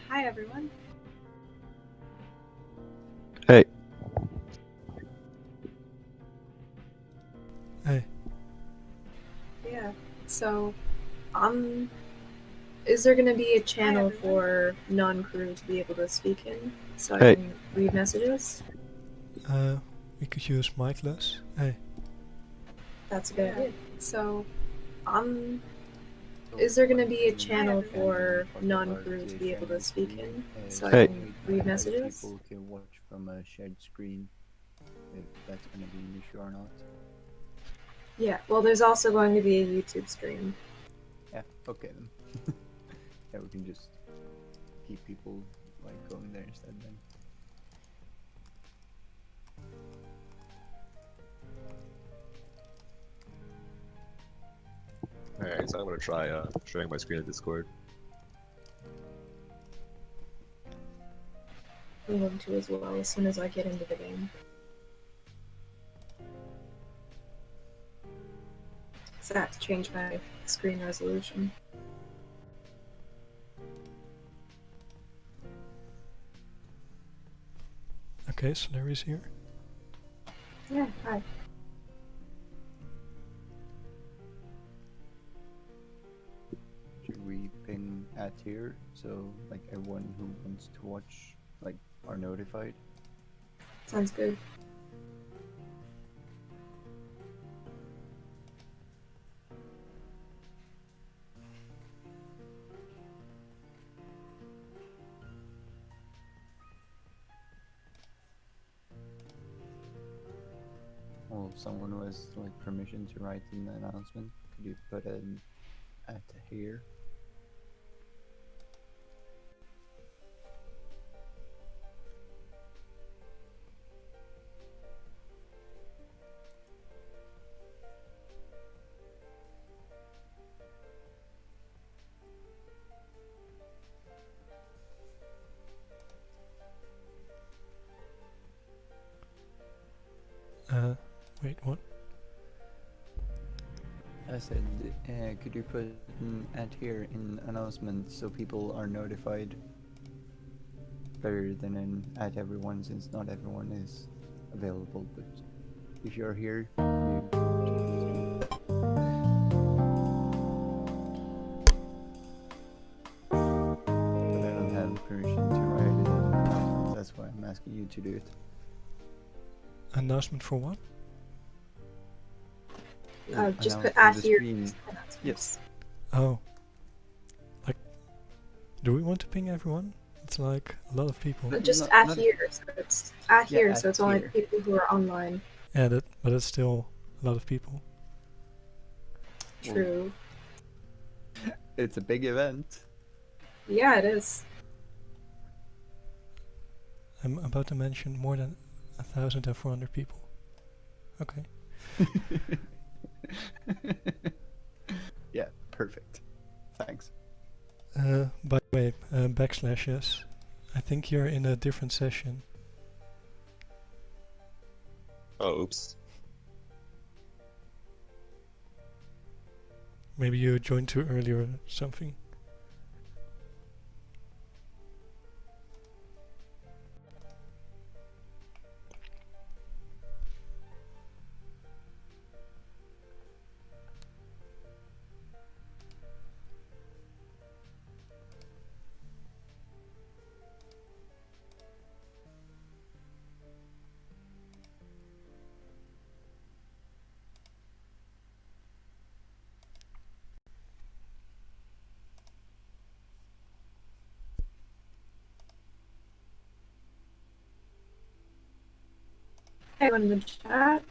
Hi, everyone. Hey. Hey. Yeah. So, is there going to be a channel for non-crew to be able to speak in so I Hey. can read messages? We could use Micheless. Hey. That's a good idea. So, is there going to be a channel for non-crew to be able to speak in so Hey. I can read messages? People can watch from a shared screen, if that's going to be an issue or not. Yeah. Well, there's also going to be a YouTube stream. Yeah. Okay then. Yeah, we can just keep people like going there instead then. Alright, so I'm gonna try sharing my screen in Discord. I'm going to as well as soon as I get into the game. So I have to change my screen resolution. Okay, so Larry's here. Yeah, hi. Should we ping at here so like everyone who wants to watch like are notified? Sounds good. Well, if someone who has like permission to write in the announcement, could you put an at here? Wait, what? I said, could you put an at here in announcement so people are notified? Better than an at everyone, since not everyone is available. But if you're here, but I don't have permission to write it in announcements. That's why I'm asking you to do it. Announcement for what? Just put Announce on at the here. screen. Yes. Oh. Like, do we want to ping everyone? It's like a lot of people. Just Not- at here, so it's at Yeah, here, at so it's only here. people who are online. Yeah, but it's still a lot of people. Well, True. It's a big event. Yeah, it is. I'm about to mention more than 1,400 people. Okay. Yeah, perfect. Thanks. By the way, backslash yes. I think you're in a different session. Oh, oops. Maybe you joined too early or something. Everyone in the chat.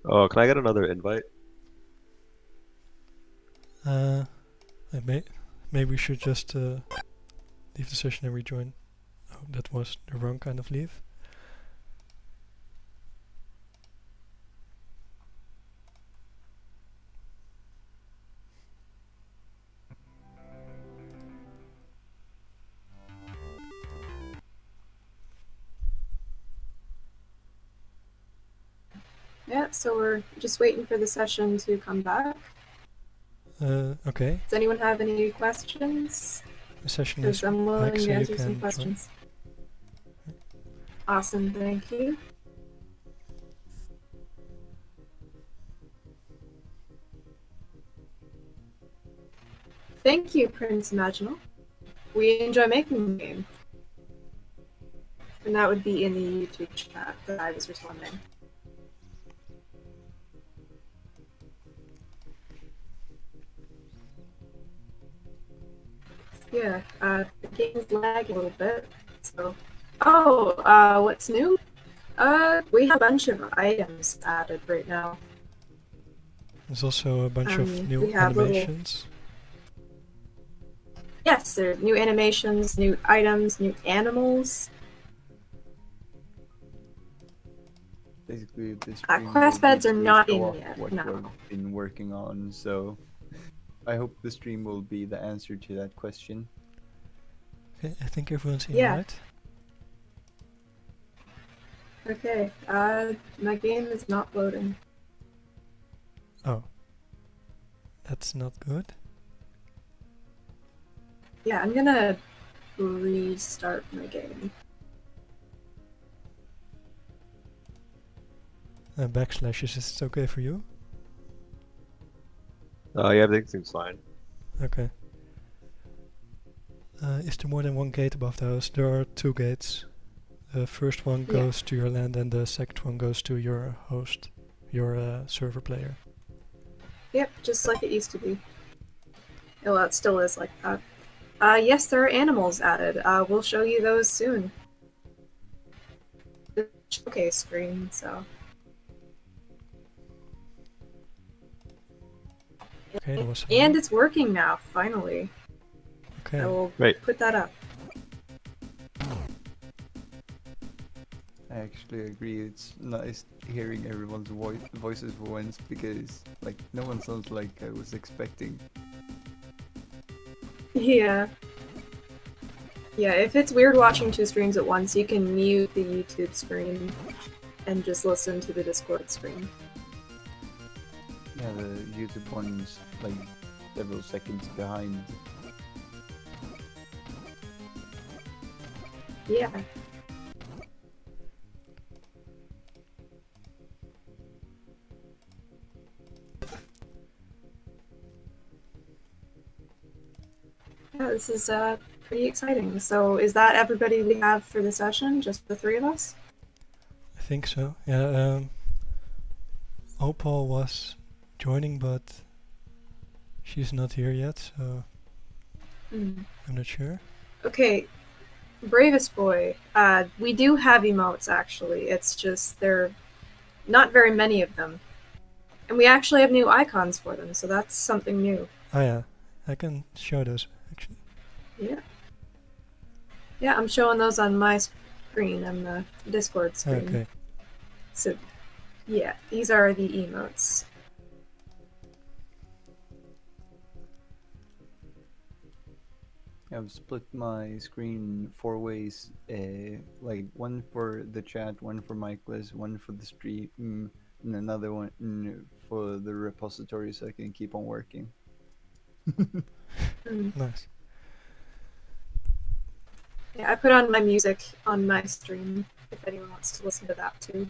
Oh, can I get another invite? Maybe we should just leave the session and rejoin. Oh, that was the wrong kind of leave. Yeah, so we're just waiting for the session to come back. Okay. Does anyone have any questions? The session Because is I'm willing back, to so you answer some can join. questions. Awesome, thank you. Thank you, Prince Imaginal. We enjoy making the game. And that would be in the YouTube chat that I was responding. Yeah, the game's lagging a little bit. So, what's new? We have a bunch of items added right now. There's also a bunch of new we have little- animations. Yes, there are new animations, new items, new animals. Basically, this quest beds are not in yet, what no. we've been working on, so I hope the stream will be the answer to that question. Okay, I think everyone's in, Yeah. right? Okay, my game is not loading. Oh. That's not good. Yeah, I'm gonna restart my game. Backslashes, is it okay for you? Yeah, everything seems fine. Okay. Is there more than one gate above the house? There are 2 gates. The first one Yeah. goes to your land and the second one goes to your host, your server player. Yep, just like it used to be. Well, it still is like that. Yes, there are animals added. We'll show you those soon. The showcase screen, so. Okay, that was And it's working now, finally. I okay. will Right. put that up. I actually agree. It's nice hearing everyone's voices for once, because like no one sounds like I was expecting. Yeah. Yeah, if it's weird watching 2 streams at once, you can mute the YouTube screen and just listen to the Discord screen. Yeah, the YouTube one's like several seconds behind. Yeah. Yeah, this is pretty exciting. So is that everybody we have for the session? Just the 3 of us? I think so. Yeah, Opal was joining, but she's not here yet, so Mm. I'm not sure. Okay, Bravest Boy. We do have emotes, actually. It's just there are not very many of them. And we actually have new icons for them, so that's something new. Oh yeah, I can show those actually. Yeah. Yeah, I'm showing those on my screen and the Discord screen. Okay. So, yeah, these are the emotes. I've split my screen 4 ways, like one for the chat, one for Michaelis, one for the stream, and another one for the repository, so I can keep on working. Mm. Nice. Yeah, I put on my music on my stream if anyone wants to listen to that too.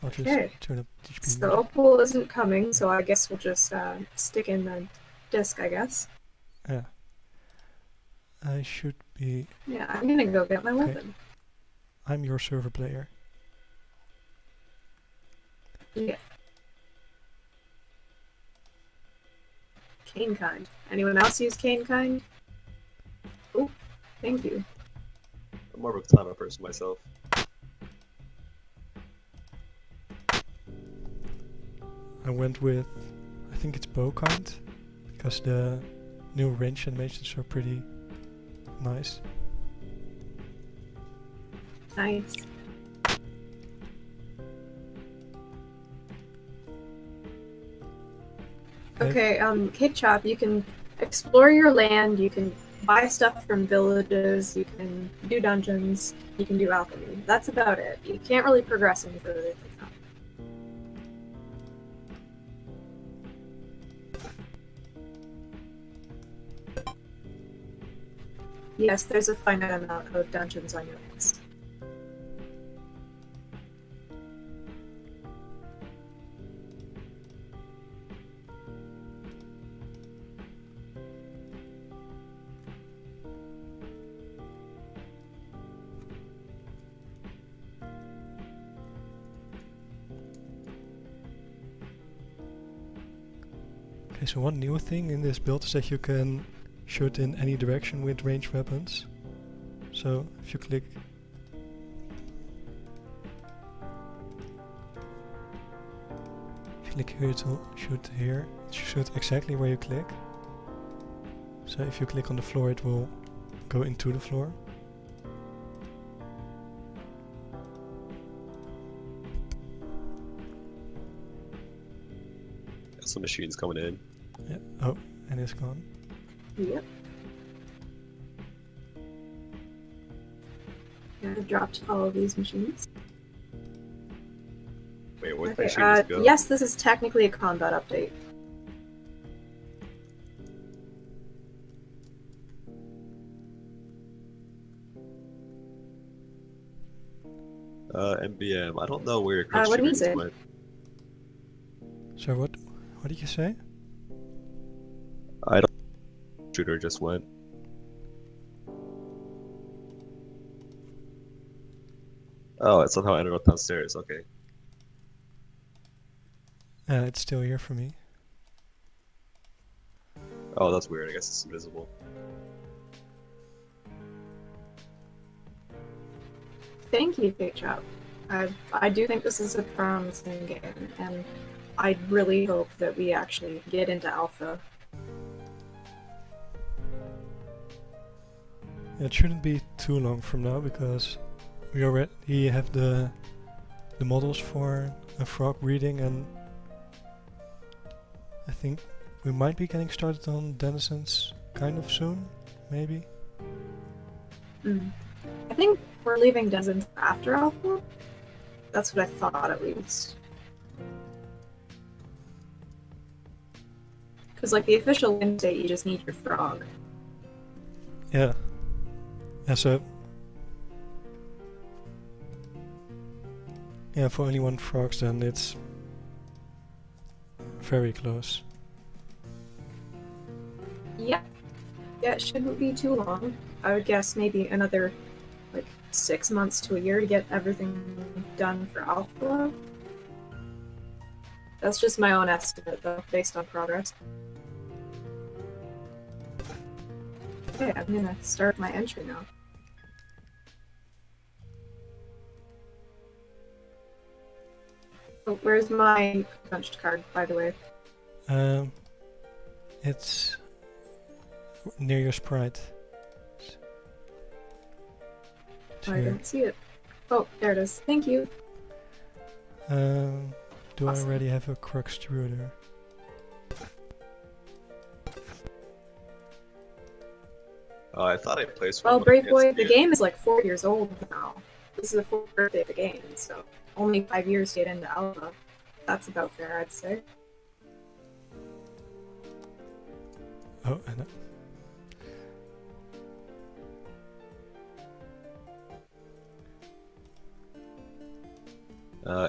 I'll just Okay. turn up THP So music. Opal isn't coming, so I guess we'll just stick in the disc, I guess. Yeah. I should be. Yeah, I'm gonna go get my Okay. weapon. I'm your server player. Yeah. Cane kind. Anyone else use cane kind? Oh, thank you. I'm more of a Katana person myself. I went with, I think it's Bowkind, because the new range animations are pretty nice. Nice. Okay, Kid Chop, you can explore your land, you can buy stuff from villages, you can do dungeons, you can do alchemy. That's about it. You can't really progress any further than that. Yes, there's a finite amount of dungeons on your list. Okay, so one new thing in this build is that you can shoot in any direction with ranged weapons. So if you click here to shoot here, it should shoot exactly where you click. So if you click on the floor, it will go into the floor. Some machines coming in. Yeah. Oh, and it's gone. Yep. Yeah, I dropped all of these machines. Wait, where'd Okay, the machines go? yes, this is technically a combat update. MBM. I don't know where your What do you shooters say? went. So what did you say? I don't. Shooter just went. Oh, it somehow ended up downstairs. Okay. It's still here for me. Oh, that's weird. I guess it's invisible. Thank you, K-Chop. I do think this is a promising game, and I really hope that we actually get into alpha. It shouldn't be too long from now because we already have the models for a frog breeding, and I think we might be getting started on denizens kind of soon, maybe. I think we're leaving Denizens after alpha. That's what I thought, at least. Because, like, the official win state, you just need your frog. Yeah. Yeah, so yeah, for only one frogs then it's very close. Yeah. Yeah, it shouldn't be too long. I would guess maybe another, like, 6 months to a year to get everything done for alpha. That's just my own estimate, though, based on progress. Okay, I'm gonna start my entry now. Oh, where's my punched card, by the way? It's near your sprite. It's I here. don't see it. Oh, there it is. Thank you. Do I Awesome. already have a Crux Druider? I thought I placed one. Well, but I Brave can't Boy, see the it. game is like 4 years old now. This is the 4th birthday of the game, so only 5 years to get into alpha. That's about fair, I'd say. Oh, I know.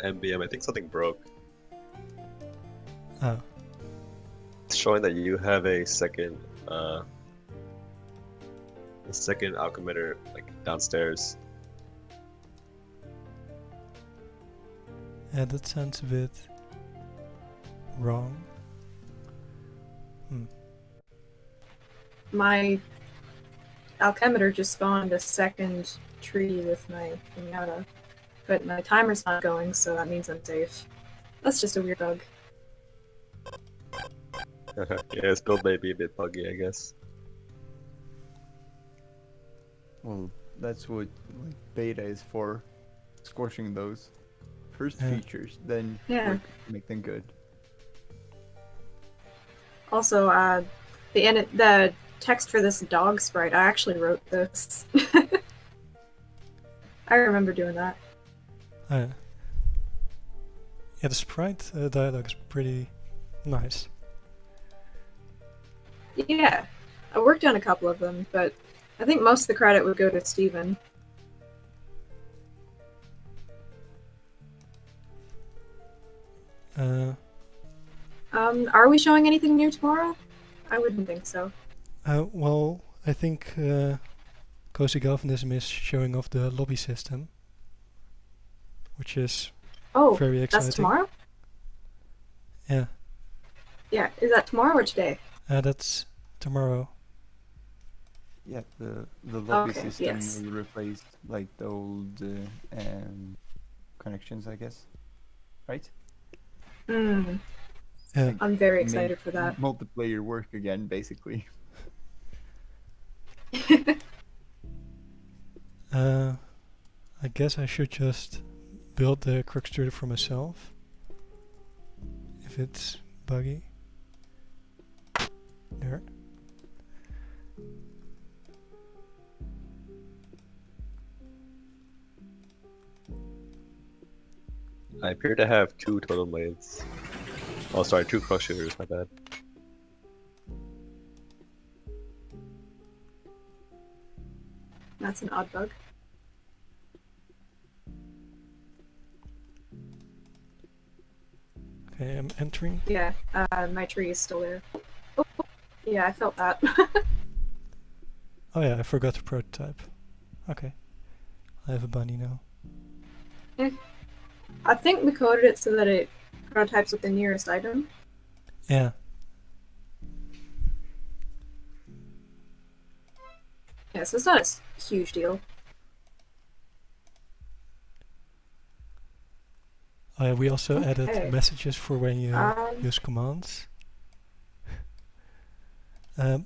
MBM. I think something broke. Oh, It's showing that you have a second alchemitter like downstairs. yeah, that sounds a bit wrong. My alchemitor just spawned a second tree with my pinata, but my timer's not going, so that means I'm safe. That's just a weird bug. Yeah, this build may be a bit buggy, I guess. Well, that's what like, beta is for. Squashing those. First Yeah. features, then Yeah. make them good. Also, the text for this dog sprite. I actually wrote this. I remember doing that. Yeah, the sprite dialogue is pretty nice. Yeah, I worked on a couple of them, but I think most of the credit would go to Steven. Are we showing anything new tomorrow? I wouldn't think so. Well, I think Cozy Galvanism is showing off the lobby system, which is Oh, very exciting. that's tomorrow? Yeah, Yeah, is that tomorrow or today? that's tomorrow. Yeah, the lobby Okay, system yes. will replace like the old connections, I guess. Right? Mm, Yeah, I'm very Make excited for that. multiplayer work again, basically. I guess I should just build the Crux Studio for myself, if it's buggy. There. I appear to have 2 totem blades. Oh, sorry, 2 cross shooters. My bad. That's an odd bug. Okay, I'm entering. Yeah, my tree is still there. Oh, yeah, I felt that. Oh yeah, I forgot the prototype. Okay, I have a bunny now. I think we coded it so that it prototypes with the nearest item. Yeah. Yeah, so it's not a huge deal. Oh yeah, we also Okay. added messages for when you Um, use commands. Mm,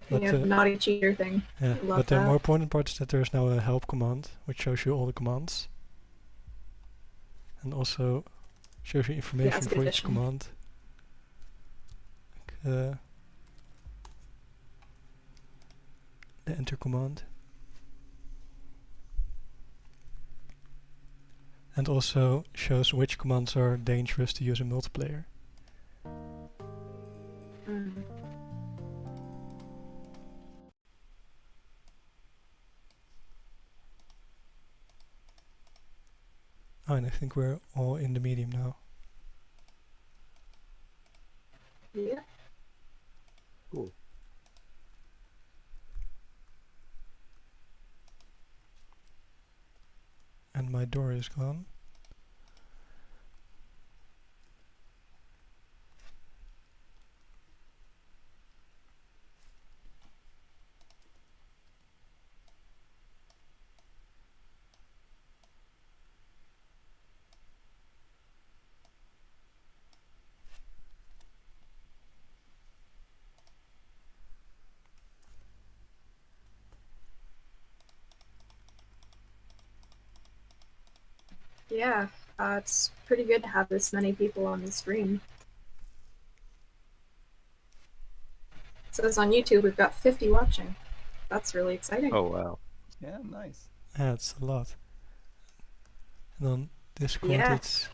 But, yeah, naughty cheater thing. Yeah, Love but the that. more important part is that there's now a help command, which shows you all the commands. And also shows you information it's a good for each addition. command. Like, the enter command. And also shows which commands are dangerous to use in multiplayer. Mm. Oh, and I think we're all in the medium now. Yeah. Cool. And my door is gone. Yeah, it's pretty good to have this many people on the stream. It says on YouTube we've got 50 watching. That's really exciting. Oh, wow. Yeah, nice. Yeah, it's a lot. And on Discord Yeah. it's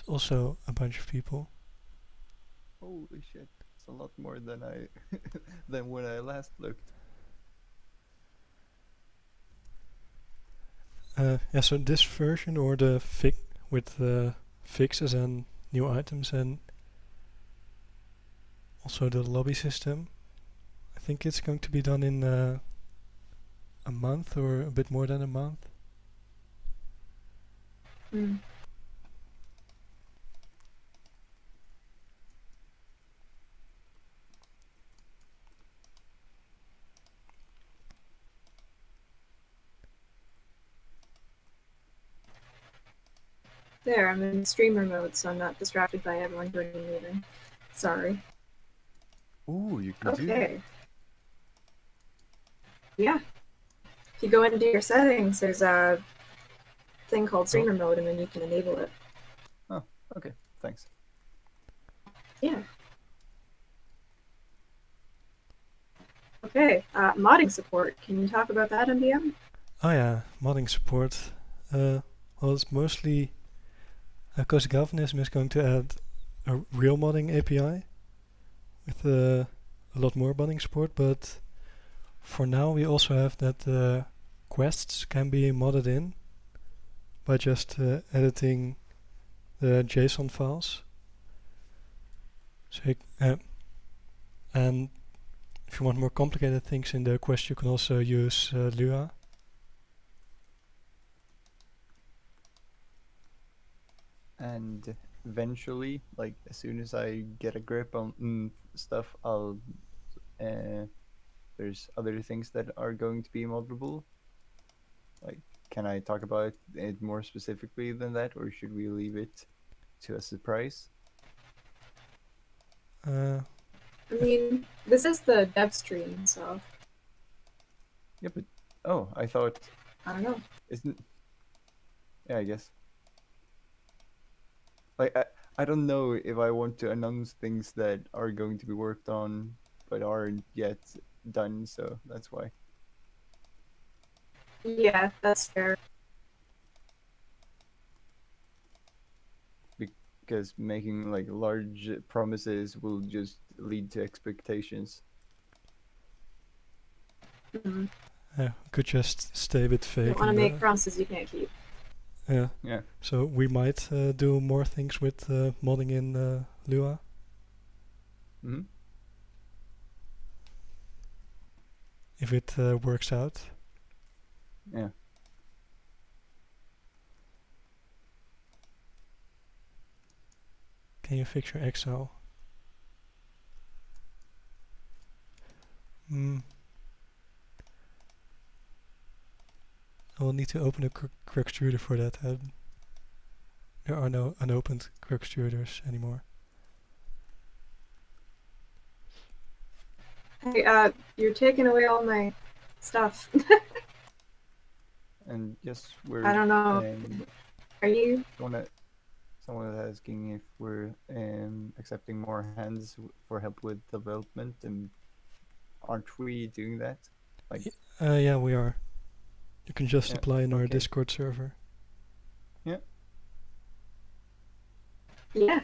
also a bunch of people. Holy shit, it's a lot more than I than when I last looked. Yeah, so this version or the with the fixes and new items and also the lobby system, I think it's going to be done in a month or a bit more than a month. Mm. There, I'm in streamer mode, so I'm not distracted by everyone doing the meeting. Sorry. Ooh, you can do that. Okay. Yeah. If you go into your settings, there's a thing called streamer mode, and then you can enable it. Okay, thanks. Yeah. Okay, modding support. Can you talk about that, MDM? Oh yeah, modding support. Well, it's mostly because Galvanism is going to add a real modding API with a lot more modding support, but for now we also have that quests can be modded in by just editing the JSON files. So and if you want more complicated things in the quest, you can also use Lua. And eventually, like as soon as I get a grip on stuff, I'll. There's other things that are going to be moddable. Like, can I talk about it more specifically than that, or should we leave it to a surprise? Uh, I mean, this is the dev stream, so Yeah, but I thought I don't know. isn't. Yeah, I guess. Like I don't know if I want to announce things that are going to be worked on but aren't yet done, so that's why. Yeah, that's fair. Because making like large promises will just lead to expectations. Mhm. yeah, we could just stay a bit You vague. don't want to and, make promises you can't keep. yeah. Yeah. So we might do more things with modding in Lua. Hmm. If it works out. Yeah. Can you fix your Excel? I will need to open a Crux-extruder for that. There are no unopened Crux-extruders anymore. Hey, you're taking away all my stuff. And yes, we're. I don't know. Are you? Someone is asking if we're accepting more hands for help with development, and aren't we doing that? Like, Yeah, we are. You can just Yeah, apply in our okay. Discord server. Yeah.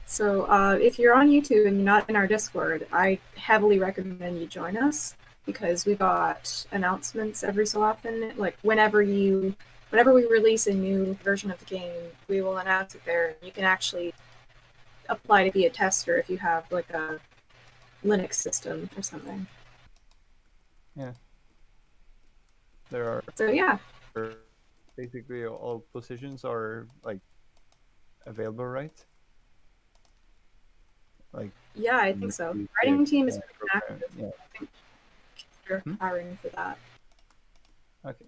So, if you're on YouTube and you're not in our Discord, I heavily recommend you join us because we got announcements every so often. Like whenever we release a new version of the game, we will announce it there. You can actually apply to be a tester if you have like a Linux system or something. there are So yeah, basically all positions are like available, right? Like, yeah, I think so. you Writing get, team is pretty program- active. Yeah. I think they're Hmm? hiring for that. Okay.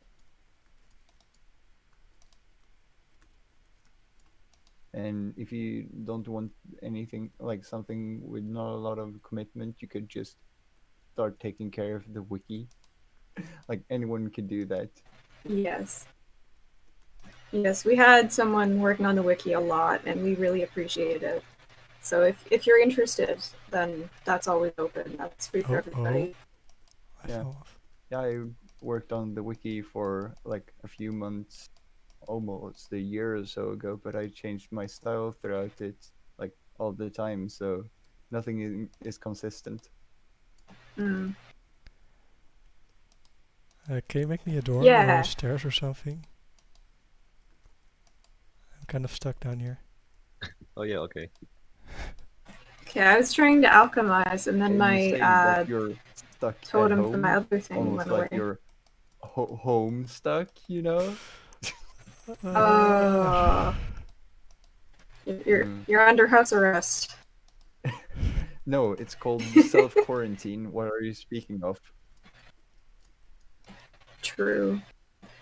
And if you don't want anything like something with not a lot of commitment, you could just start taking care of the wiki. Like anyone could do that. Yes. Yes, we had someone working on the wiki a lot, and we really appreciated it. So if you're interested, then that's always open. That's free for everybody. I Yeah. fell off. Yeah, I worked on the wiki for like a few months, almost a year or so ago, but I changed my style throughout it like all the time, so nothing is consistent. Mm. Can you make me a door Yeah. or stairs or something? I'm kind of stuck down here. Oh yeah, okay. Okay, I was trying to alchemize, and then Can you say my that you're stuck totem at from my home? other thing Almost went like away. you're home stuck, you know? Oh. You're under house arrest. No, it's called self-quarantine. What are you speaking of? True.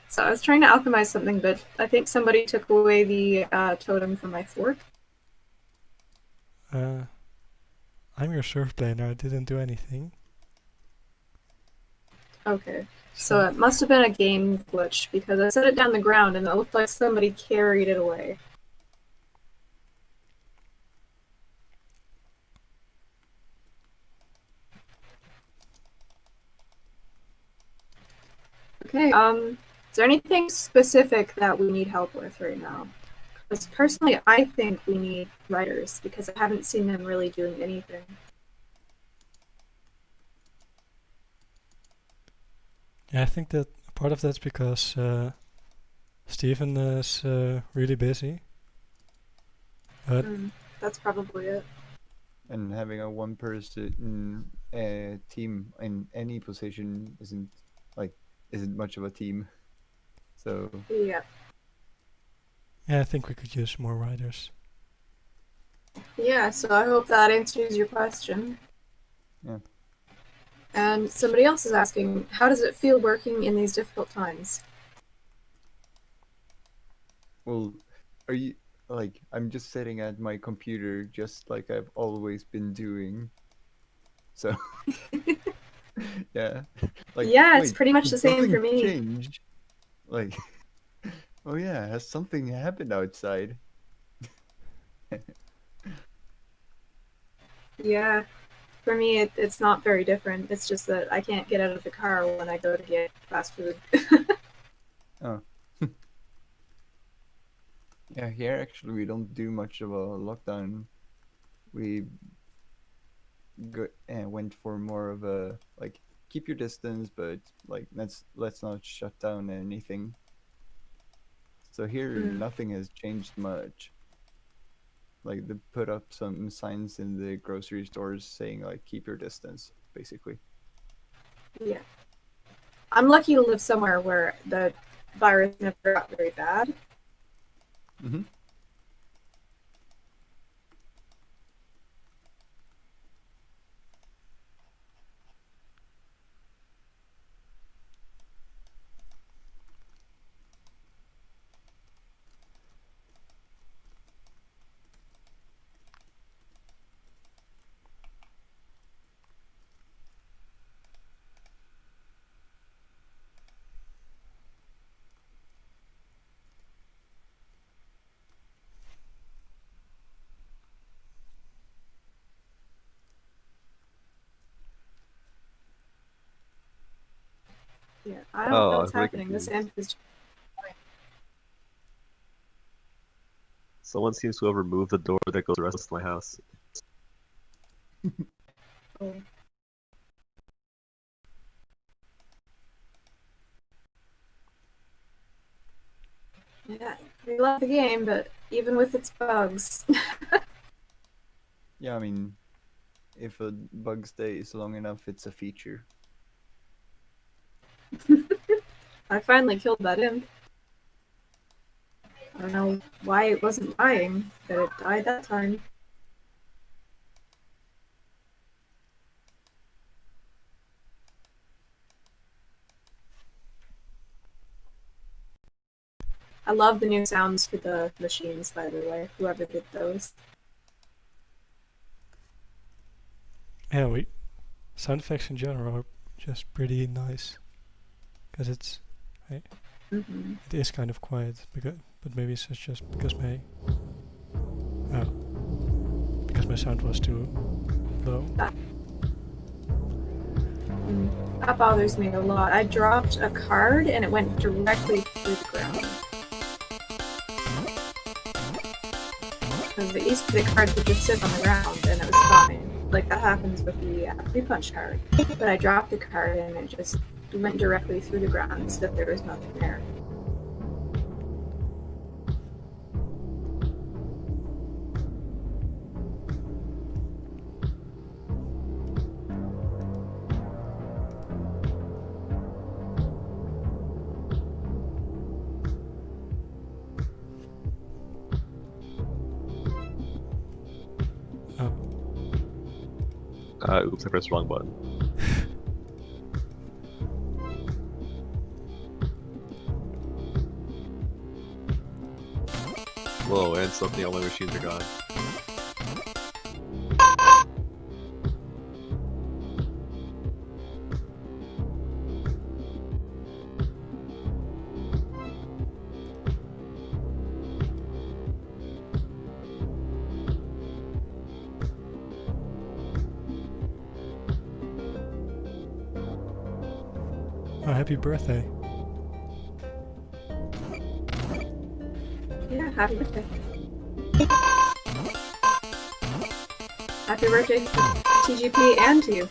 So I was trying to alchemize something, but I think somebody took away the totem from my fork. I'm your surf planer. I didn't do anything. Okay. So it must have been a game glitch because I set it down the ground and it looked like somebody carried it away. Okay. Is there anything specific that we need help with right now? Because personally, I think we need writers because I haven't seen them really doing anything. Yeah, I think that part of that's because Steven is really busy. But That's probably it. And having a one-person team in any position isn't much of a team. So Yeah. yeah, I think we could use more writers. Yeah, so I hope that answers your question. Yeah. And somebody else is asking, how does it feel working in these difficult times? well, are you like I'm just sitting at my computer just like I've always been doing. So yeah. Like Yeah, it's wait, pretty much did the same for something me. change? Like oh yeah, has something happened outside? Yeah, for me, it's not very different. It's just that I can't get out of the car when I go to get fast food. Oh. Yeah, here actually we don't do much of a lockdown. We went for more of a like keep your distance, but like let's not shut down anything. So here nothing has changed much. Like they put up some signs in the grocery stores saying like keep your distance, basically. Yeah. I'm lucky to live somewhere where the virus never got very bad. Mm-hmm. Yeah, I don't know Oh, what's I'm really happening. This confused. amp is. Someone seems to have removed the door that goes to the rest of my house. Oh. Yeah, we love the game, but even with its bugs. Yeah, I mean, if a bug stays long enough, it's a feature. I finally killed that imp. I don't know why it wasn't dying, but it died that time. I love the new sounds for the machines, by the way, whoever did those. Yeah, sound effects in general are just pretty nice. Because it is kind of quiet, but maybe it's just because my sound was too low. That bothers me a lot. I dropped a card and it went directly through the ground. Because the cards would just sit on the ground and it was fine. Like that happens with the pre-punch card. But I dropped the card and it just went directly through the ground as if there was nothing there. Oops, I pressed the wrong button. Whoa, and suddenly all my machines are gone. Oh, happy birthday. Yeah, happy birthday. Happy birthday to TGP and to you.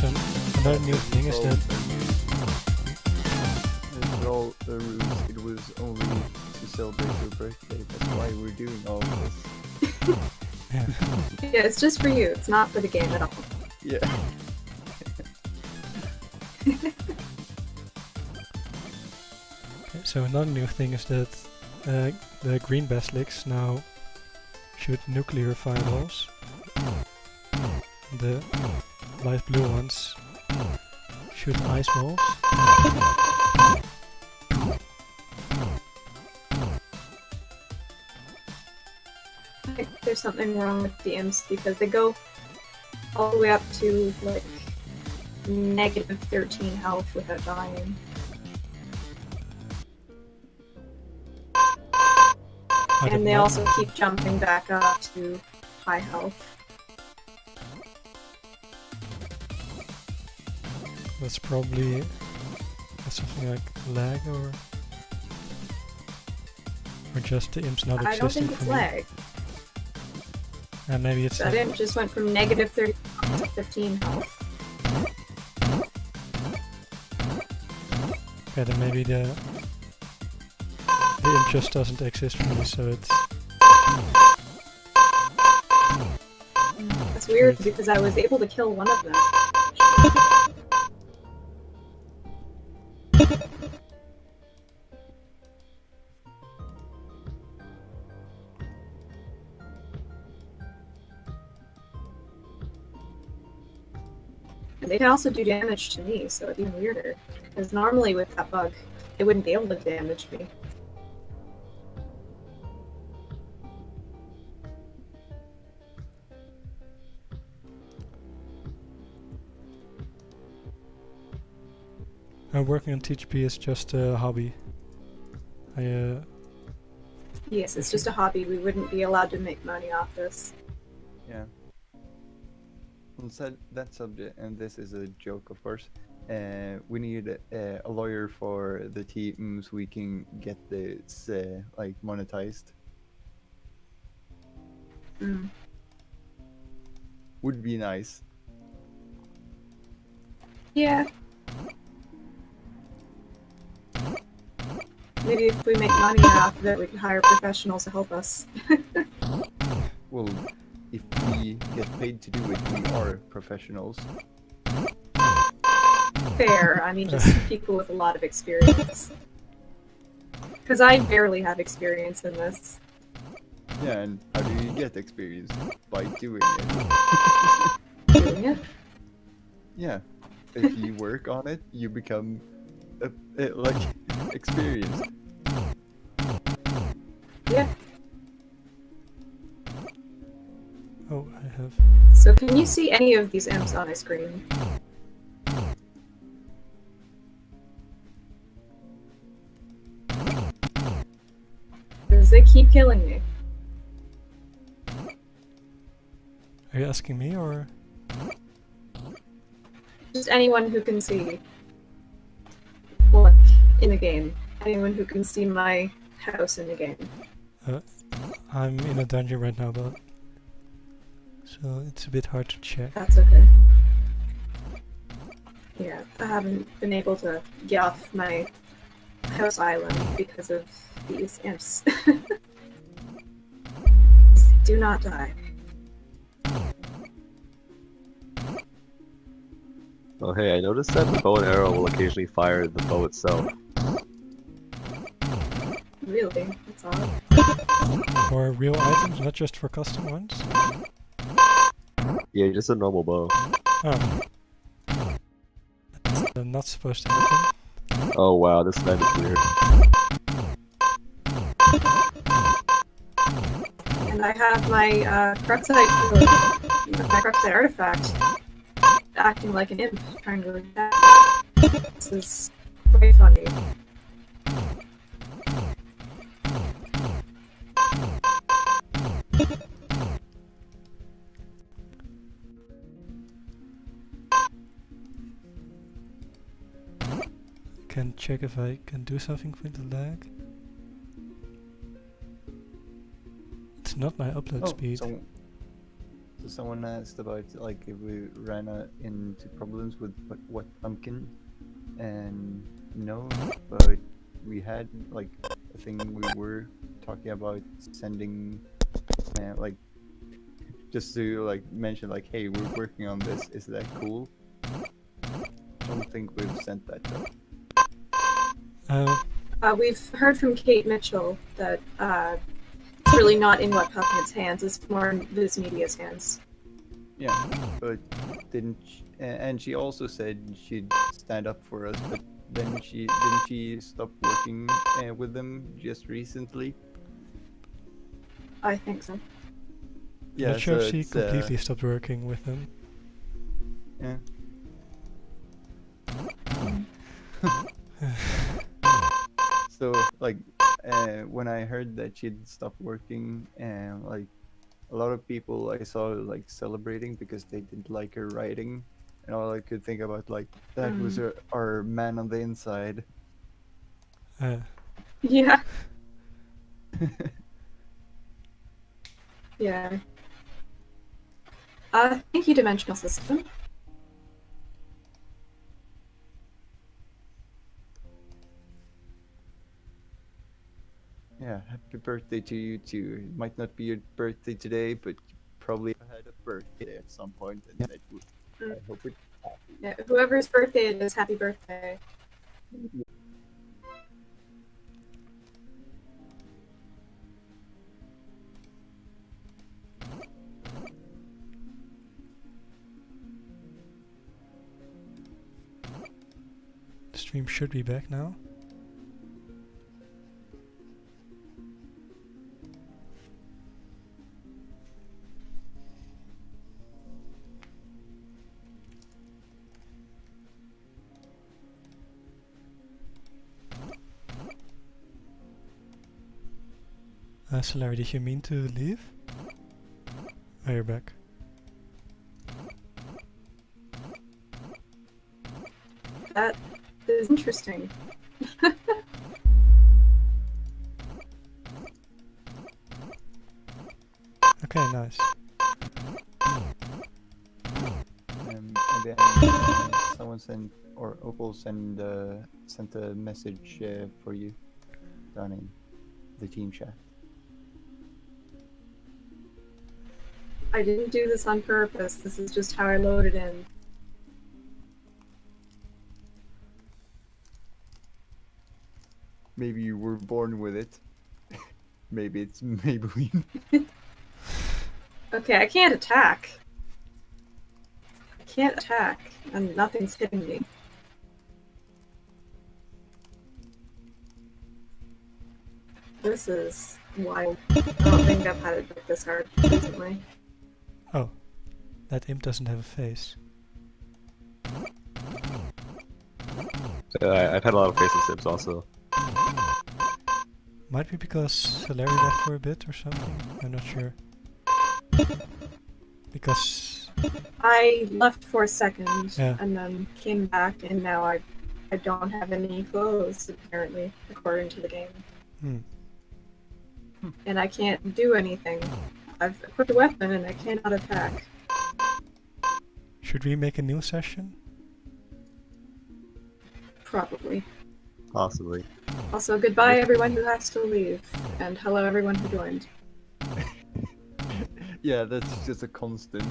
So another new thing is that It's all a ruse. It was only to celebrate your birthday. That's why we're doing all this. yeah, Yeah, it's just for you. It's not for the game at all. Yeah. so another new thing is that the green basilics now shoot nuclear fireballs. The light blue ones shoot ice balls. I think there's something wrong with the imps because they go all the way up to like negative 13 health without dying. And they also keep jumping back up to high health. That's probably something like lag or just the imps not I don't existing think for it's me. lag. And maybe it's That imp just went from negative 30 to 15 health. yeah, then maybe the imp just doesn't exist for me, so it's That's weird Right. because I was able to kill one of them. And they can also do damage to me, so it's even weirder. Because normally with that bug, they wouldn't be able to damage me. working on TGP is just a hobby. Yes, it's just a hobby. We wouldn't be allowed to make money off this. Yeah. On that subject, and this is a joke, of course. We need a lawyer for the teams. We can get this like monetized. Mm. Would be nice. Yeah. Maybe if we make money off of it, we can hire professionals to help us. Well, if we get paid to do it, we are professionals. Fair. I mean, just people with a lot of experience. Because I barely have experience in this. Yeah, and how do you get experience? By doing it. Doing it? Yeah. If you work on it, you become like experienced. Yeah. Oh, I have. So can you see any of these imps on my screen? Because they keep killing me. Are you asking me or? Just anyone who can see. Well, in the game. Anyone who can see my house in the game. I'm in a dungeon right now, but so it's a bit hard to check. That's okay. Yeah, I haven't been able to get off my house island because of these imps. Just do not die. Oh hey, I noticed that the bow and arrow will occasionally fire the bow itself. Really? That's odd. For real items, not just for custom ones. Yeah, just a normal bow. Oh. That's not supposed to happen. Oh wow, this man is weird. And I have my Cruxite artifact acting like an imp, trying to attack. This is quite funny. can check if I can do something with the lag. It's not my upload speed. So someone asked about like if we ran into problems with what pumpkin, and no, but we had like a thing we were talking about sending, like just to like mention like, hey, we're working on this. Is that cool? Don't think we've sent that though. We've heard from Kate Mitchell that it's really not in What Puppet's hands. It's more in Viz Media's hands. Yeah, but and she also said she'd stand up for us, but then didn't she stop working with them just recently? I think so. Yeah, Not sure so if she it's, completely stopped working with them. Yeah. So like when I heard that she'd stopped working, like a lot of people I saw like celebrating because they didn't like her writing, and all I could think about like that was our man on the inside. Yeah. Yeah. Thank you, Dimensional System. Yeah, happy birthday to you too. It might not be your birthday today, but you probably had a birthday at some point, and that I hope it's happy. Yeah, whoever's birthday it is, happy birthday. The stream should be back now. Solari, did you mean to leave? Oh, you're back. That is interesting. Okay, nice. And then someone sent, or Opal sent a message for you down in the team chat. I didn't do this on purpose. This is just how I loaded in. Maybe you were born with it. Maybe it's Maybelline. Okay, I can't attack. I can't attack, and nothing's hitting me. This is wild. I don't think I've had it like this hard recently. Oh, that imp doesn't have a face. I've had a lot of faceless sims also. Might be because Solari left for a bit or something. I'm not sure. Because I left for a second, Yeah. and then came back, and now I don't have any clothes, apparently, according to the game. And I can't do anything. I've equipped a weapon, and I cannot attack. should we make a new session? Probably. Possibly. Also, goodbye everyone who has to leave, and hello everyone who joined. Yeah, that's just a constant.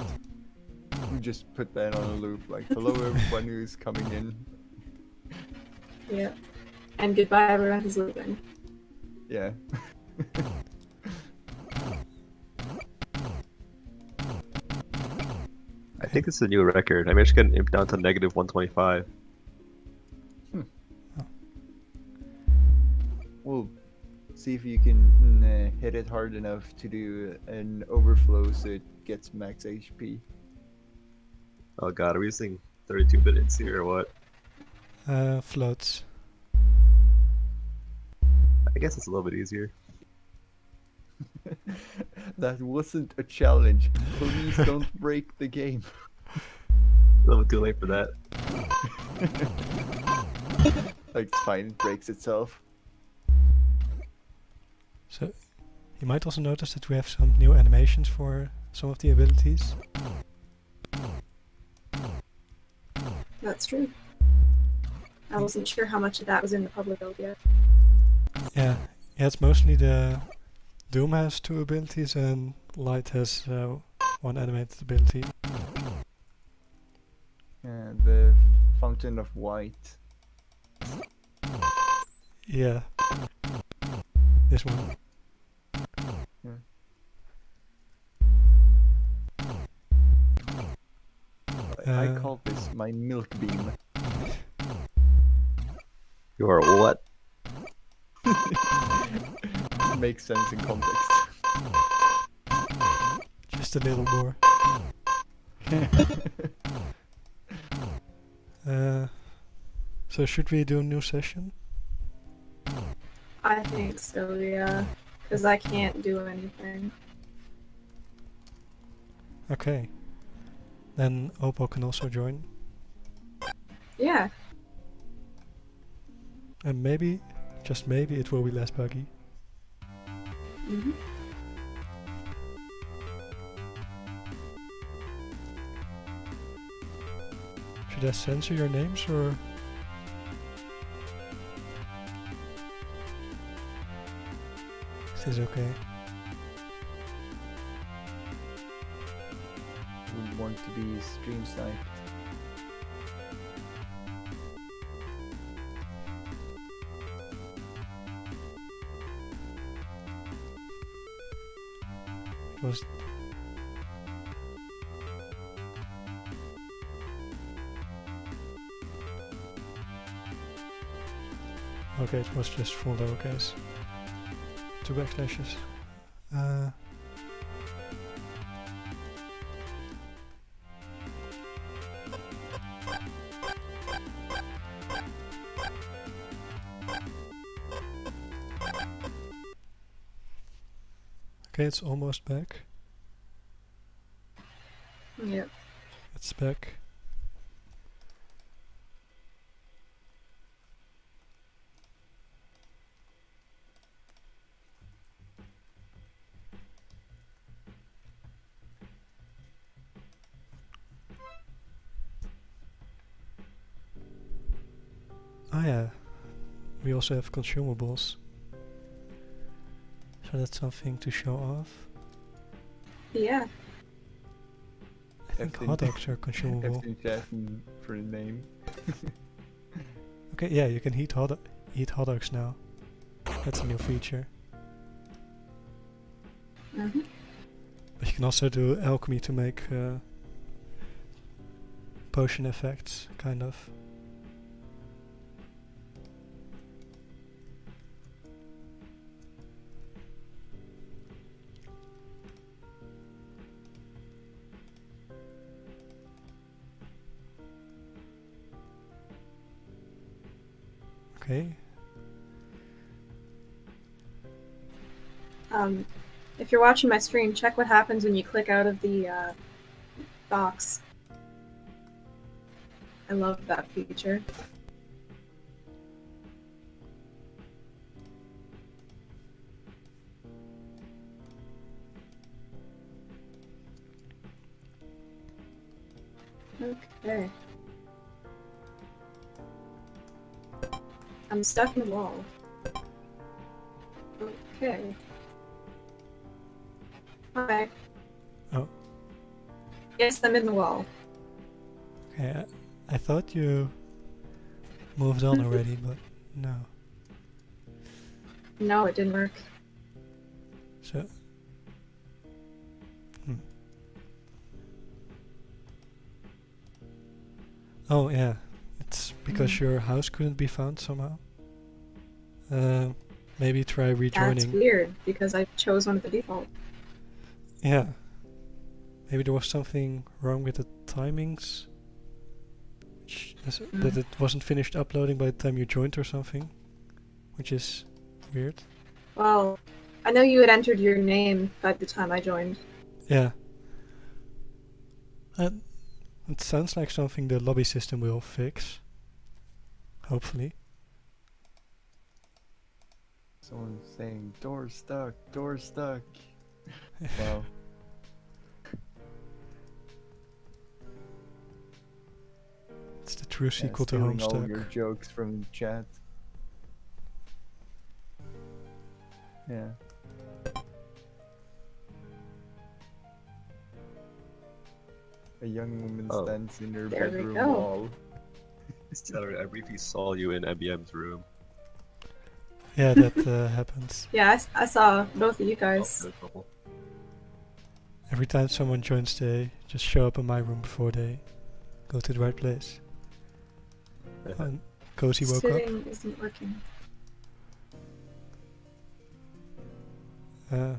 We just put that on a loop, like, hello everyone who's coming in. Yeah. And goodbye everyone who's leaving. Yeah. I think it's a new record. I managed to get an imp down to negative 125. We'll see if you can hit it hard enough to do an overflow so it gets max HP. Oh god, are we using 32-bit ints here or what? Floats. I guess it's a little bit easier. That wasn't a challenge. Please don't break the game. A little bit too late for that. Like, it's fine, it breaks itself. So you might also notice that we have some new animations for some of the abilities. That's true. I wasn't sure how much of that was in the public build yet. Yeah, it's mostly the Doom has 2 abilities and Light has 1 animated ability. The Fountain of White. Yeah, this one. I call this my milk beam. You are what? Makes sense in context. Just a little more. So should we do a new session? I think so, yeah. Because I can't do anything. Okay. Then Opal can also join. Yeah. And maybe, just maybe, it will be less buggy. Mm-hmm. Should I censor your names or? Is this okay? We want to be stream sniped. It was. Okay, it was just full lowercase. 2 backslashes. Okay, it's almost back. Yep. It's back. Oh yeah, we also have consumables. So that's something to show off. Yeah. I think hot dogs are consumable. For the name. Okay, yeah, you can eat hot dogs now. That's a new feature. Mm-hmm. But you can also do alchemy to make potion effects, kind of. Okay. If you're watching my stream, check what happens when you click out of the box. I love that feature. Okay. I'm stuck in the wall. Okay. Hi. Oh. Yes, I'm in the wall. Okay, I thought you moved on already, but no. No, it didn't work. So. Oh yeah, it's because your house couldn't be found somehow. Maybe try rejoining. That's weird, because I chose one of the default. Yeah. Maybe there was something wrong with the timings. That it wasn't finished uploading by the time you joined or something. Which is weird. Well, I know you had entered your name by the time I joined. Yeah. It sounds like something the lobby system will fix. Hopefully. Someone's saying door stuck, door stuck. Wow. It's the true Yeah, sequel to stealing all Homestuck. your jokes from the chat. Yeah. A young woman Oh. stands in her There we bedroom go. wall. Celery, I briefly saw you in MBM's room. Yeah, that happens. Yeah, I saw both of you guys. Oh, good couple. Every time someone joins, they just show up in my room before they go to the right place. And Cozy woke up. Sitting isn't working. Uh,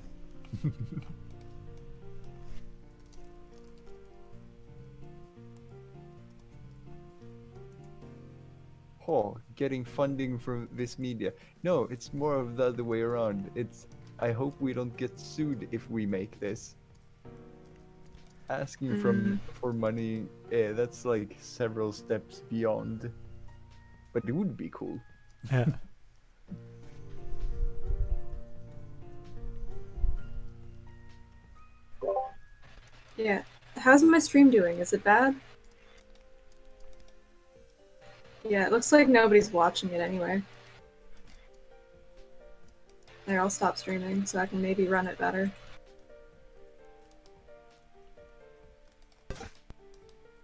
Oh, getting funding from this media. No, it's more of the other way around. It's I hope we don't get sued if we make this. Asking for money, that's like several steps beyond. But it would be cool. yeah. Yeah. How's my stream doing? Is it bad? Yeah, it looks like nobody's watching it anyway. There, I'll stop streaming so I can maybe run it better.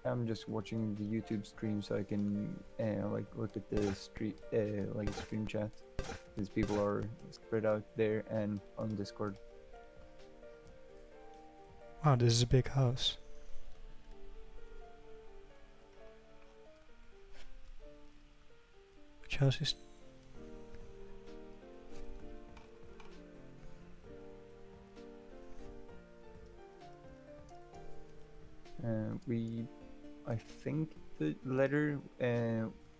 I'm just watching the YouTube stream so I can like look at the stream chat, because people are spread out there and on Discord. Wow, this is a big house. Which house is... I think the letter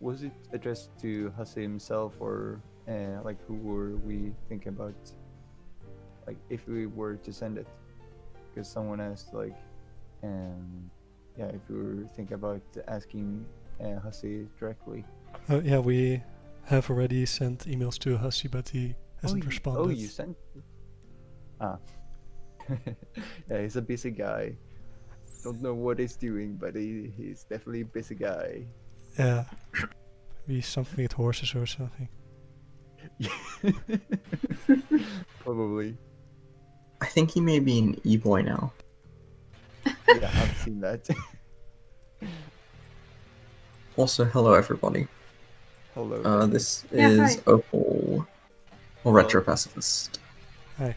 was it addressed to Hase himself, or like who were we thinking about? Like if we were to send it, because someone asked like, yeah, if we were thinking about asking Hase directly. yeah, we have already sent emails to Hussey, but he hasn't responded. Oh, you sent? Ah. Yeah, he's a busy guy. Don't know what he's doing, but he's definitely a busy guy. Yeah. Maybe something with horses or something. Probably. I think he may be an e-boy now. Yeah, I've seen that. Also, hello everybody. Hello. This Yeah, is hi. Opal, or Retro Pacifist. Hi.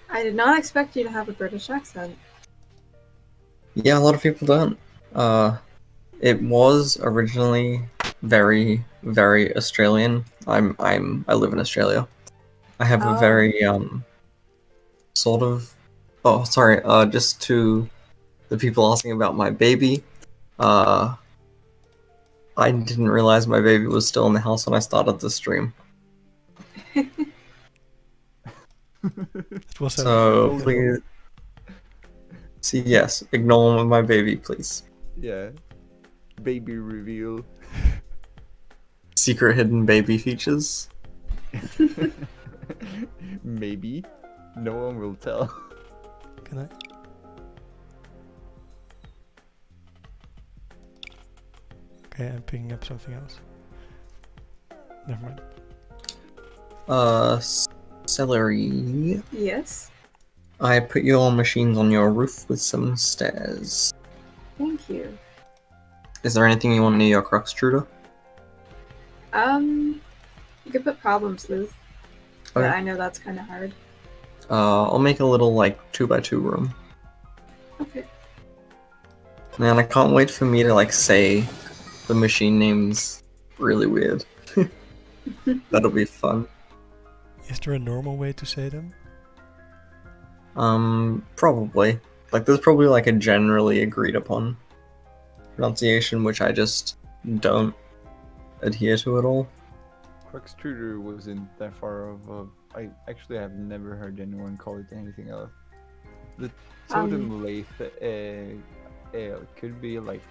I did not expect you to have a British accent. Yeah, a lot of people don't. It was originally very, very Australian. I live in Australia. I have a Oh. very sort of. Oh, sorry. Just to the people asking about my baby. I didn't realize my baby was still in the house when I started the stream. It was So please. See, yes, ignore my baby, please. Yeah. Baby reveal. Secret hidden baby features. Maybe. No one will tell. Can I? Okay, I'm picking up something else. Never mind. Celery. Yes. I put your machines on your roof with some stairs. Thank you. Is there anything you want near your crux, Truda? You could put problem sleuth. But Okay. I know that's kind of hard. I'll make a little, 2x2 room. Okay. Man, I can't wait for me to, say the machine names really weird. That'll be fun. Is there a normal way to say them? Probably. There's probably, a generally agreed upon pronunciation, which I just don't adhere to at all. Cruxtruder wasn't that far of. I actually have never heard anyone call it anything else. The totem lathe could be like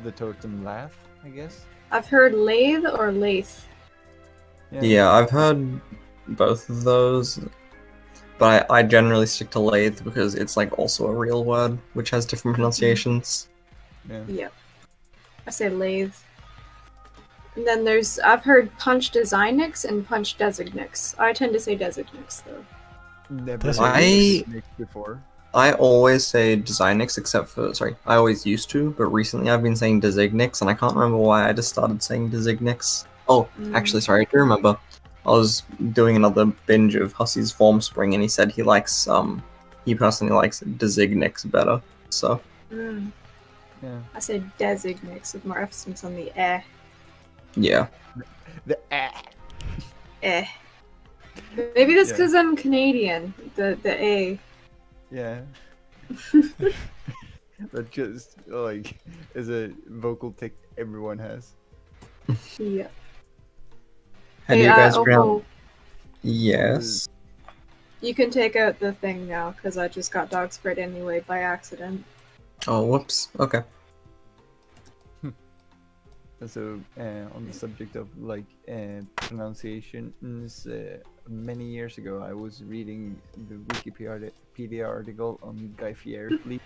the totem laugh, I guess. I've heard lathe or lathe. Yeah, I've heard both of those. But I generally stick to lathe because it's like also a real word which has different pronunciations. Yeah. Yep. I say lathe. And then I've heard punch designix and punch designix. I tend to say designix though. Never That's heard I- of Nick before. I always say Designix except for I always used to, but recently I've been saying Designix and I can't remember why I just started saying Designix. Oh, actually sorry, I do remember. I was doing another binge of Hussey's Formspring and he said he personally likes Designix better. So Mm. Yeah. I say designix with more emphasis on the eh. yeah. The Eh. Maybe that's Yeah. because I'm Canadian. The A. Yeah. That just like is a vocal tick everyone has. Yeah. How do you guys oh, pronounce? Yes. you can take out the thing now because I just got dog sprayed anyway by accident. Oh, whoops. Okay. So on the subject of like pronunciations, many years ago I was reading the Wikipedia article on Guy Fieri.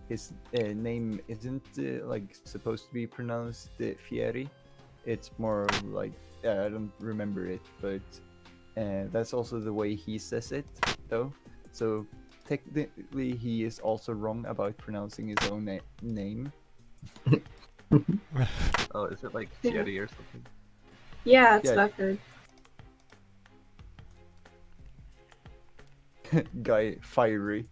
His name isn't like supposed to be pronounced Fieri. It's more of like I don't remember it, but that's also the way he says it, though. So technically, he is also wrong about pronouncing his own name. Oh, is it like Fieri or something? Yeah, that's Yeah. what I've heard. Guy Fiery.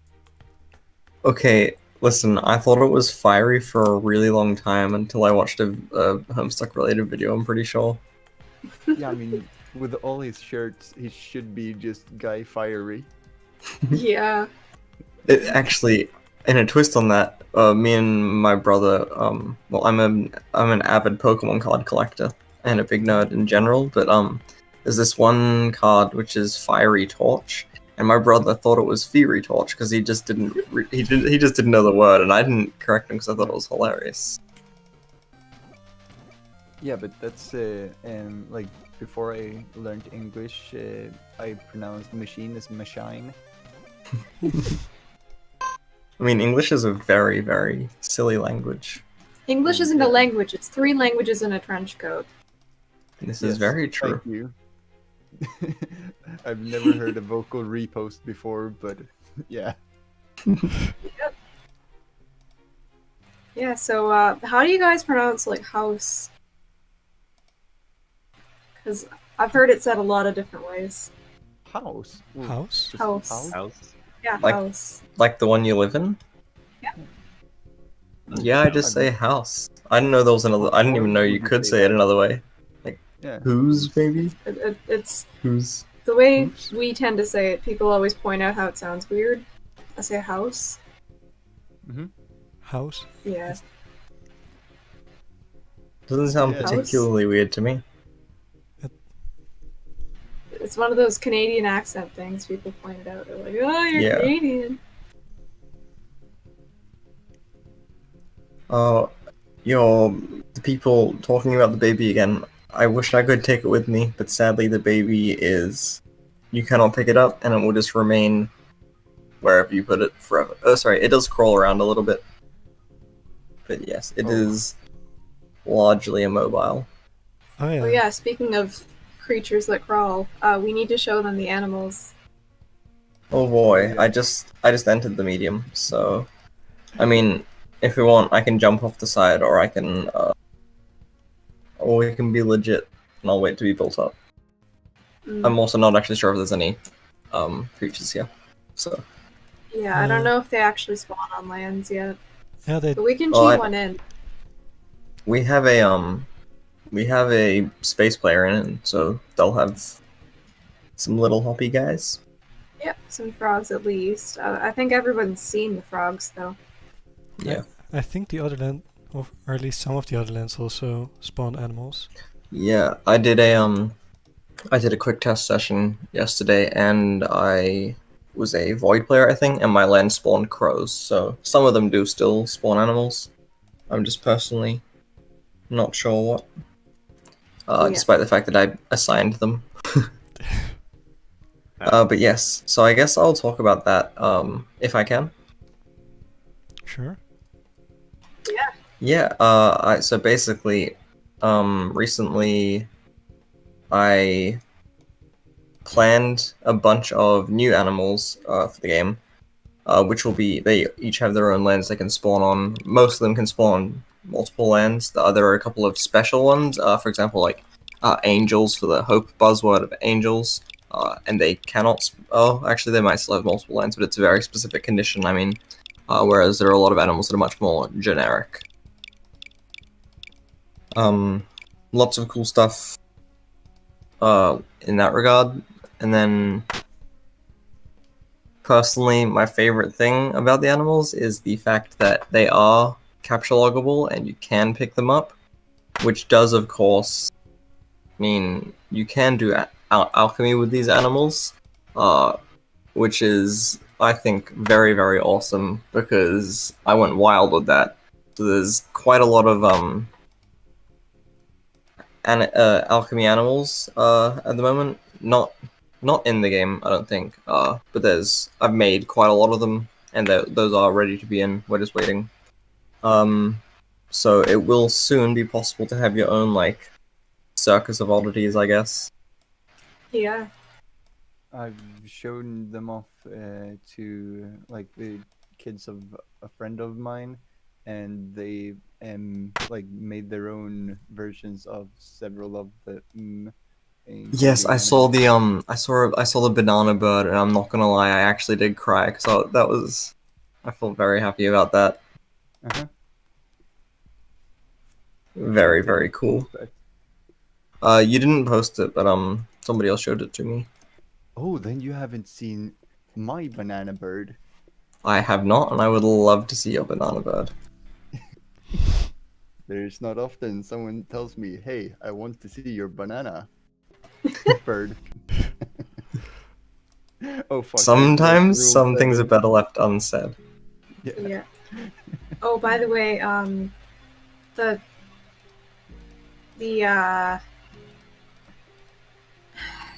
Okay, listen, I thought it was fiery for a really long time until I watched a Homestuck related video, I'm pretty sure. Yeah, I mean, with all his shirts, he should be just Guy Fiery. Yeah. It actually, in a twist on that, me and my brother, well, I'm an avid Pokemon card collector and a big nerd in general, but there's this one card which is Fiery Torch, and my brother thought it was Fiery Torch because he just didn't he just didn't know the word, and I didn't correct him because I thought it was hilarious. Yeah, but that's like before I learned English, I pronounced machine as machine. I mean, English is a very, very silly language. English isn't a language, it's 3 languages in a trench coat. This is Yes, very true. Thank you. I've never heard a vocal repost before, but yeah. Yeah, so how do you guys pronounce like house? Because I've heard it said a lot of different ways. House. Ooh, House? just House. House? Yeah, Like- house. Like the one you live in? Yeah. Yeah, I just say house. I didn't know there was another. I didn't even know you could say it another way. Yeah. Whose, maybe? It's Whose? the way Oops. we tend to say it. People always point out how it sounds weird. I say house. House? Yeah. Doesn't sound Yeah. particularly weird to me. It's one of those Canadian accent things people pointed out. They're like, oh, you're Yeah. Canadian. The people talking about the baby again. I wish I could take it with me, but sadly the baby is. You cannot pick it up, and it will just remain wherever you put it forever. Oh, sorry, it does crawl around a little bit. But yes, it is largely immobile. Oh yeah. Oh yeah, speaking of creatures that crawl, we need to show them the animals. Oh boy, Yeah. I just entered the medium, so I mean, if we want, I can jump off the side, or I can, or we can be legit, and I'll wait to be built up. Mm. I'm also not actually sure if there's any, creatures here, so Yeah, I don't know if they actually spawn on lands yet, Yeah, they but we can Well, cheat I- one in. we have a space player in it, so they'll have some little hoppy guys. Yep, some frogs at least. I think everyone's seen the frogs though. Yeah, I think the other land, or at least some of the other lands, also spawn animals. yeah. I did a quick test session yesterday, and I was a void player, I think, and my land spawned crows. So some of them do still spawn animals. I'm just personally not sure what. Yeah. Despite the fact that I assigned them. But yes, so I guess I'll talk about that if I can. Sure. Yeah, so basically, recently I planned a bunch of new animals for the game, which will be, they each have their own lands they can spawn on. Most of them can spawn on multiple lands. There are a couple of special ones, for example, like angels for the hope buzzword of angels, and they cannot, oh, actually they might still have multiple lands, but it's a very specific condition, I mean, whereas there are a lot of animals that are much more generic. Lots of cool stuff in that regard. And then, personally, my favorite thing about the animals is the fact that they are capture loggable and you can pick them up, which does, of course, mean you can do alchemy with these animals, which is, I think, very, very awesome, because I went wild with that. So there's quite a lot of alchemy animals at the moment. Not in the game, I don't think. But I've made quite a lot of them, and those are ready to be in. We're just waiting. So it will soon be possible to have your own like circus of oddities, I guess. Yeah. I've shown them off to like the kids of a friend of mine, and they like made their own versions of several of the Yes, I saw the I saw the banana bird, and I'm not gonna lie, I actually did cry because I felt very happy about that. Uh-huh. Very, very cool. You didn't post it, but somebody else showed it to me. Oh, then you haven't seen my banana bird. I have not, and I would love to see your banana bird. There's not often someone tells me, "Hey, I want to see your banana bird." Oh fuck. Sometimes some things are better left unsaid. Yeah. Oh, by the way, the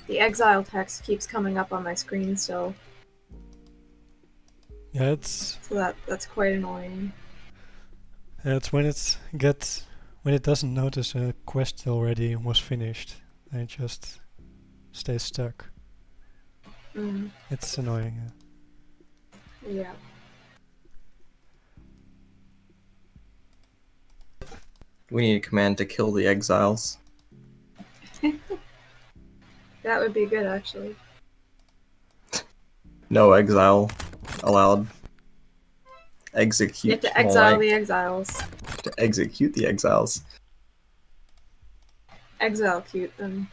exile text keeps coming up on my screen still, Yeah, it's so that's quite annoying. when it doesn't notice a quest already was finished, and it just stays stuck. Mm, It's annoying. yeah. We need a command to kill the exiles. That would be good, actually. No exile allowed. Execute. You have to more exile like, the exiles. to execute the exiles. Exile-cute them.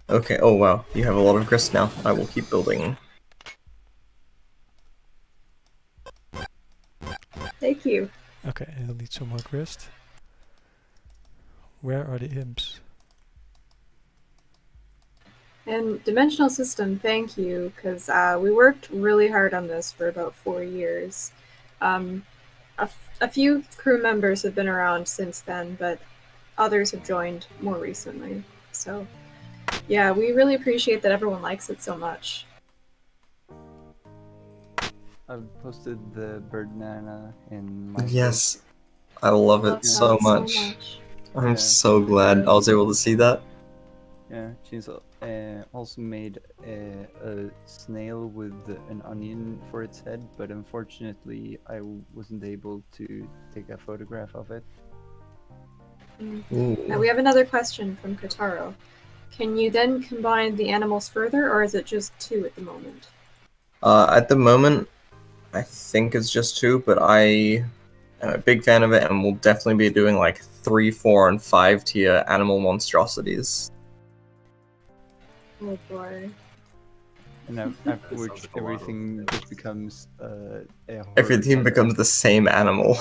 Okay, oh wow, you have a lot of grist now. I will keep building. Thank you. Okay, I'll need some more grist. Where are the imps? And Dimensional System, thank you, because we worked really hard on this for about 4 years. A few crew members have been around since then, but others have joined more recently. So, yeah, we really appreciate that everyone likes it so much. I've posted the bird nana in my Yes, I love Love it so that much. I'm Yeah. so glad I was able to see that. Yeah, she's also made a snail with an onion for its head, but unfortunately I wasn't able to take a photograph of it. Ooh. Now we have another question from Kotaro. Can you then combine the animals further, or is it just 2 at the moment? At the moment, I think it's just 2, but I am a big fan of it, and we'll definitely be doing like 3, 4, and 5 tier animal monstrosities. Oh boy. And after which sounds like a lot of everything things. just becomes a horror Everything terror. becomes the same animal.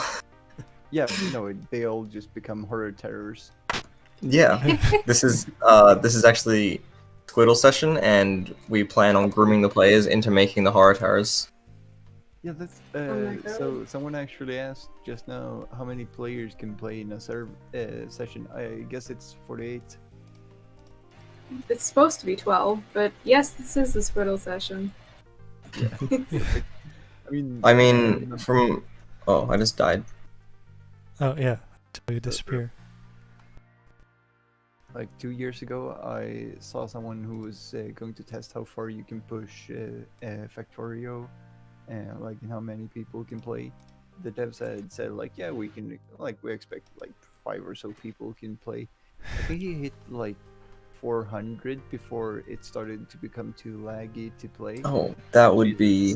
Yeah, no, they all just become horror terrors. Yeah, this is actually Squirtle session, and we plan on grooming the players into making the horror terrors. Yeah, that's my God. so someone actually asked just now how many players can play in a session. I guess it's 48. It's supposed to be 12, but yes, this is the Squirtle session. Yeah. Perfect. I mean, from. Oh, I just died. Oh yeah, so you disappear. Like 2 years ago, I saw someone who was going to test how far you can push Factorio, and like how many people can play. The devs had said like, yeah, we can, like we expect like 5 or so people can play. I think he hit like 400 before it started to become too laggy to play. Oh, that would be.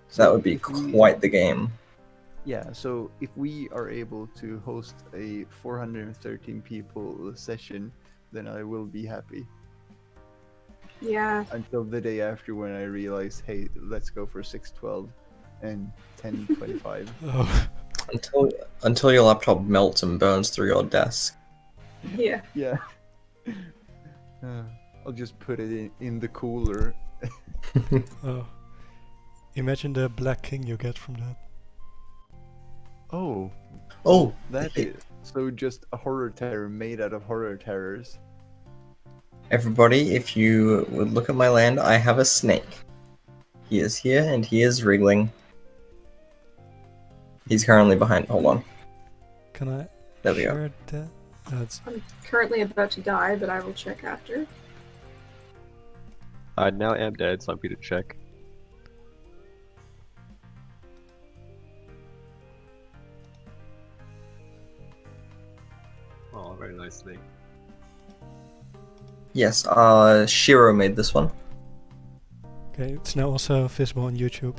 So That would be if we- quite the game. Yeah, so if we are able to host a 413 people session, then I will be happy. Yeah, Until the day after when I realized, hey, let's go for 612 and 1025. Oh, Until your laptop melts and burns through your desk. yeah. Yeah. I'll just put it in the cooler. oh. Imagine the Black King you get from that. Oh, Oh, that hey, is. So just a horror terror made out of horror terrors. everybody, if you would look at my land, I have a snake. He is here and he is wriggling. He's currently behind. Hold on. Can I There we go. share that? That's I'm currently about to die, but I will check after. I now am dead, so I'm free to check. Oh, very nice snake. Yes, Shiro made this one. okay. It's now also visible on YouTube.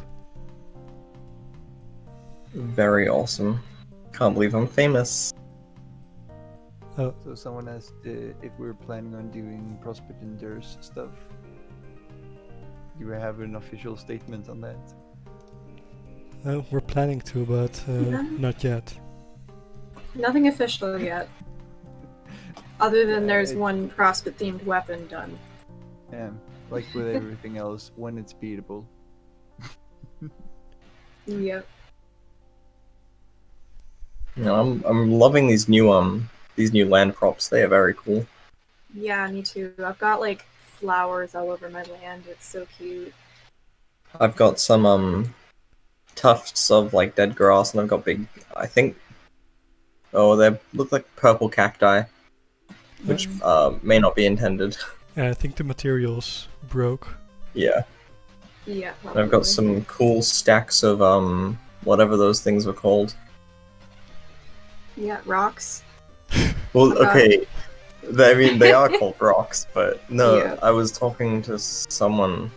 Very awesome. Can't believe I'm famous. Oh, So someone asked if we're planning on doing Prospect Endurance stuff. Do we have an official statement on that? we're planning to, but Yeah. not yet. Nothing official yet. Other than there's it- one CrossFit themed weapon done. Yeah, like with everything else, when it's beatable. Yep. No, I'm loving these new land props. They are very cool. Yeah, me too. I've got like flowers all over my land. It's so cute. I've got some tufts of like dead grass, and I've got big. I think. Oh, they look like purple cacti, which may not be intended. Yeah, I think the materials broke. Yeah. Yeah. And I've got probably. some cool stacks of whatever those things were called. Yeah, rocks. Well, Uh-huh. okay. I mean, they are called rocks, but no, Yeah. I was talking to someone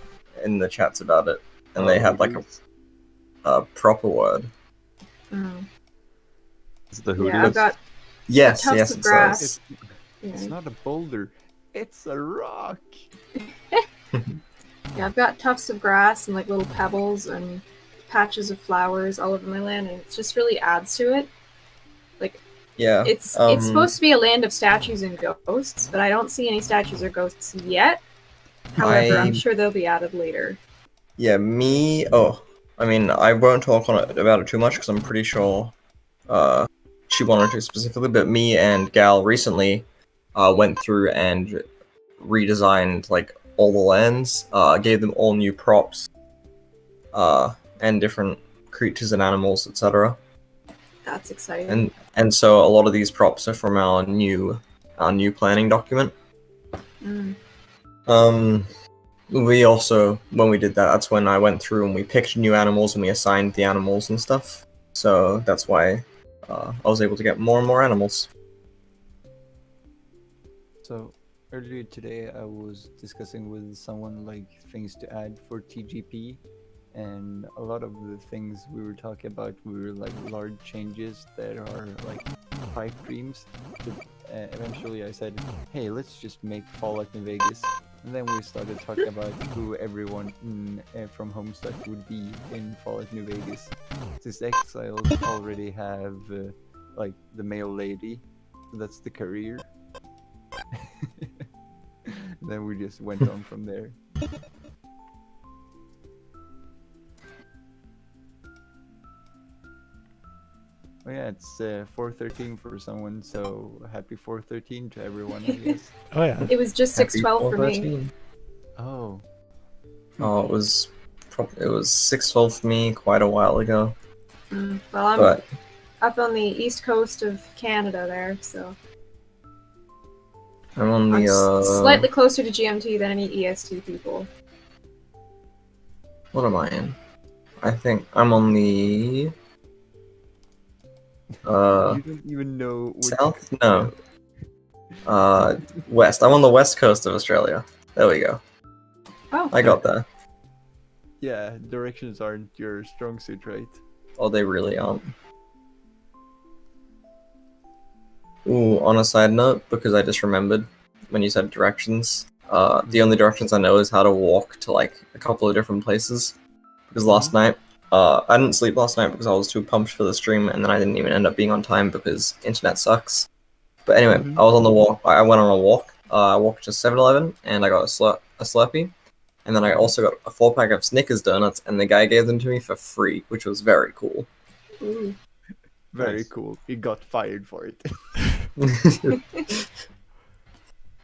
in the chats about it, and they had like a proper word. Mm. Is it the Yeah, hooties? I've got Yes, tufts yes, of it grass. says. It's yeah, not a boulder, it's a rock. yeah, I've got tufts of grass and like little pebbles and patches of flowers all over my land, and it just really adds to it. Like Yeah. it's supposed to be a land of statues and ghosts, but I don't see any statues or ghosts yet. However, I'm I- sure they'll be added later. Yeah, me. Oh, I mean, I won't talk on it about it too much because I'm pretty sure she wanted to specifically. But me and Gal recently went through and redesigned like all the lands, gave them all new props, and different creatures and animals, etc. That's exciting. And so a lot of these props are from our new planning document. Mm. We also, when we did that, that's when I went through and we picked new animals and we assigned the animals and stuff. So that's why I was able to get more and more animals. So earlier today I was discussing with someone like things to add for TGP, and a lot of the things we were talking about were like large changes that are like pipe dreams. But eventually I said, hey, let's just make Fallout New Vegas. And then we started talking about who everyone from Homestuck would be in Fallout New Vegas. Since Exiles already have like the male lady, so that's the career. Then we just went on from there. Oh yeah, it's 4:13 for someone, so happy 4:13 to everyone, I guess. Oh yeah. It was just Happy 6:12 for me. 4:13. Oh, Oh, it was 6:12 for me quite a while ago, Well, I'm but up on the east coast of Canada there, so I'm on I'm the slightly closer to GMT than any EST people. What am I in? I think I'm on the you don't even know which. south? No. West. I'm on the west coast of Australia. There we go. Oh, I got there. Yeah, directions aren't your strong suit, right? Oh, they really aren't. Ooh, on a side note, because I just remembered when you said directions, the only directions I know is how to walk to like a couple of different places. Because last night, I didn't sleep last night because I was too pumped for the stream, and then I didn't even end up being on time because internet sucks. But anyway, Mhm. I was on the walk. I went on a walk. I walked to 7-Eleven and I got a Slurpee, and then I also got a 4-pack of Snickers donuts, and the guy gave them to me for free, which was very cool. ooh. Very Nice. cool. He got fired for it.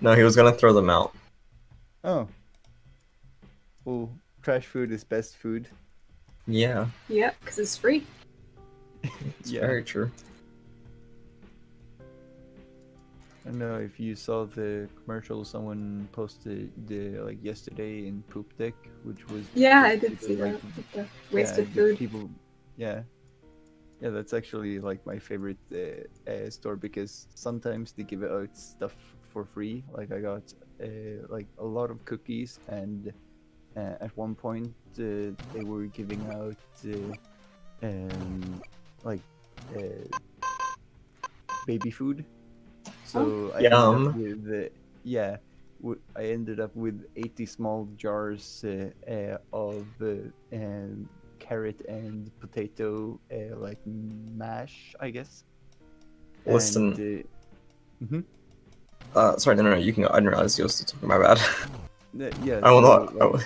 No, he was gonna throw them out. Oh. Well, trash food is best food. Yeah, Yep, because it's free. it's Yeah. very true. I don't know if you saw the commercial someone posted yesterday in Poop Deck, which was Yeah, I just did people, see that. like, With the wasted just food. People, yeah, yeah, that's actually like my favorite store because sometimes they give out stuff for free. Like I got like a lot of cookies, and at one point they were giving out like baby food. So I ended Yum. up with I ended up with 80 small jars of carrot and potato like mash, I guess. Listen. And, mhm. Sorry, no, you can go. I didn't realize you were still talking. My bad. Yeah, I will so, not.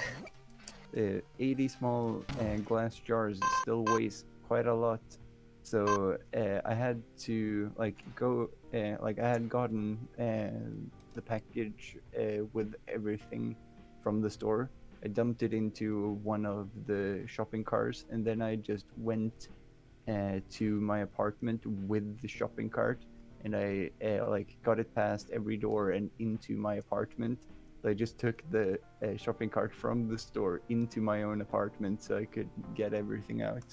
like, 80 small glass jars still weighs quite a lot. So I had to like go like I had gotten the package with everything from the store. I dumped it into one of the shopping cars, and then I just went to my apartment with the shopping cart, and I like got it past every door and into my apartment. So I just took the shopping cart from the store into my own apartment so I could get everything out.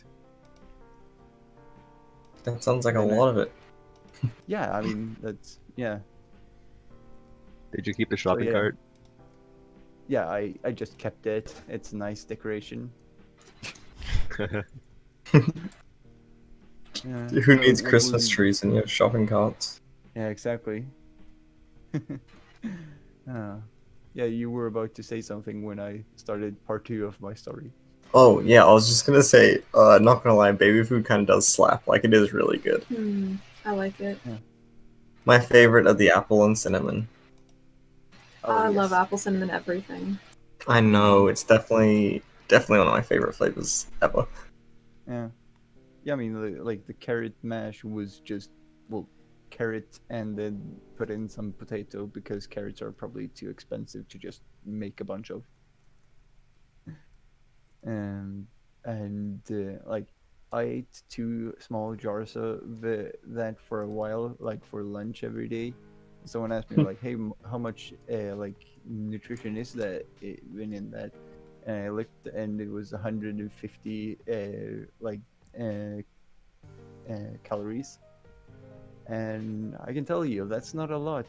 That sounds like a And then lot of it. Yeah, I mean that's yeah. Did you keep the shopping yeah. cart? Yeah, I just kept it. It's a nice decoration. Yeah, Who so needs what Christmas was- trees in your shopping carts? Yeah, exactly. Yeah, you were about to say something when I started part 2 of my story. Oh yeah, I was just gonna say, not gonna lie, baby food kind of does slap. Like it is really good. I like it. My favorite are the apple and cinnamon. Oh, I love yes. apple cinnamon everything. I know it's definitely one of my favorite flavors ever. Yeah. Yeah, I mean, like the carrot mash was just, well, carrot and then put in some potato because carrots are probably too expensive to just make a bunch of. Like, I ate 2 small jars of that for a while, like for lunch every day. Someone asked me, like, hey, how much, like, nutrition is that in that? And I looked, and it was 150, calories, and I can tell you that's not a lot.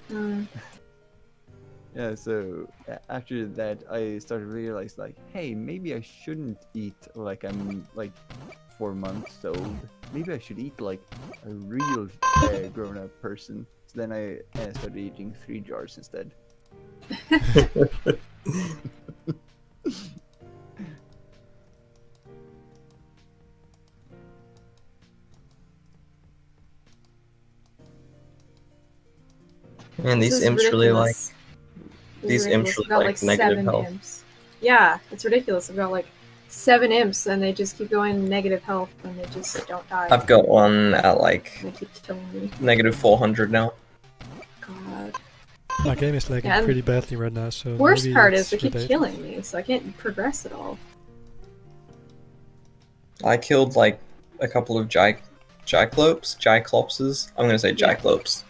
Mm. Yeah, so after that I started to realize like, hey, maybe I shouldn't eat like I'm like 4 months old. Maybe I should eat like a real grown-up person. So then I started eating 3 jars instead. Man, This these is imps really like. ridiculous. This is These imps ridiculous. really I've got like like negative 7 health. imps. Yeah, it's ridiculous. I've got like 7 imps and they just keep going negative health and they just don't die. I've got one at like They keep killing me. negative 400 now. God. My game is lagging Yeah, and pretty badly right now, so Worst maybe part is it's they keep related. killing me, so I can't progress at all. I killed like a couple of Gyclopses. I'm gonna say Yeah. Gyclopes.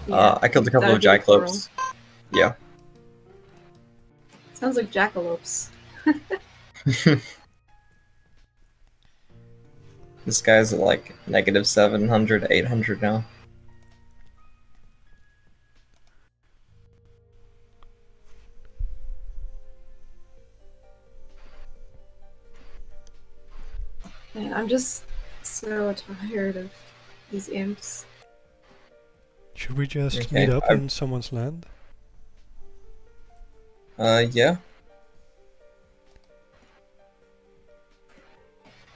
Yeah. I killed a couple of That'd be plural. Gyclopes. Yeah. Sounds like jackalopes. This guy's at like negative 700, 800 now. Man, I'm just so tired of these imps. Should we just Okay, meet up I- in someone's land? Yeah.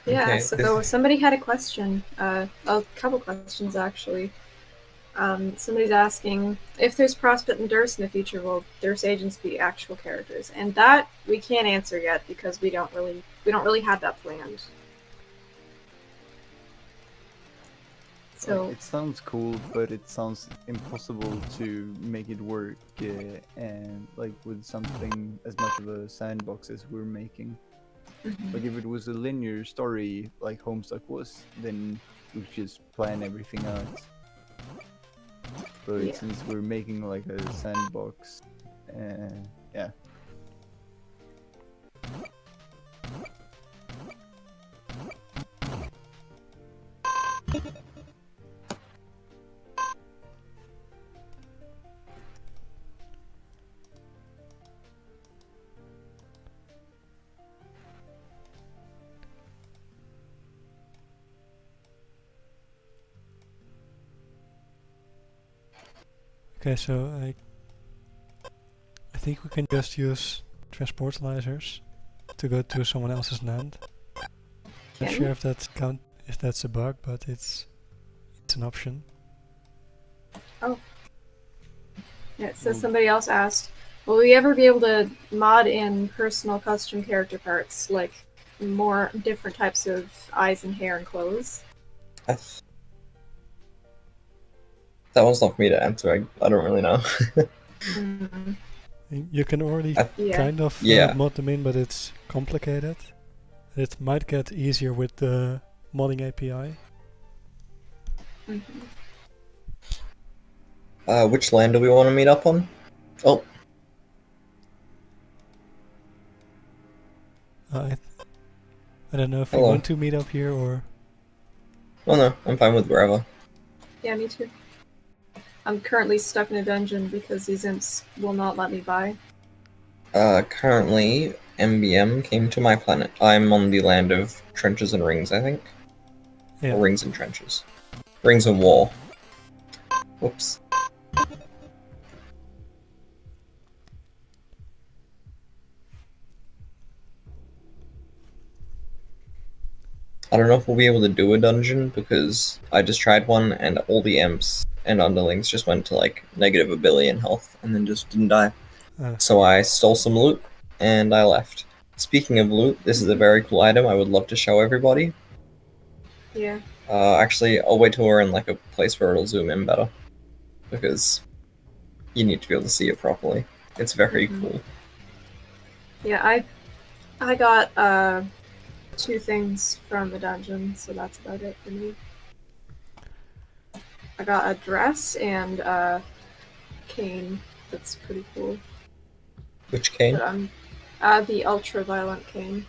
Yeah, Okay, so this- somebody had a question, a couple questions actually. Somebody's asking if there's Prospect and Durst in the future, will Durst agents be actual characters? And that we can't answer yet because we don't really have that planned. So It sounds cool, but it sounds impossible to make it work, and like with something as much of a sandbox as we're making. mhm. Like if it was a linear story like Homestuck was, then we just plan everything out. But Yeah. since we're making like a sandbox, yeah. Okay, so I think we can just use transportalizers to go to someone else's land. Not Can sure we? if that's a bug, but it's an option. Yeah, so Mm. somebody else asked, will we ever be able to mod in personal custom character parts, like more different types of eyes and hair and clothes? That one's not for me to answer. I don't really know. Mm, You can already yeah. kind of Yeah. mod them in, but it's complicated. It might get easier with the modding API. Mhm. Which land do we want to meet up on? Oh, I don't know if you Hello. want to meet up here or... oh no, I'm fine with wherever. Yeah, me too. I'm currently stuck in a dungeon because these imps will not let me buy. Currently, MBM came to my planet. I'm on the land of trenches and rings, I think. Yeah. Or rings and trenches. Rings and war. Whoops. I don't know if we'll be able to do a dungeon because I just tried one and all the imps and underlings just went to like negative a billion health and then just didn't die. So I stole some loot and I left. Speaking of loot, this is a very cool item I would love to show everybody. Yeah. Actually, I'll wait till we're in like a place where it'll zoom in better. Because you need to be able to see it properly. It's very Mhm. cool. Yeah, I got 2 things from the dungeon, so that's about it for me. I got a dress and a cane. That's pretty cool. Which cane? But the ultra-violent cane.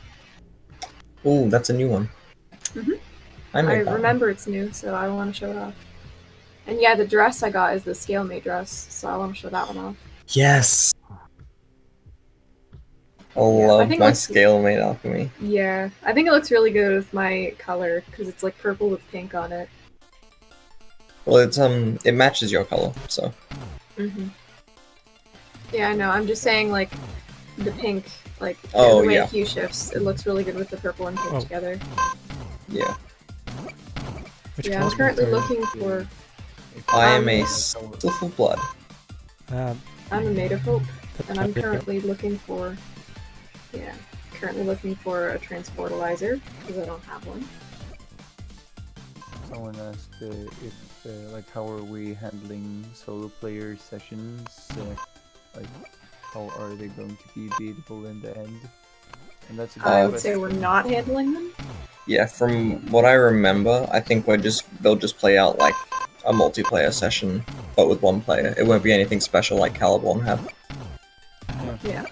Ooh, that's a new one. Mhm. I I made that one. remember it's new, so I want to show it off. And yeah, the dress I got is the scale mate dress, so I want to show that one off. Yes! I I love think my let's- scale made alchemy. Yeah, I think it looks really good with my color because it's like purple with pink on it. Well, it's it matches your color, so Mm-hmm. Yeah, I know. I'm just saying, like the pink, like Oh, the way yeah. hue shifts, it looks really good with the purple and pink Oh. together. yeah. Which Yeah, I'm classmate currently are you? looking for. I am Um, a Sylph of Blood. Ah, I'm a Maid of Hope, that and I'm might be- currently looking for. Yeah. currently looking for a transportalizer because I don't have one. Someone asked if like how are we handling solo player sessions? Like how are they going to be beatable in the end? And that's a good I would say question. we're not handling them. Yeah, from what I remember, I think they'll just play out like a multiplayer session, but with one player. It won't be anything special like Caliborn had. Yeah.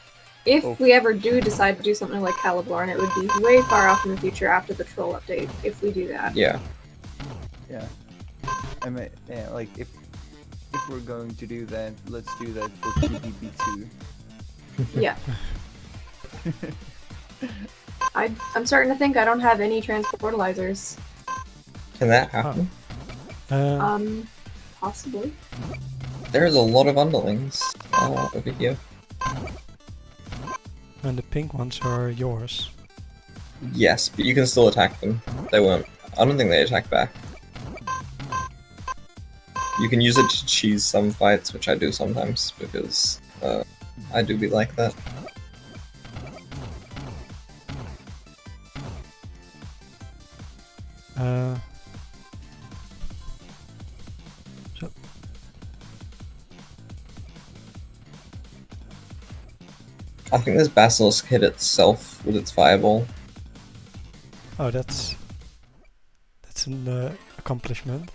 If Oh. we ever do decide to do something like Caliborn, it would be way far off in the future after the troll update, if we do that. Yeah. Yeah. I mean, yeah, like if we're going to do that, let's do that for PDB2. Yeah. I'm starting to think I don't have any transportalizers. Can that happen? Possibly. There's a lot of underlings over here. And the pink ones are yours. Yes, but you can still attack them. They won't. I don't think they attack back. You can use it to cheese some fights, which I do sometimes, because I do be like that. So I think this Basilisk hit itself with its fireball. oh, that's an accomplishment.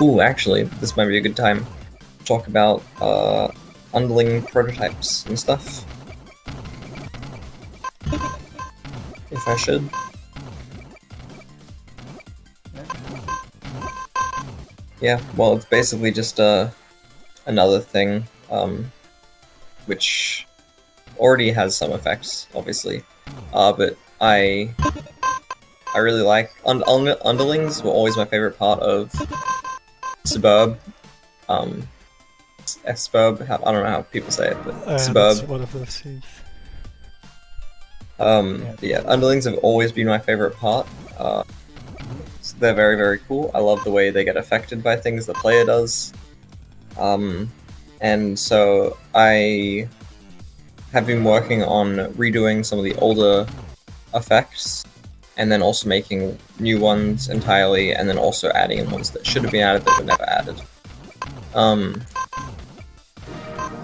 Ooh, actually, this might be a good time to talk about underling prototypes and stuff. If I should. Yeah, well, it's basically just another thing, which already has some effects, obviously. But I really like underlings were always my favorite part of Suburb. Suburb. I don't know how people say it, but Suburb. That's what I've seen. But yeah, underlings have always been my favorite part. They're very, very cool. I love the way they get affected by things the player does. And so I have been working on redoing some of the older effects, and then also making new ones entirely, and then also adding in ones that should have been added that were never added.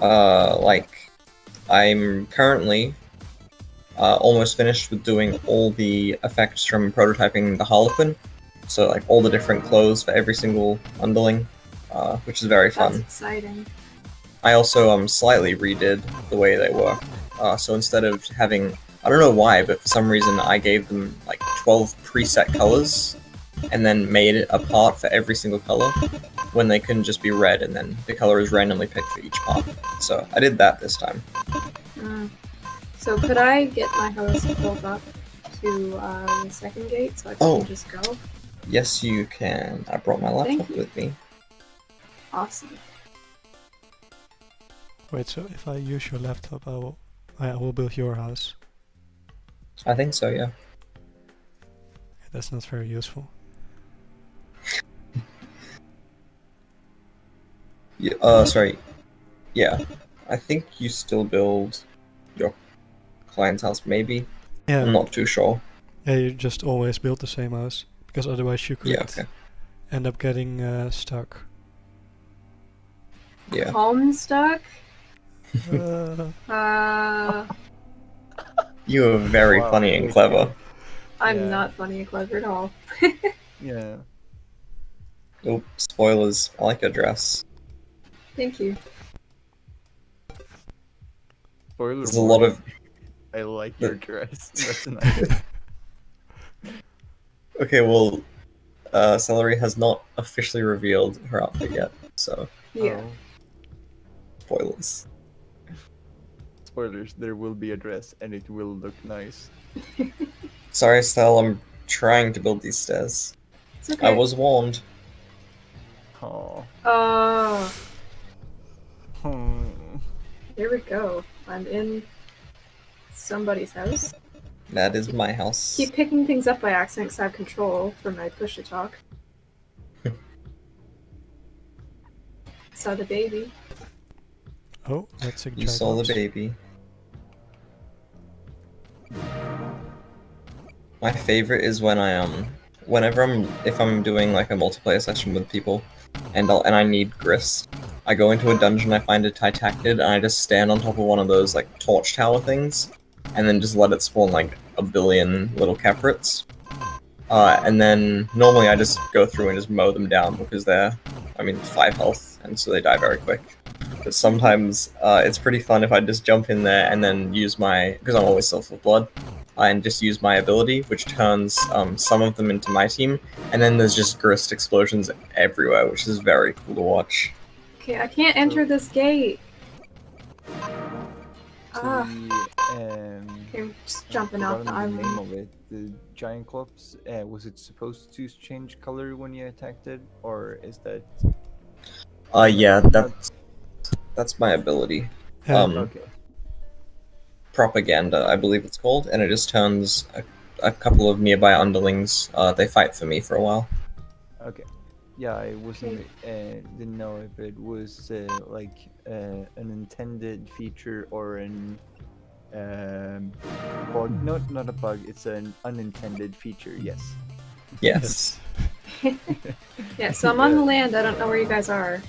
Like, I'm currently almost finished with doing all the effects from prototyping the Harlequin. So, like, all the different clothes for every single underling, which is very That's fun. exciting. I also slightly redid the way they work. So instead of having, I don't know why, but for some reason I gave them like 12 preset colors and then made it a part for every single color when they couldn't just be red and then the color is randomly picked for each part. So I did that this time. So could I get my host built up to the second gate so I can just go? Yes, you can. I brought my laptop Thank you. with me. Awesome. Wait, so if I use your laptop, I will build your house. I think so, yeah. That's not very useful. Yeah, sorry. Yeah. I think you still build your client's house, maybe? Yeah, I'm not too sure. yeah, you just always build the same house, because otherwise you could Yeah, okay. end up getting stuck. Yeah. Homestuck? Uh, You are very Wow, funny and okay. clever. I'm Yeah. not funny and clever at all. Yeah. Oh, spoilers. I like your dress. Thank you. Spoiler There's a lot warning, of... I like your dress. That's nice. Okay, well, Celery has not officially revealed her outfit yet, so Yeah. Oh. spoilers. Spoilers, there will be a dress and it will look nice. Sorry, Cel, I'm trying to build these stairs. It's okay. I was warned. Oh. Oh, Hmm. here we go. I'm in somebody's house. That is my house. Keep picking things up by accident because I have control for my push to talk. Saw the baby. Oh, that's a You saw the Gyrops. baby. My favorite is when if I'm doing like a multiplayer session with people, and I need grist. I go into a dungeon, I find a Titactid, and I just stand on top of one of those like torch tower things, and then just let it spawn like a billion little Caprits. And then normally I just go through and just mow them down because they're, 5 health, and so they die very quick. But sometimes it's pretty fun if I just jump in there and then use because I'm always self of blood, and just use my ability, which turns some of them into my team, and then there's just grist explosions everywhere, which is very cool to watch. Okay, I can't enter this gate. So Ah. the Okay, I'm just jumping off the forgotten the name island. of it, the giant clubs. Was it supposed to change color when you attacked it, or is that Yeah, that's my ability. Yeah, okay? Propaganda, I believe it's called, and it just turns a couple of nearby underlings. They fight for me for a while. Okay. Yeah, I wasn't didn't know if it was like an intended feature or an bug. No, not a bug. It's an unintended feature. Yes. Yes. Yeah, so I'm on the land. I don't know where you guys are.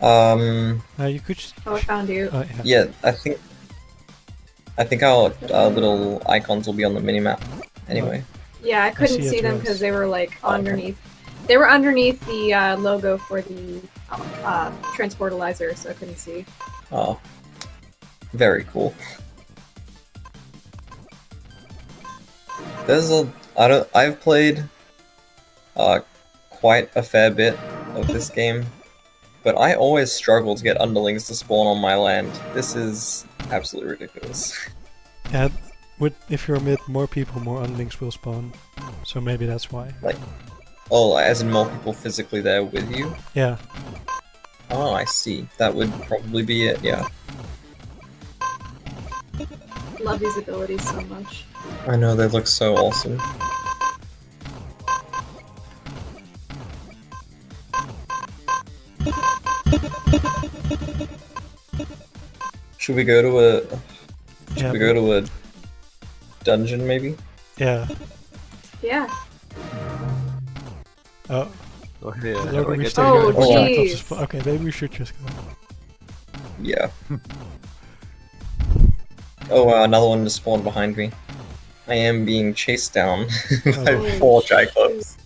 you could. Oh, I found you. Yeah. Yeah, I think our little icons will be on the minimap. Anyway. Yeah, I couldn't see see them address. because they were like Oh, okay. underneath. They were underneath the logo for the transportalizer, so I couldn't see. Oh, very cool. I've played quite a fair bit of this game, but I always struggle to get underlings to spawn on my land. This is absolutely ridiculous. Yeah, if you're mid, more people, more underlings will spawn. So maybe that's why. Oh, as in more people physically there with you? Yeah. Oh, I see. That would probably be it, yeah. Love these abilities so much. I know, they look so awesome. Should we go to a Yeah. we go to a dungeon maybe? Yeah. Yeah. Oh, Oh, yeah, logo like mistake. Oh, Cyclops jeez. Okay, maybe we should just go. Yeah. Oh wow, another one just spawned behind me. I am being chased down by Oh. 4 Cyclops.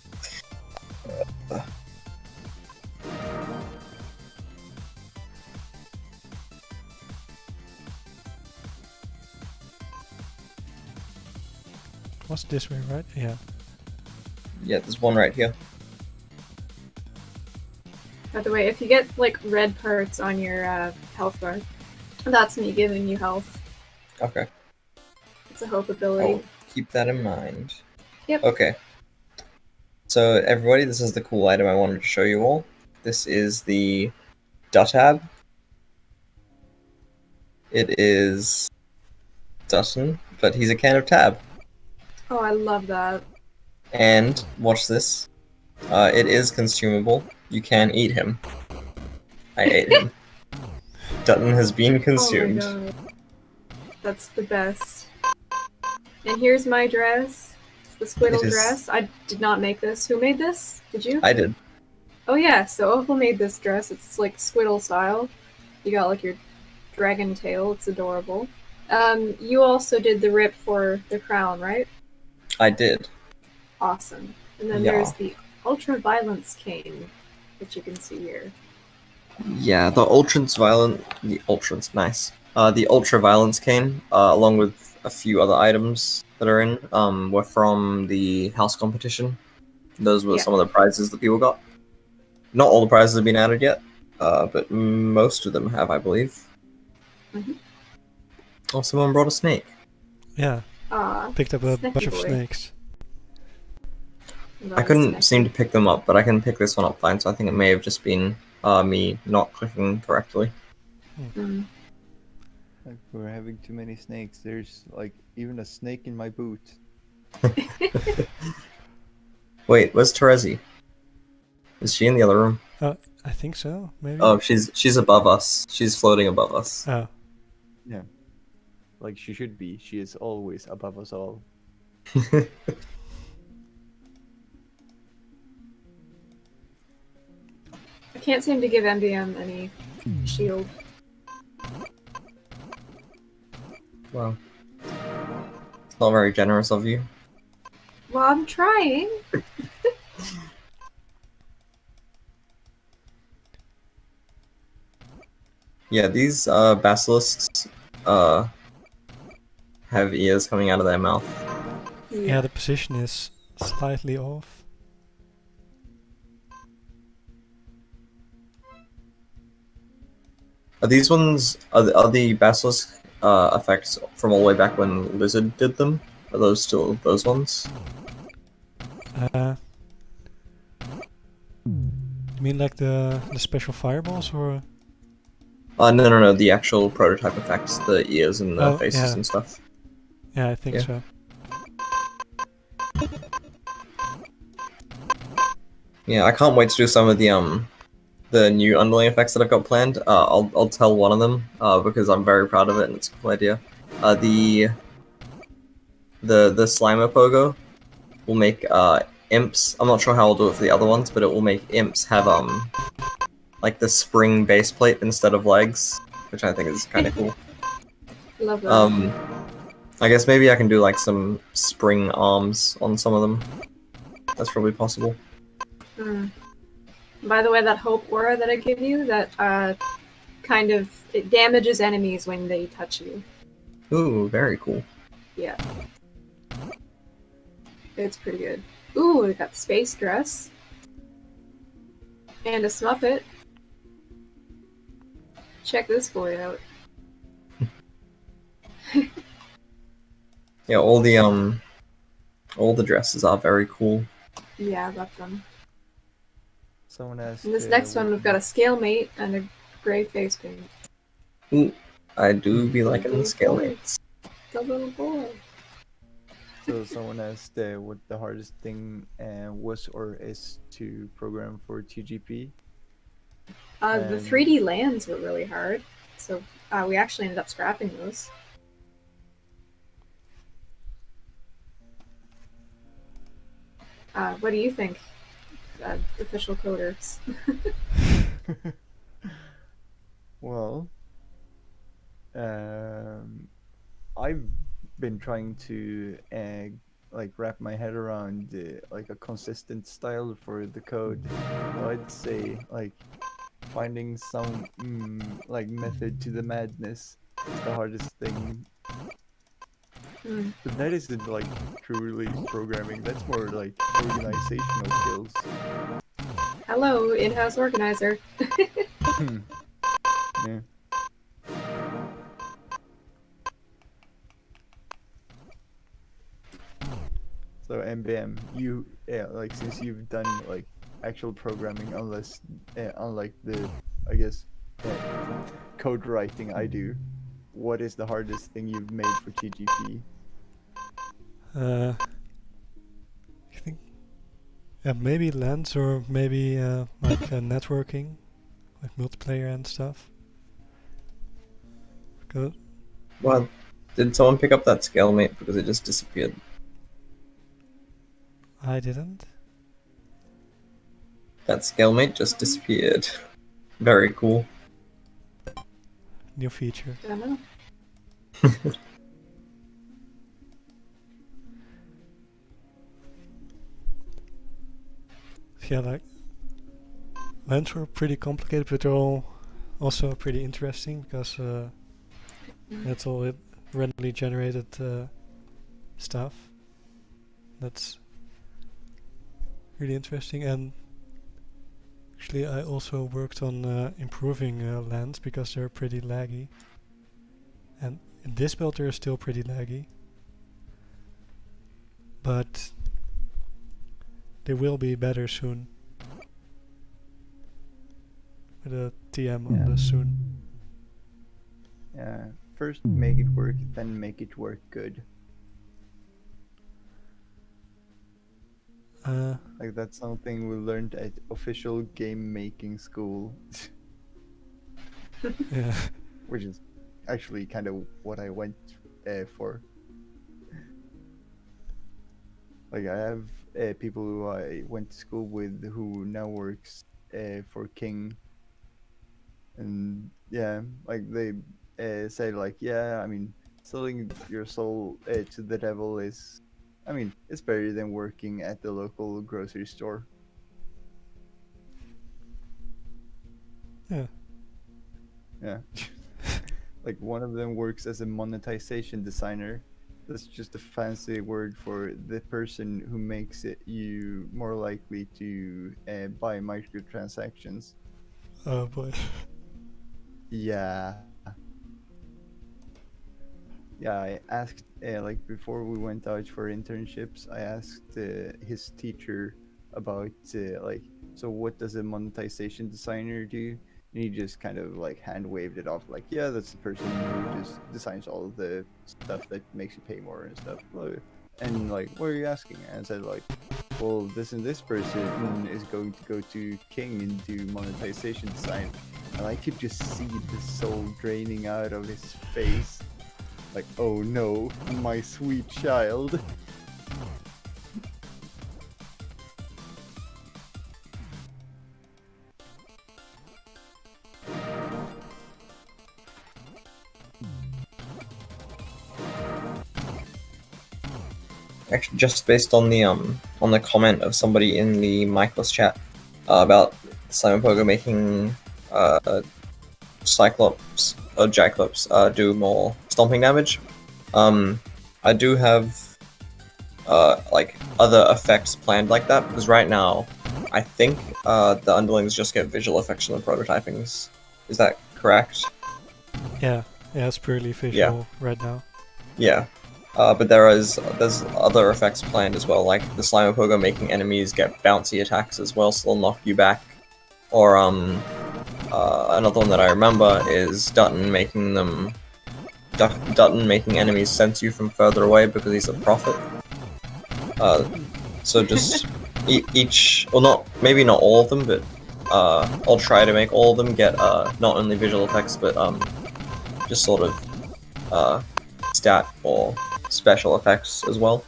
What's this way, right? Yeah. Yeah, there's one right here. By the way, if you get like red parts on your health bar, that's me giving you health. Okay. It's a hope ability. I'll keep that in mind. Yep. Okay. So everybody, this is the cool item I wanted to show you all. This is the Dutab. It is Dutton, but he's a can of tab. Oh, I love that. And watch this. It is consumable. You can eat him. I ate him. Dutton has been consumed. Oh my god. That's the best. And here's my dress. It's the Squiddle It is- dress. I did not make this. Who made this? Did you? I did. Oh yeah, so Opal made this dress. It's like Squiddle style. You got like your dragon tail. It's adorable. You also did the rip for the crown, right? I did. Awesome. And then Yeah. there's the Ultra Violence cane, which you can see here. Yeah, the Ultra Violence cane, along with a few other items that are in, were from the house competition. Those were Yeah. some of the prizes that people got. Not all the prizes have been added yet, but most of them have, I believe. Mhm. Oh, someone brought a snake. Yeah. Ah, Picked up a Snacky bunch of boy. snakes. I couldn't seem to pick them up, but I can pick this one up fine, so I think it may have just been me not clicking correctly. Mm. Like, we're having too many snakes. There's like even a snake in my boot. Wait, where's Terezi? Is she in the other room? I think so, maybe? Oh, she's above us. She's floating above us. Oh, Yeah. Like she should be. She is always above us all. I can't seem to give MBM any shield. Wow. It's not very generous of you. Well, I'm trying. Yeah, these basilisks have ears coming out of their mouth. yeah, the position is slightly off. Are these ones are the basilisk effects from all the way back when Lizard did them? Are those still those ones? You mean like the special fireballs, or? No. The actual prototype effects, the ears and the Oh, faces yeah. and stuff. Yeah, I think Yeah. so. Yeah, I can't wait to do some of the new underling effects that I've got planned. I'll tell one of them because I'm very proud of it and it's a cool idea. The Slimer Pogo will make imps. I'm not sure how I'll do it for the other ones, but it will make imps have like the spring base plate instead of legs, which I think is kind of cool. Love that. I guess maybe I can do like some spring arms on some of them. That's probably possible. By the way, that hope aura that I give you, that kind of it damages enemies when they touch you. Ooh, very cool. Yeah. It's pretty good. Ooh, we got space dress. And a Smuppet. Check this boy out. Yeah, all the dresses are very cool. Yeah, I love them. Someone asked. In this next one, we've got a scale mate and a gray face paint. Ooh, I do be liking the scale mates. The little boy. So someone asked what the hardest thing was or is to program for TGP. The 3D lands were really hard, so we actually ended up scrapping those. What do you think, official coders? Well, I've been trying to like wrap my head around like a consistent style for the code. So I'd say like finding some like method to the madness is the hardest thing. But that isn't like truly programming. That's more like organizational skills. Hello, in-house organizer. Yeah. So MBM, you like since you've done like actual programming, unlike the I guess code writing I do, what is the hardest thing you've made for TGP? I think maybe LANs or maybe like networking, like multiplayer and stuff. Good. Well, did someone pick up that scale mate because it just disappeared? I didn't. That scale mate just disappeared. Very cool. New feature. I don't know. Yeah, like lands were pretty complicated, but they're all also pretty interesting because that's all randomly generated stuff. That's really interesting, and actually I also worked on improving lands because they're pretty laggy, and in this build they're still pretty laggy, but they will be better soon. With a TM on the soon. Yeah, first make it work, then make it work good. Like that's something we learned at official game making school, Yeah. which is actually kind of what I went for. Like I have people who I went to school with who now works for King, and yeah, like they say like, yeah, I mean, selling your soul to the devil is, I mean, it's better than working at the local grocery store. Yeah. Yeah. Like one of them works as a monetization designer. That's just a fancy word for the person who makes it you more likely to buy microtransactions. Oh boy. Yeah. Yeah, I asked, like before we went out for internships, I asked his teacher about, like, so what does a monetization designer do? And he just kind of like hand waved it off, like, yeah, that's the person who just designs all of the stuff that makes you pay more and stuff. And like, what are you asking? And I said like, well, this and this person is going to go to King and do monetization design. And I could just see the soul draining out of his face. Like, oh no, my sweet child. Actually, just based on the comment of somebody in the Michael's chat about Simon Pogo making Cyclops or Jaclops do more stomping damage. I do have like other effects planned like that, because right now I think the underlings just get visual effects from the prototypings. Is that correct? Yeah. Yeah, it's purely visual right now. Yeah. But there's other effects planned as well, like the Slime Pogo making enemies get bouncy attacks as well, so they'll knock you back. Or another one that I remember is Dutton making enemies sense you from further away because he's a prophet. So just each, well, maybe not all of them, but I'll try to make all of them get not only visual effects but just sort of stat or special effects as well.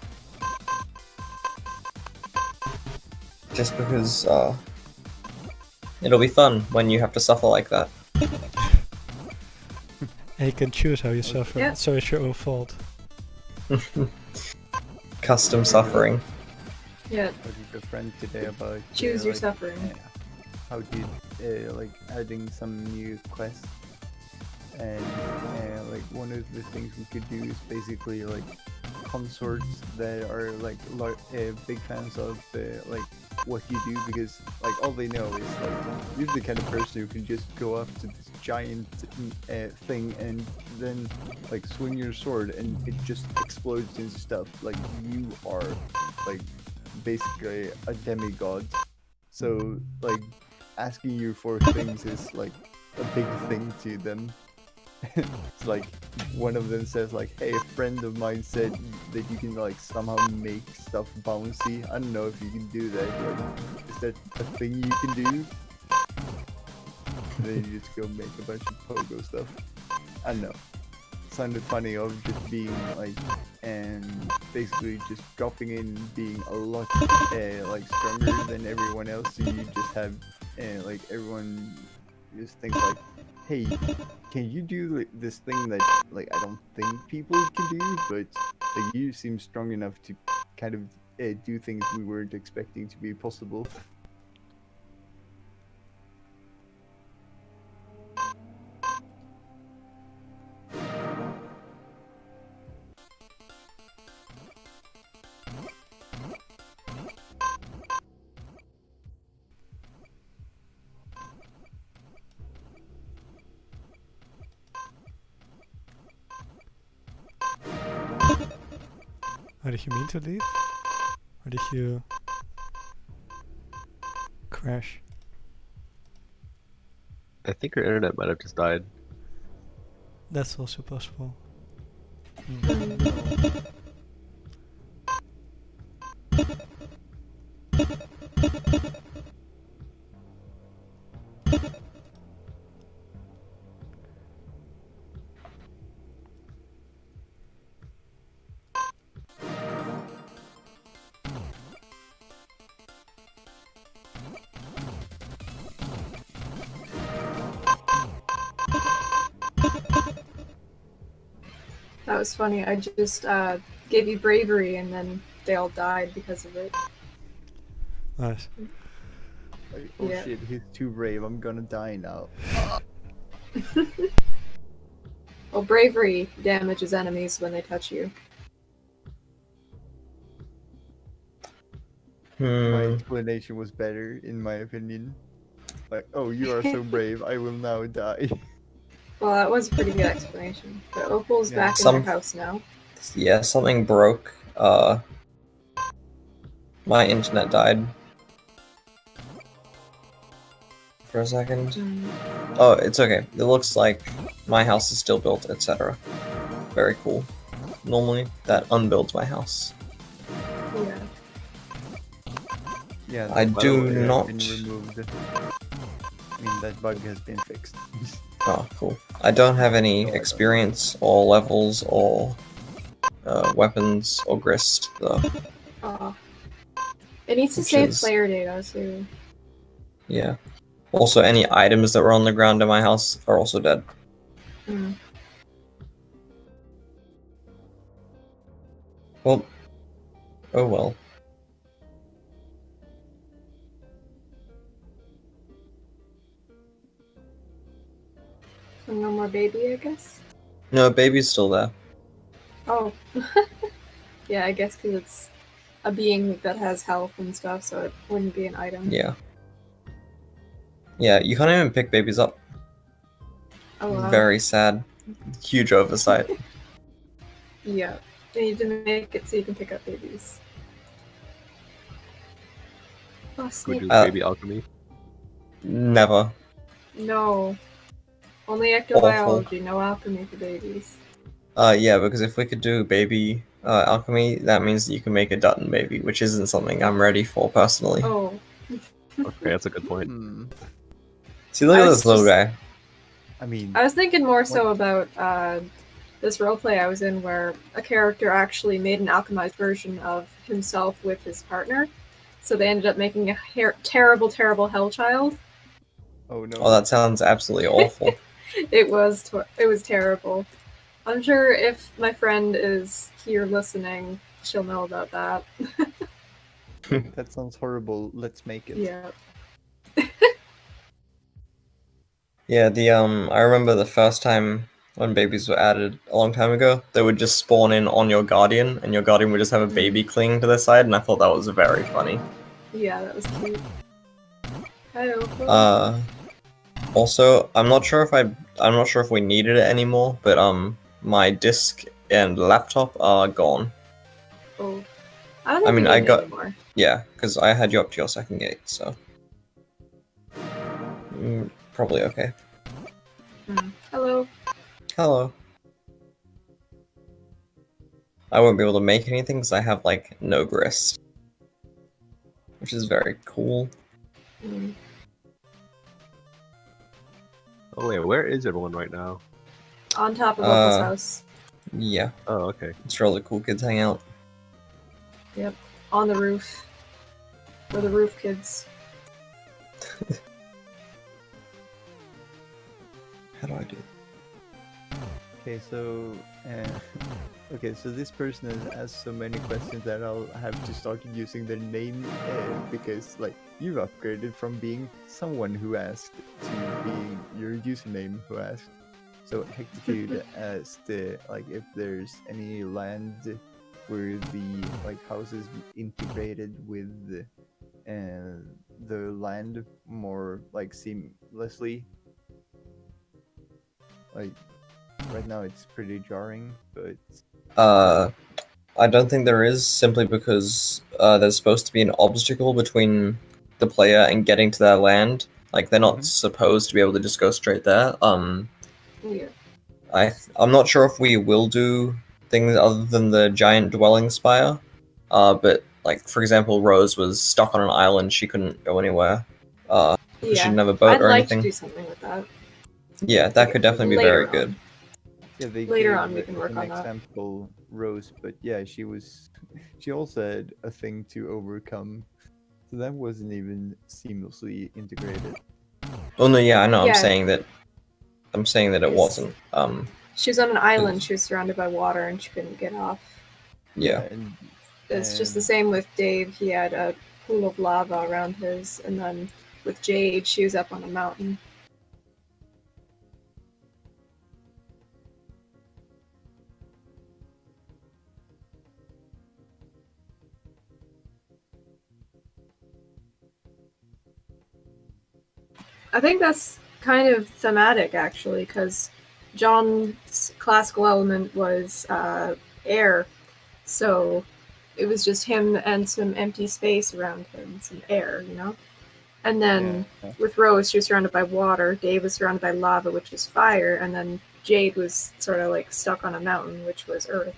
Just because it'll be fun when you have to suffer like that. And you can choose how you suffer, Yeah. so it's your own fault. Custom suffering. Yeah, I talked with a friend today about choose your like, suffering. how did like adding some new quests, and like one of the things we could do is basically like consorts that are like big fans of like what you do, because like all they know is like you're the kind of person who can just go up to this giant thing and then like swing your sword and it just explodes into stuff. Like you are like basically a demigod, so like asking you for things is like a big thing to them. It's like one of them says like, hey, a friend of mine said that you can like somehow make stuff bouncy. I don't know if you can do that. Like, is that a thing you can do? And then you just go make a bunch of pogo stuff. I don't know. Sounded funny of just being like, and basically just dropping in, being a lot like stronger than everyone else. So you just have like everyone just thinks like, hey, can you do like, this thing that like I don't think people can do, but like, you seem strong enough to kind of do things we weren't expecting to be possible. Or did you mean to leave? Or did you crash? I think your internet might have just died. That's also possible. That was funny. I just gave you bravery, and then they all died because of it. Nice. Like, oh Yeah. shit, he's too brave. I'm gonna die now. Well, bravery damages enemies when they touch you. My Hmm. explanation was better, in my opinion. Like, oh, you are so brave. I will now die. Well, that was a pretty good explanation. But Opal's Yeah. back in Some- their house now. Yeah, something broke. My internet died. For a second. Oh, it's okay. It looks like my house is still built, etc. Very cool. Normally, that unbuilds my house. Yeah. Yeah, I that do bug has not- been removed. I mean, that bug has been fixed. Oh, cool. I don't have any Oh, I don't. experience or levels or weapons or grist, though. It needs to Which save is- player data, so Yeah. Also, any items that were on the ground in my house are also dead. Well, oh well. no more baby, I guess. No, baby's still there. Oh. Yeah, I guess because it's a being that has health and stuff, so it wouldn't be an item. Yeah. Yeah, you can't even pick babies up. Oh, wow. Very sad. Huge oversight. Yeah. They need to make it so you can pick up babies. Oh, Could Snape. do Uh, baby alchemy. Never. No. Only ectobiology, no alchemy for babies. Yeah, because if we could do baby alchemy, that means that you can make a Dutton baby, which isn't something I'm ready for personally. Oh. Okay, that's a good point. Hmm. See, look I at was this little just- guy. I mean, I was thinking more so about this roleplay I was in where a character actually made an alchemized version of himself with his partner. So they ended up making a terrible, terrible hell child. oh no. Oh, that sounds absolutely awful. It was terrible. I'm sure if my friend is here listening, she'll know about that. That sounds horrible. Let's make it. Yeah. Yeah, I remember the first time when babies were added a long time ago, they would just spawn in on your guardian, and your guardian would just have a baby clinging to their side, and I thought that was very funny. Yeah, that was cute. Hi, Opal. Also, I'm not sure if we needed it anymore, but my disc and laptop are gone. Oh. I don't think I mean, we I need it got- anymore. Yeah, because I had you up to your second gate, so probably okay. Hello. Hello. I won't be able to make anything because I have like no grist, which is very cool. Mm. Oh wait, where is everyone right now? On top of Opal's Uh, house. Yeah, Oh, okay. it's where all the cool kids hang out. On the roof. We're the roof kids. How do I do? Okay, so okay, so this person has asked so many questions that I'll have to start using their name because like you've upgraded from being someone who asked to being your username who asked. So Hectitude asked like if there's any land where the like houses integrated with the land more like seamlessly. Like right now it's pretty jarring, but I don't think there is, simply because there's supposed to be an obstacle between the player and getting to their land. Like, they're not Mhm. supposed to be able to just go straight there. Yeah. I'm not sure if we will do things other than the giant dwelling spire. But like for example, Rose was stuck on an island; she couldn't go anywhere. She Yeah, didn't have a boat I'd or like to anything. do something with that. Yeah, that could definitely be very Later good. on. Yeah, they Later gave on we can work an on that. example Rose, but yeah, she was she also had a thing to overcome, so that wasn't even seamlessly integrated. Oh no, yeah, I know. Yeah. I'm saying that it Yes. wasn't. She was on an island. She was surrounded by water, and she couldn't get off. Yeah. and It's just the and- same with Dave. He had a pool of lava around his, and then with Jade, she was up on a mountain. I think that's kind of thematic, actually, because John's classical element was air, so it was just him and some empty space around him, some air, you know? And then yeah. with Rose, she was surrounded by water, Dave was surrounded by lava, which was fire, and then Jade was sort of like stuck on a mountain, which was earth.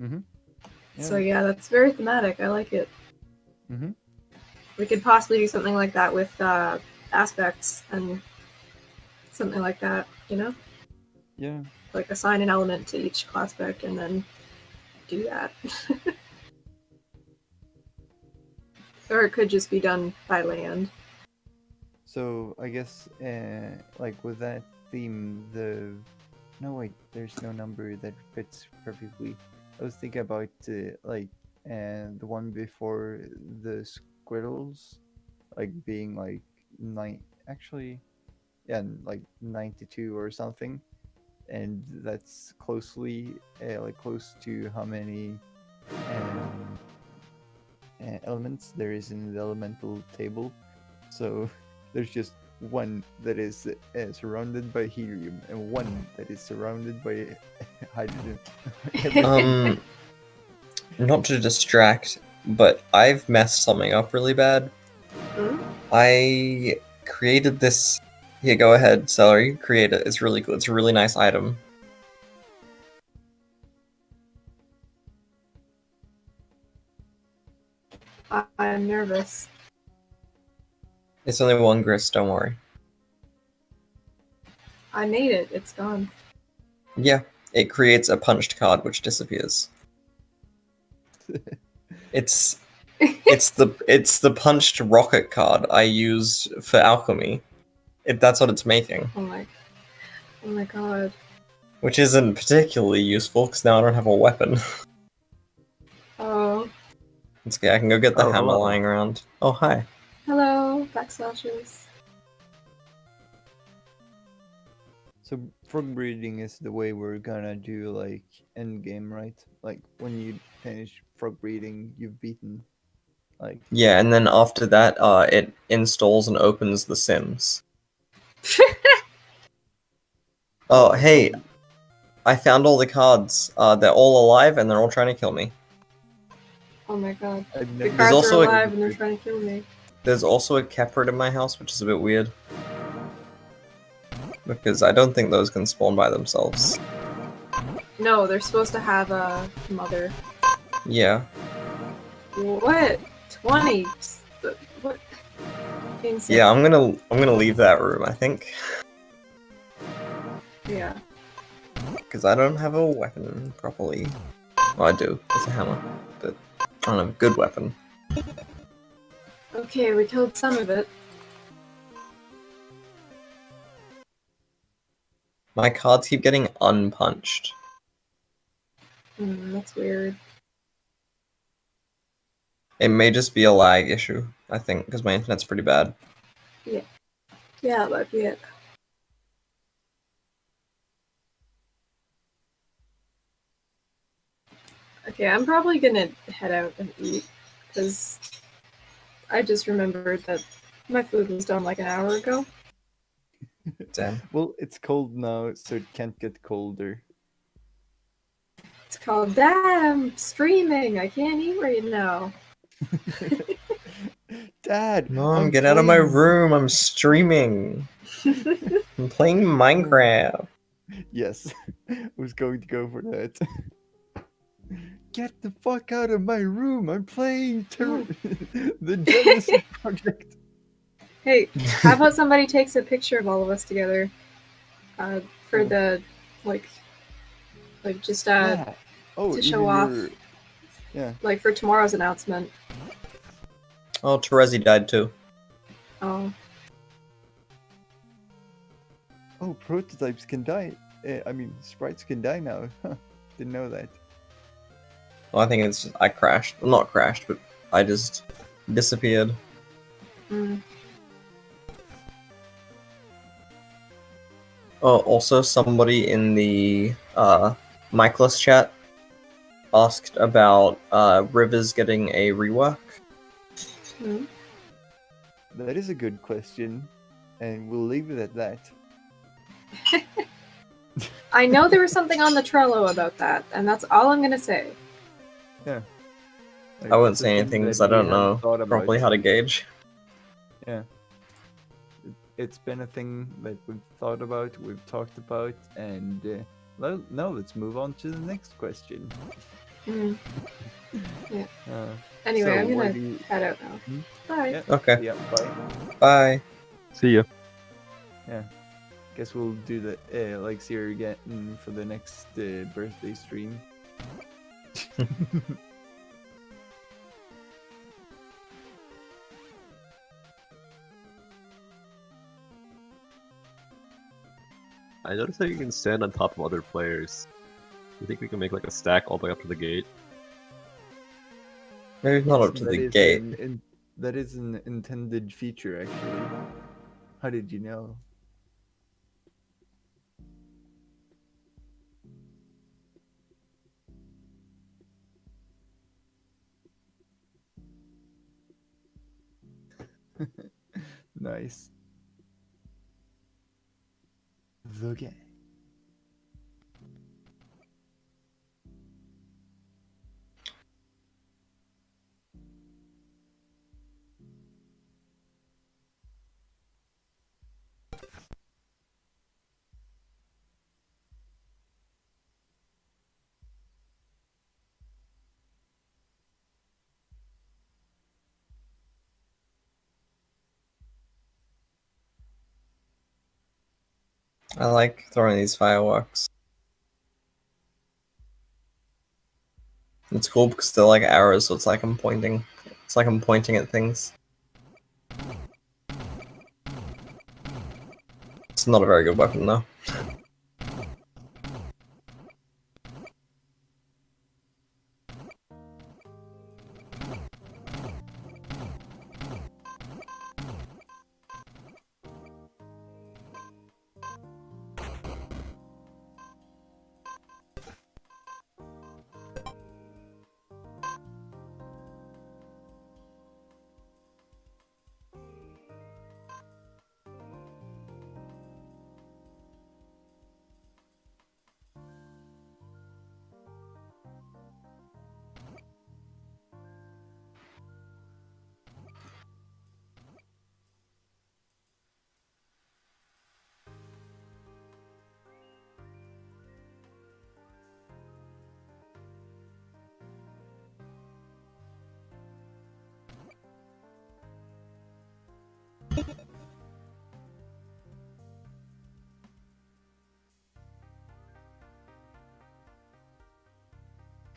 Mhm. So yeah, that's very thematic. I like it. Mhm. We could possibly do something like that with aspects and something like that, you know? Yeah. Like assign an element to each class spec and then do that. Or it could just be done by land. So I guess like with that theme, no wait, there's no number that fits perfectly. I was thinking about like the one before the squirrels, like being like like 92 or something, and that's closely like close to how many um, elements there is in the elemental table. So there's just one that is surrounded by helium and one that is surrounded by hydrogen. Not to distract, but I've messed something up really bad. Hmm? I created this. Yeah, go ahead, Celery. Create it. It's really good. It's a really nice item. I'm nervous. It's only one grist, don't worry. I made it. It's gone. Yeah, it creates a punched card which disappears. It's the punched rocket card I used for alchemy. That's what it's making, Oh my god. which isn't particularly useful because now I don't have a weapon. Oh. It's okay, I can go get the Oh, hammer hello. lying around. Oh hi. Hello, backslashes. So frog breeding is the way we're gonna do like end game, right? Like when you finish frog breeding, you've beaten. Like Yeah, and then after that, it installs and opens The Sims. Oh, hey, I found all the cards. They're all alive and they're all trying to kill me. Oh my god. I've The never cards also are a- alive and they're trying to kill me. There's also a Keprid in my house, which is a bit weird. Because I don't think those can spawn by themselves. No, they're supposed to have a mother. Yeah. What? 20? What? Insane. Yeah, I'm gonna leave that room, I think. Yeah. Because I don't have a weapon properly. Well, I do. It's a hammer. But I don't have a good weapon. Okay, we killed some of it. My cards keep getting unpunched. That's weird. It may just be a lag issue, I think, because my internet's pretty bad. Yeah, that might be it. Okay, I'm probably gonna head out and eat, because I just remembered that my food was done like an hour ago. Damn. well, it's cold now, so it can't get colder. It's called Dad, I'm streaming! I can't eat right now. Dad, Mom, I'm get out of my playing- room. I'm streaming. I'm playing Minecraft. Yes, I was going to go for that. Get the fuck out of my room! I'm playing the Genesis Project. Hey, how about somebody takes a picture of all of us together, for Oh. the, like just Yeah. Oh, to either show off, your yeah. like for tomorrow's announcement. Oh, Terezi died too. Oh, Oh, prototypes can die. I mean, sprites can die now. Didn't know that. Well, I think it's just, I crashed. Well, not crashed, but I just disappeared. mm. Oh, also somebody in the Mikeless chat asked about Rivers getting a rework. Mm. That is a good question, and we'll leave it at that. I know there was something on the Trello about that, and that's all I'm gonna say. Yeah. I wouldn't That's a say thing anything because that I we don't have know thought properly about. how to gauge. Yeah. It's been a thing that we've thought about, we've talked about, and well, now let's move on to the next question. Mm. Uh, Anyway, So, I'm where gonna do you- head out now. Hmm? Bye. Yeah. Okay, Yeah, bye. bye. See ya. Yeah. Guess we'll do the like see her again for the next birthday stream. I noticed that you can stand on top of other players. You think we can make like a stack all the way up to the gate? Maybe not up to That the is gate. that is an intended feature, actually. How did you know? Nice. The game. I like throwing these fireworks. It's cool because they're like arrows, so it's like I'm pointing. It's like I'm pointing at things. It's not a very good weapon though.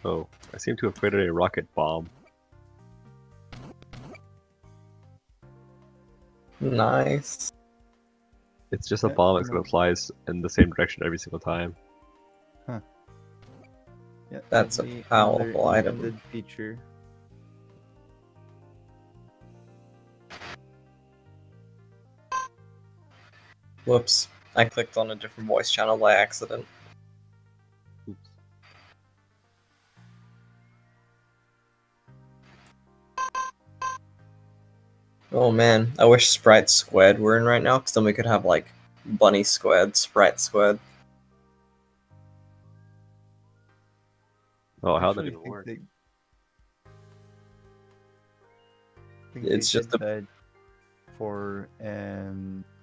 Oh, I seem to have created a rocket bomb. Nice. It's just a Yeah, bomb I that's know. gonna flies in the same direction every single time. Yeah, That's a the powerful another item. intended feature. Whoops. I clicked on a different voice channel by accident. Oops. Oh man, I wish Sprite Squared were in right now, because then we could have like Bunny Squared, Sprite Squared. Oh, how did that Actually, even work? I think It's they just did that for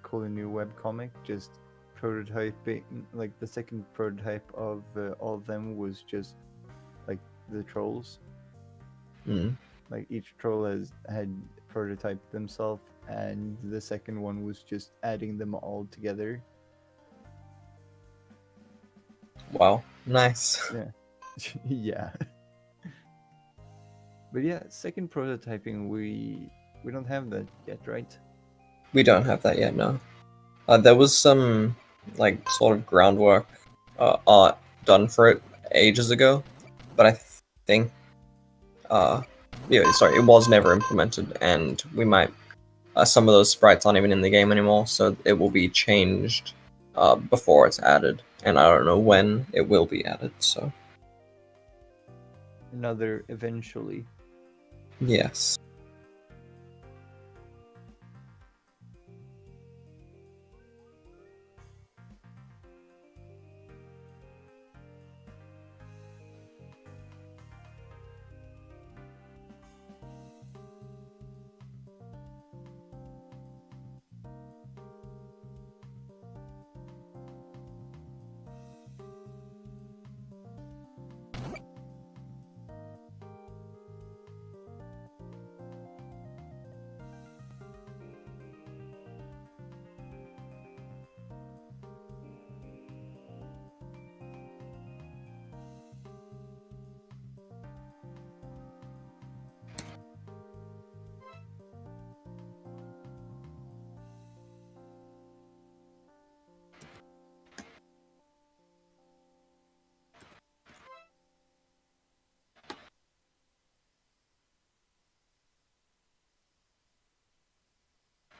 cool new webcomic. Just prototyping, like the second prototype of all of them was just like the trolls. Mm. Like each troll had prototyped themselves, and the second one was just adding them all together. Wow, nice. Yeah. Yeah. But yeah, second prototyping, we don't have that yet, right? We don't have that yet, no. There was some like sort of groundwork art done for it ages ago, but I think yeah, sorry, it was never implemented, and we might some of those sprites aren't even in the game anymore, so it will be changed before it's added, and I don't know when it will be added. So Another eventually. yes.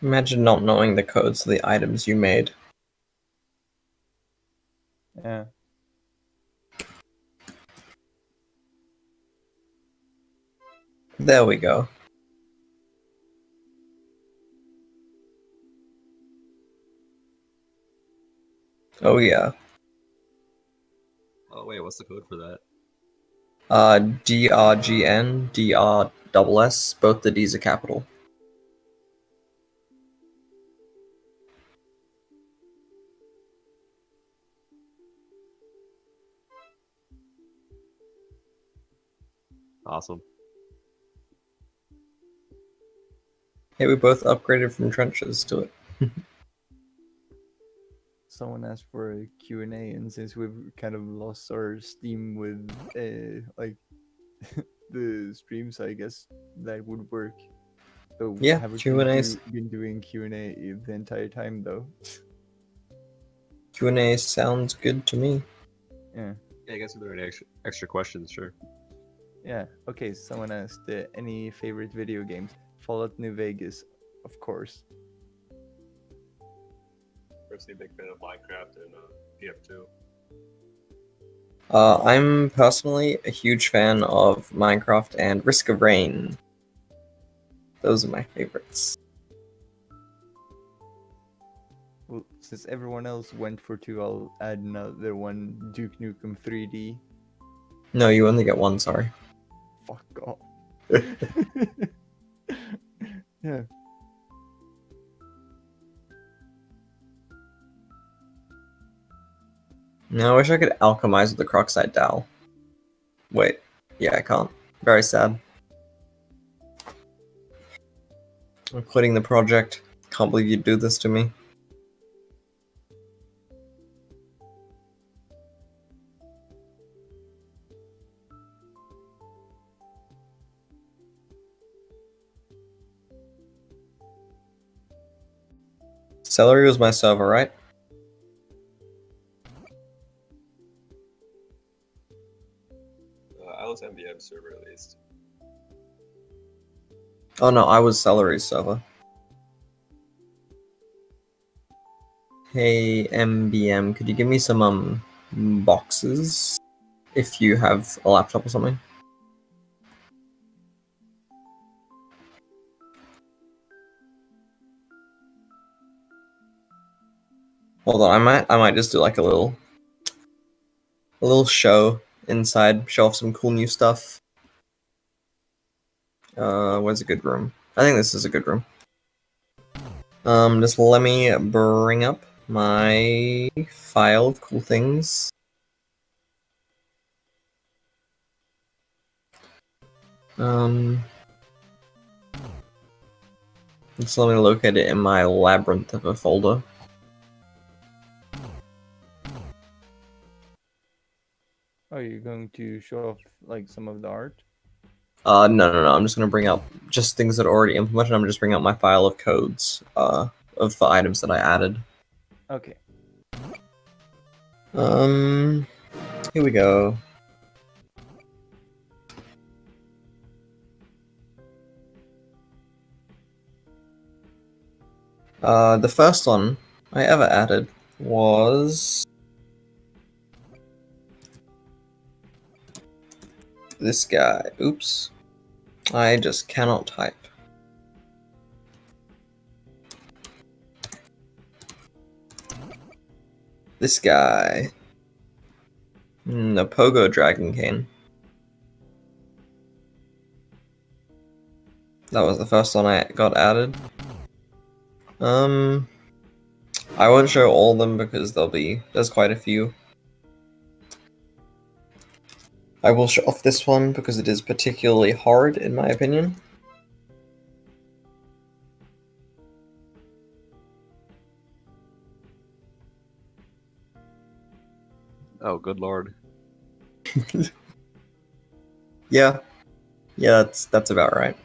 Imagine not knowing the codes of the items you made. Yeah. There we go. Oh yeah. Oh wait, what's the code for that? DRGN, DRSS, both the D's are capital. Awesome. Hey, we both upgraded from trenches to it. Someone asked for a Q&A, and since we've kind of lost our steam with like the streams, I guess that would work. So Yeah, haven't Q&As. been doing Q&A the entire time though? Q&A sounds good to me. Yeah. Yeah, I guess if there are any extra questions, sure. Yeah. Okay. Someone asked any favorite video games. Fallout New Vegas, of course. Personally, a big fan of Minecraft and PF2. I'm personally a huge fan of Minecraft and Risk of Rain. Those are my favorites. Well, since everyone else went for 2, I'll add another one. Duke Nukem 3D. No, you only get one, sorry. Fuck off. Yeah. No, I wish I could alchemize with the Crocside Dowel. Wait, yeah, I can't. Very sad. I'm quitting the project. Can't believe you'd do this to me. Celery was my server, right? I was MVM server at least. Oh no, I was Celery's server. Hey MBM, could you give me some boxes if you have a laptop or something? Hold on, I might just do like a little show inside, show off some cool new stuff. Where's a good room? I think this is a good room. Just let me bring up my file of cool things. Just let me locate it in my labyrinth of a folder. Are you going to show off like some of the art? No. I'm just gonna bring up just things that are already implemented. I'm just bringing up my file of codes, of the items that I added. Okay. Here we go. The first one I ever added was this guy. Oops. I just cannot type. This guy. The Pogo Dragon Cane. That was the first one I got added. I won't show all of them because there's quite a few. I will show off this one because it is particularly hard in my opinion. Oh, good lord. Yeah, that's about right.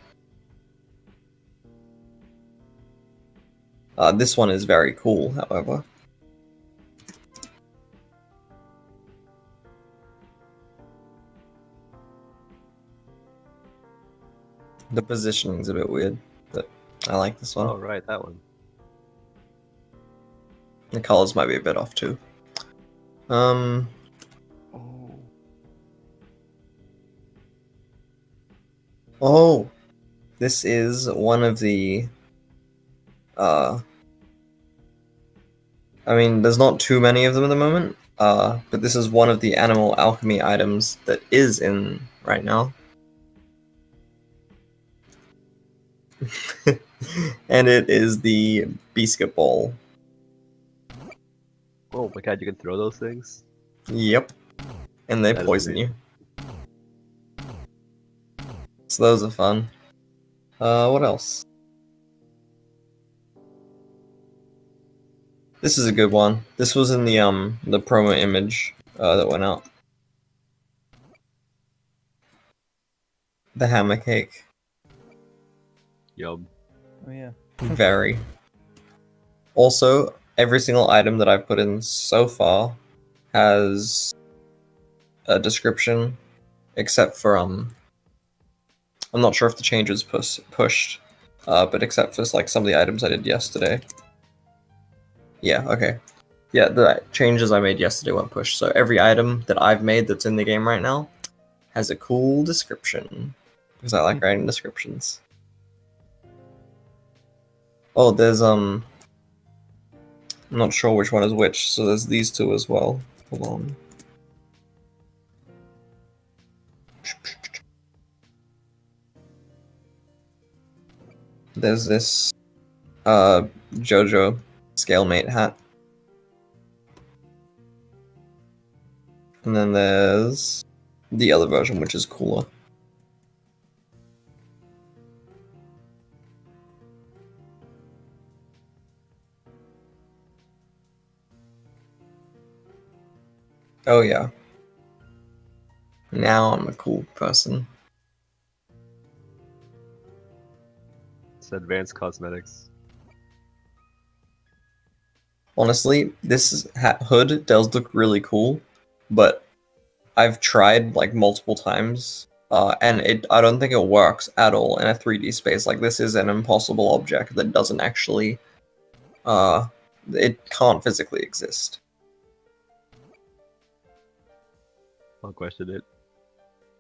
This one is very cool, however. The positioning's a bit weird, but I like this one. Oh, right, that one. The colors might be a bit off too. Oh. Oh, this is one of the. I mean, there's not too many of them at the moment. But this is one of the animal alchemy items that is in right now. And it is the biscuit ball. Oh my god, you can throw those things? Yep. And they That is poison you. amazing. So those are fun. What else? This is a good one. This was in the promo image that went out. The hammer cake. Yum. Oh yeah. Very. Also, every single item that I've put in so far has a description, except for I'm not sure if the change was pushed, but except for like some of the items I did yesterday. Yeah, okay. Yeah, the changes I made yesterday weren't pushed, so every item that I've made that's in the game right now has a cool description. Because I like writing descriptions. Oh, there's I'm not sure which one is which, so there's these two as well. Hold on. There's this JoJo Scalemate hat. And then there's the other version, which is cooler. Oh yeah. Now I'm a cool person. It's advanced cosmetics. Honestly, this hood does look really cool, but I've tried like multiple times, and I don't think it works at all in a 3D space. Like this is an impossible object that doesn't actually, it can't physically exist. I'll question it.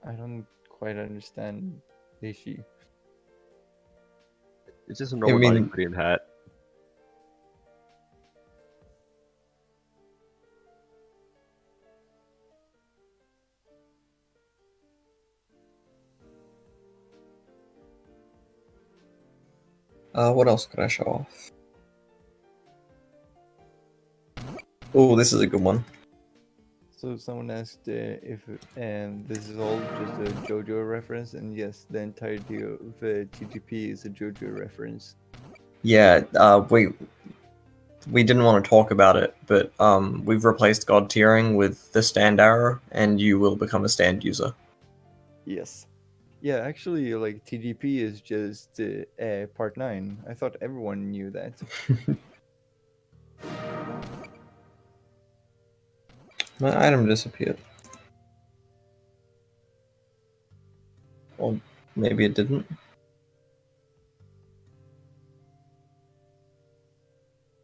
I don't quite understand the issue. It's just a normal mean- body Korean hat. What else could I show off? Oh, this is a good one. So someone asked if this is all just a JoJo reference, and yes, the entirety of TGP is a JoJo reference. Yeah, we didn't want to talk about it, but we've replaced God tiering with the stand arrow, and you will become a stand user. Yes. Yeah, actually, like TGP is just part 9. I thought everyone knew that. My item disappeared. Or maybe it didn't.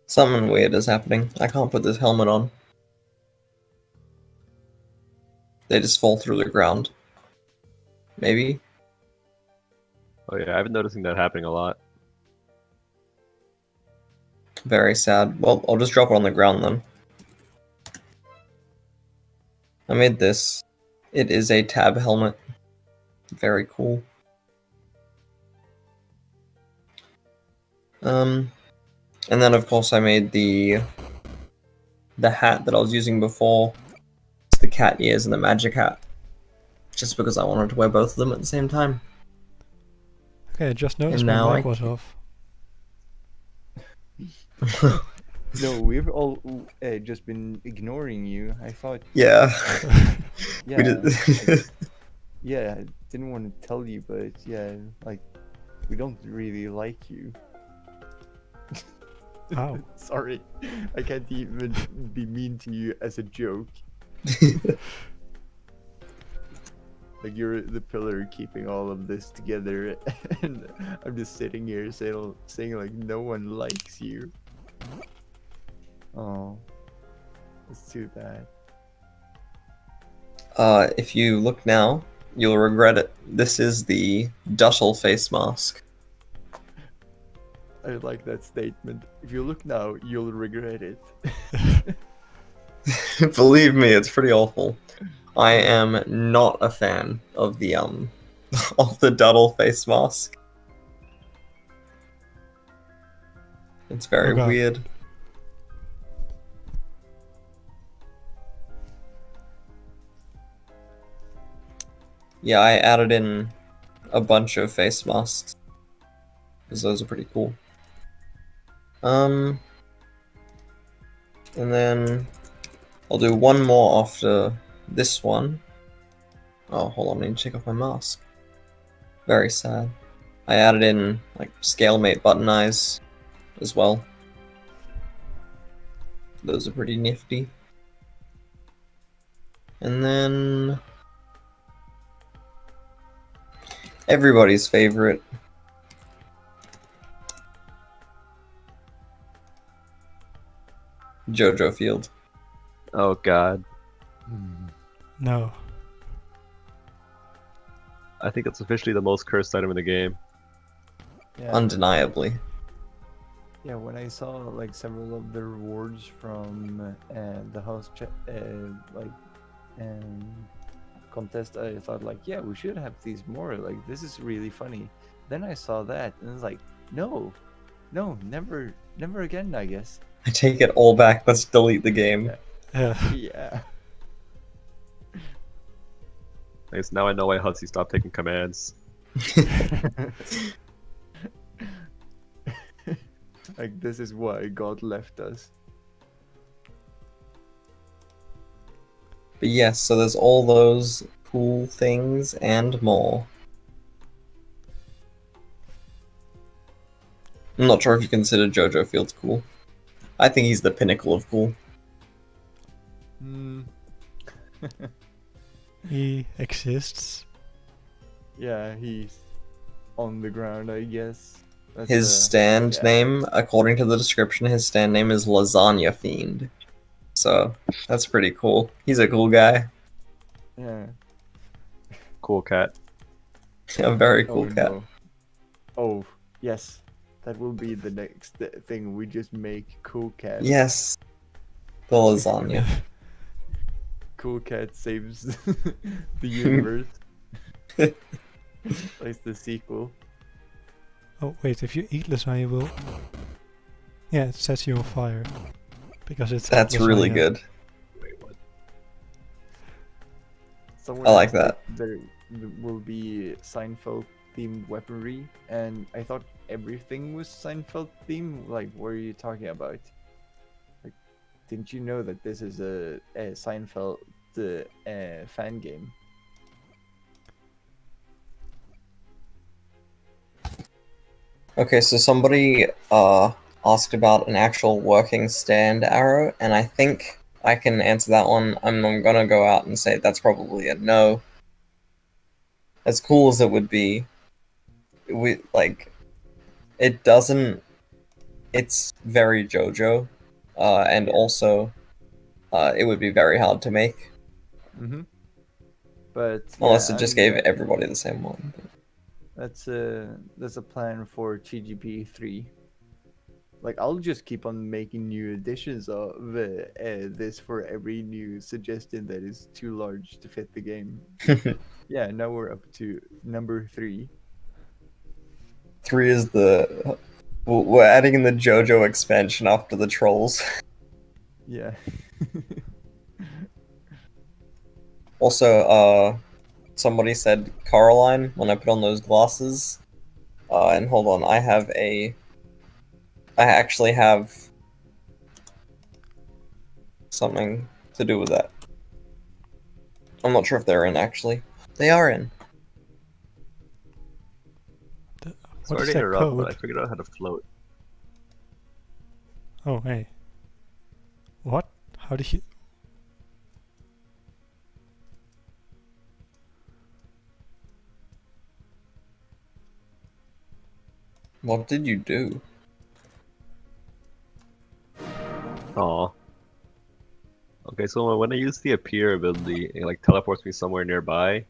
Something weird is happening. I can't put this helmet on. They just fall through the ground. Maybe? Oh yeah, I've been noticing that happening a lot. Very sad. Well, I'll just drop it on the ground then. I made this. It is a tab helmet. Very cool. And then of course I made the hat that I was using before. It's the cat ears and the magic hat. Just because I wanted to wear both of them at the same time. Okay, I just noticed And my now mic I- was off. No, we've all just been ignoring you. I thought, Yeah. yeah, We did. yeah, I didn't want to tell you, but yeah, like, we don't really like you. Ow. Sorry, I can't even be mean to you as a joke. Like, you're the pillar keeping all of this together, and I'm just sitting here saying like no one likes you. Oh, it's too bad. If you look now, you'll regret it. This is the Duttle face mask. I like that statement. If you look now, you'll regret it. Believe me, it's pretty awful. I am not a fan of the of the Duttle face mask. It's very Oh, God. weird. Yeah, I added in a bunch of face masks because those are pretty cool. And then I'll do one more after this one. Oh, hold on, I need to take off my mask. Very sad. I added in like Scalemate button eyes as well. Those are pretty nifty. And then everybody's favorite. Jojo Field. Oh god. No. I think it's officially the most cursed item in the game. Yeah. Undeniably. Yeah, when I saw like several of the rewards from the house contest, I thought like, yeah, we should have these more. Like, this is really funny. Then I saw that and it's like, no, never again, I guess. I take it all back. Let's delete the game. Yeah. Yeah. Nice, now I know why Hutsy stopped taking commands. Like, this is why God left us. But yes, so there's all those cool things and more. I'm not sure if you consider Jojo Fields cool. I think he's the pinnacle of cool. Hmm. He exists. Yeah, he's on the ground, I guess. That's, His stand yeah. name, according to the description, his stand name is Lasagna Fiend. So, that's pretty cool. He's a cool guy. Yeah. Cool cat. A very cool Oh, cat. no. Oh, yes. That will be the next thing. We just make Cool Cat. Yes. The lasagna. Cool Cat saves the universe. Like the sequel. Oh wait, if you eat lasagna, will. Yeah, it sets you on fire. because it's That's Atlas really Raya. good. Wait, what? Someone I like asked if that. there will be Seinfeld themed weaponry, and I thought everything was Seinfeld themed. Like, what are you talking about? Like, didn't you know that this is a Seinfeld fan game? Okay, so somebody asked about an actual working stand arrow, and I think I can answer that one. I'm gonna go out and say that's probably a no. As cool as it would be, it doesn't. It's very JoJo, and Yeah. also, it would be very hard to make Mm-hmm. But unless yeah, it just gave everybody the same one. that's a plan for TGP 3. Like, I'll just keep on making new editions of this for every new suggestion that is too large to fit the game. Yeah, now we're up to number 3. 3 is the. We're adding in the JoJo expansion after the trolls. Yeah. Also, somebody said Caroline when I put on those glasses. And hold on, I actually have something to do with that. I'm not sure if they're in actually. They are in. What Sorry is to that interrupt, but I code? figured out how to float. Oh, hey. What? How did you... What did you do? Aw. Okay, so when I use the appear ability, it like teleports me somewhere nearby,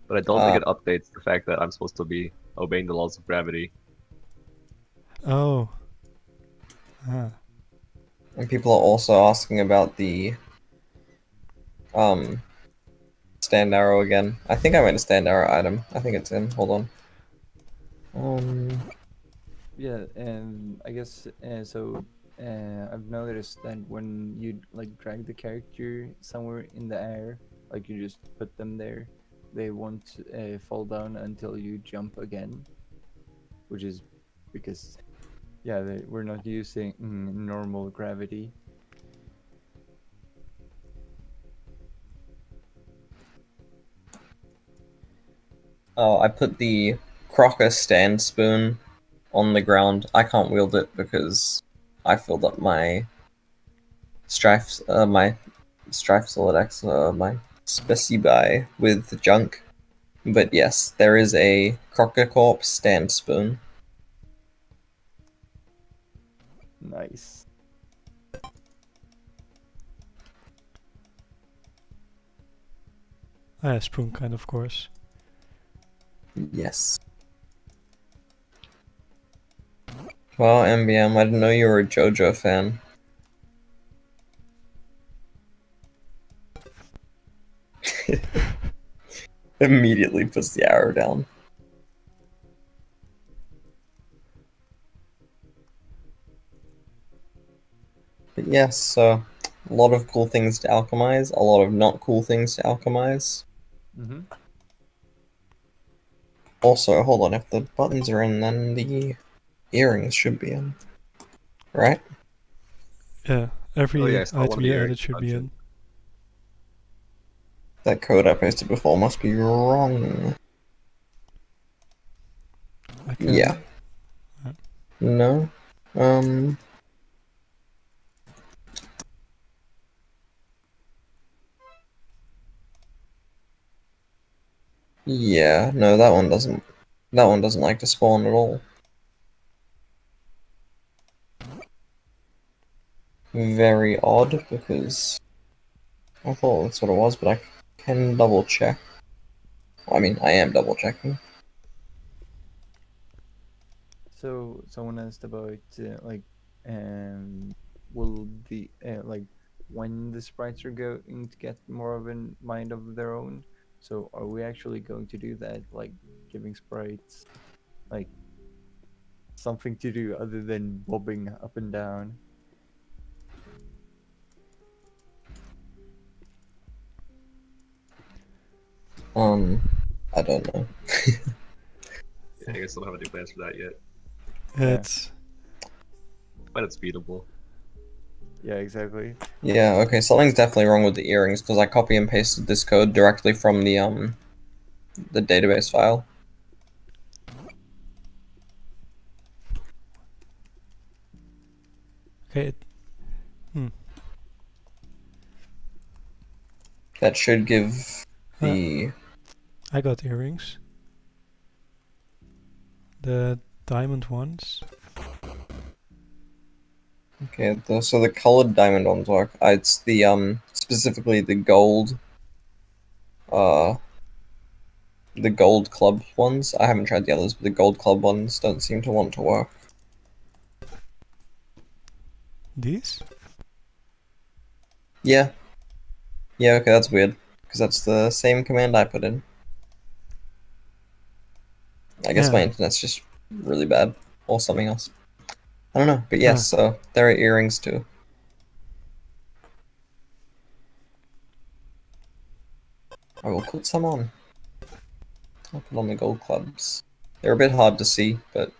but I don't think it updates the fact that I'm supposed to be obeying the laws of gravity. Oh. Ah. And people are also asking about the stand arrow again. I think I made a stand arrow item. I think it's in. Hold on. Yeah, and I guess so. I've noticed that when you like drag the character somewhere in the air, like you just put them there, they won't fall down until you jump again, which is because yeah, we're not using normal gravity. Oh, I put the Crocker stand spoon on the ground. I can't wield it because I filled up my Strife Solid X, my Specibai with junk. But yes, there is a Crocker Corp stand spoon. Nice. Ah, spoon kind of course. Yes. Well, MBM, I didn't know you were a JoJo fan. Immediately puts the arrow down. But yes, so a lot of cool things to alchemize, a lot of not cool things to alchemize. Mm-hmm. Also, hold on, if the buttons are in, then the earrings should be in. Right? Yeah, every Oh yeah, I saw one of item the you earrings added should be function. in. That code I pasted before must be wrong. I can... Yeah. No? Yeah, no, that one doesn't like to spawn at all. Very odd, because I thought that's what it was, but I can double check. I mean, I am double checking. So someone asked about will the like when the sprites are going to get more of a mind of their own. So are we actually going to do that? Like giving sprites like something to do other than bobbing up and down? I don't know. I guess I don't have any plans for that yet, Yeah. It's but it's beatable. Yeah, exactly. Yeah, okay, something's definitely wrong with the earrings because I copy and pasted this code directly from the database file. okay. That should give the I got earrings. The diamond ones. okay, so the colored diamond ones work. It's the specifically the gold club ones. I haven't tried the others, but the gold club ones don't seem to want to work. These? Yeah. Yeah, okay, that's weird. Because that's the same command I put in. I guess my Yeah. internet's just really bad. Or something else. I don't know. But yes, Ah. so there are earrings too. I will put some on. I'll put on the gold clubs. They're a bit hard to see, but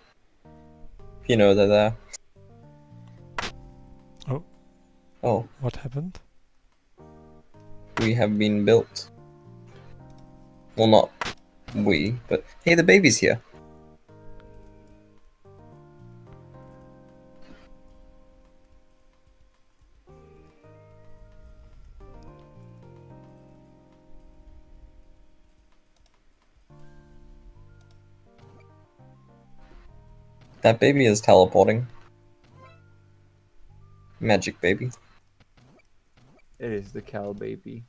you know they're there. Oh. Oh, What happened? we have been built. Well, not we, but hey, the baby's here. That baby is teleporting. Magic baby. It is the Cal baby.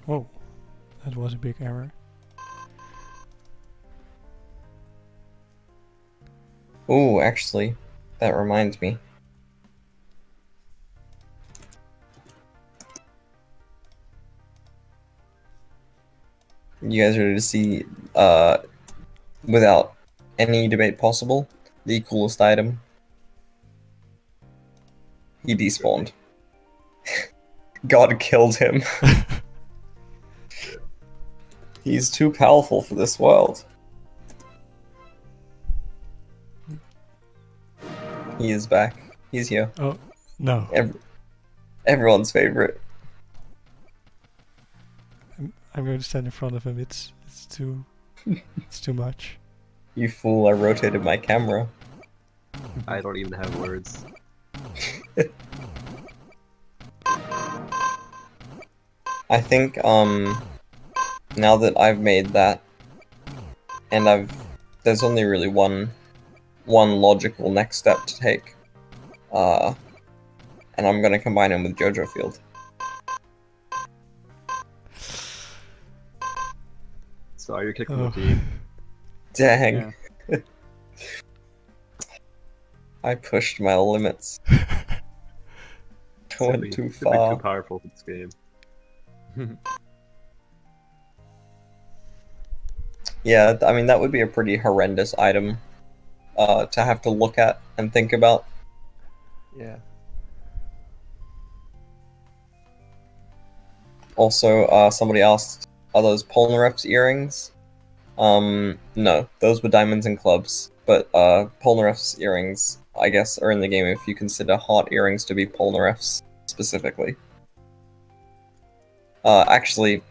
Whoa. That was a big error. Oh, actually, that reminds me. You guys ready to see, without any debate possible, the coolest item? He despawned. God killed him. He's too powerful for this world. He is back. He's here. Oh, no. Everyone's favorite. I'm going to stand in front of him. It's too it's too much. You fool, I rotated my camera. I don't even have words. I think, now that I've made that, and there's only really one logical next step to take, and I'm gonna combine him with Jojo Field. So you're kicking Oh. the team. Dang, Yeah. I pushed my limits. I went too Could be far. too powerful for this game. Yeah, I mean, that would be a pretty horrendous item to have to look at and think about. Yeah. Also, somebody asked, are those Polnareff's earrings? No, those were diamonds and clubs. But Polnareff's earrings, I guess, are in the game if you consider heart earrings to be Polnareff's specifically. Actually,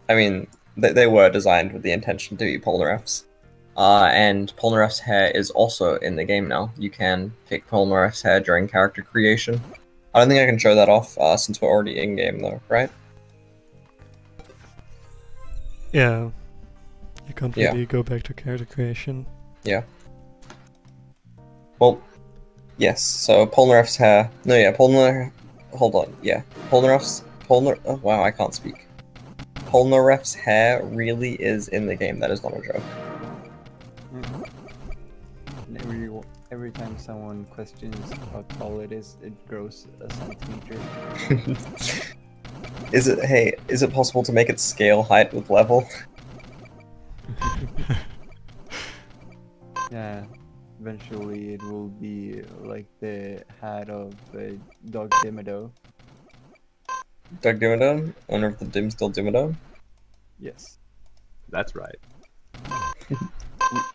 I mean, they were designed with the intention to be Polnareff's. And Polnareff's hair is also in the game now. You can pick Polnareff's hair during character creation. I don't think I can show that off since we're already in game though, right? Yeah. You can't Yeah. really go back to character creation. Well, yes. So Polnareff's hair. No, yeah, Hold on. Yeah, Oh wow, I can't speak. Polnareff's hair really is in the game. That is not a joke. And every time someone questions how tall it is, it grows a centimeter. Is it possible to make it scale height with level? Yeah. Eventually, it will be like the hat of Dog Dimmadome. Doug Dimmadome, owner of the Dimstill Dimmadome. Yes. That's right.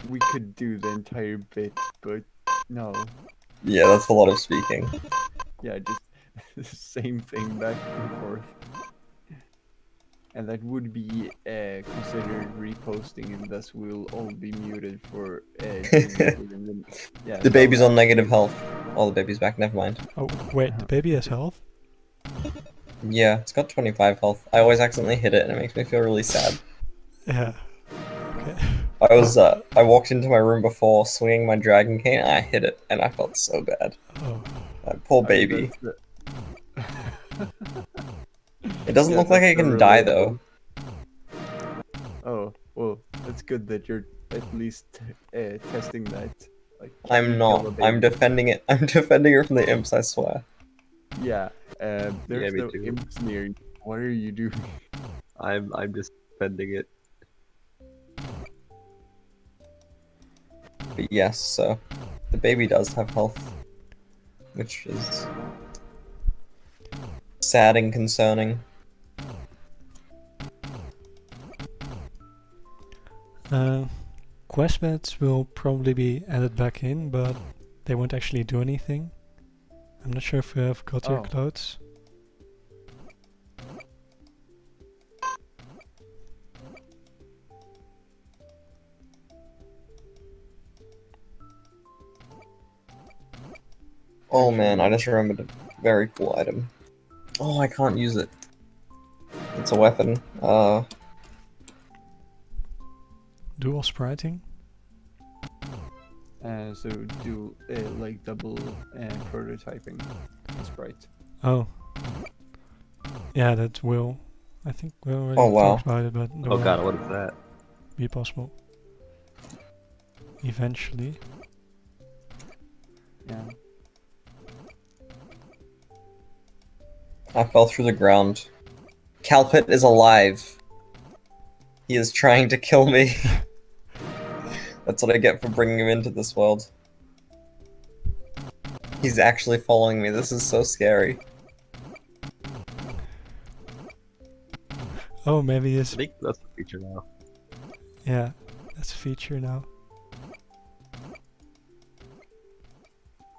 We could do the entire bit, but no. Yeah, that's a lot of speaking. Yeah, just the same thing back and forth. And that would be considered reposting, and thus we'll all be muted for 2 weeks. And then, yeah, The baby's well, on negative health. Oh, the baby's back. Never mind. Oh, wait, the baby has health? Yeah, it's got 25 health. I always accidentally hit it, and it makes me feel really sad. Yeah. Okay. I walked into my room before swinging my dragon cane, and I hit it, and I felt so bad. Oh. That poor I mean, baby. that's It doesn't yeah, look like that's it so can die, relatable. though. Oh, well, that's good that you're at least testing that. Like, I'm you not. kill a I'm baby. defending it. I'm defending it from the imps, I swear. Yeah, there's me no too. imps near you. What are you doing? I'm just defending it. But yes, so the baby does have health, which is sad and concerning. Quest beds will probably be added back in, but they won't actually do anything. I'm not sure if you have got your Oh. clothes. Oh man, I just remembered a very cool item. Oh, I can't use it. It's a weapon. Dual spriting? So do like double prototyping sprite. Oh. Yeah, that will. I think we already Oh, wow. talked about it, but that Oh will god, what is that? be possible. Eventually. Yeah. I fell through the ground. Calpit is alive. He is trying to kill me. That's what I get for bringing him into this world. He's actually following me. This is so scary. Oh, maybe I it's. think that's the feature now. Yeah, that's a feature now.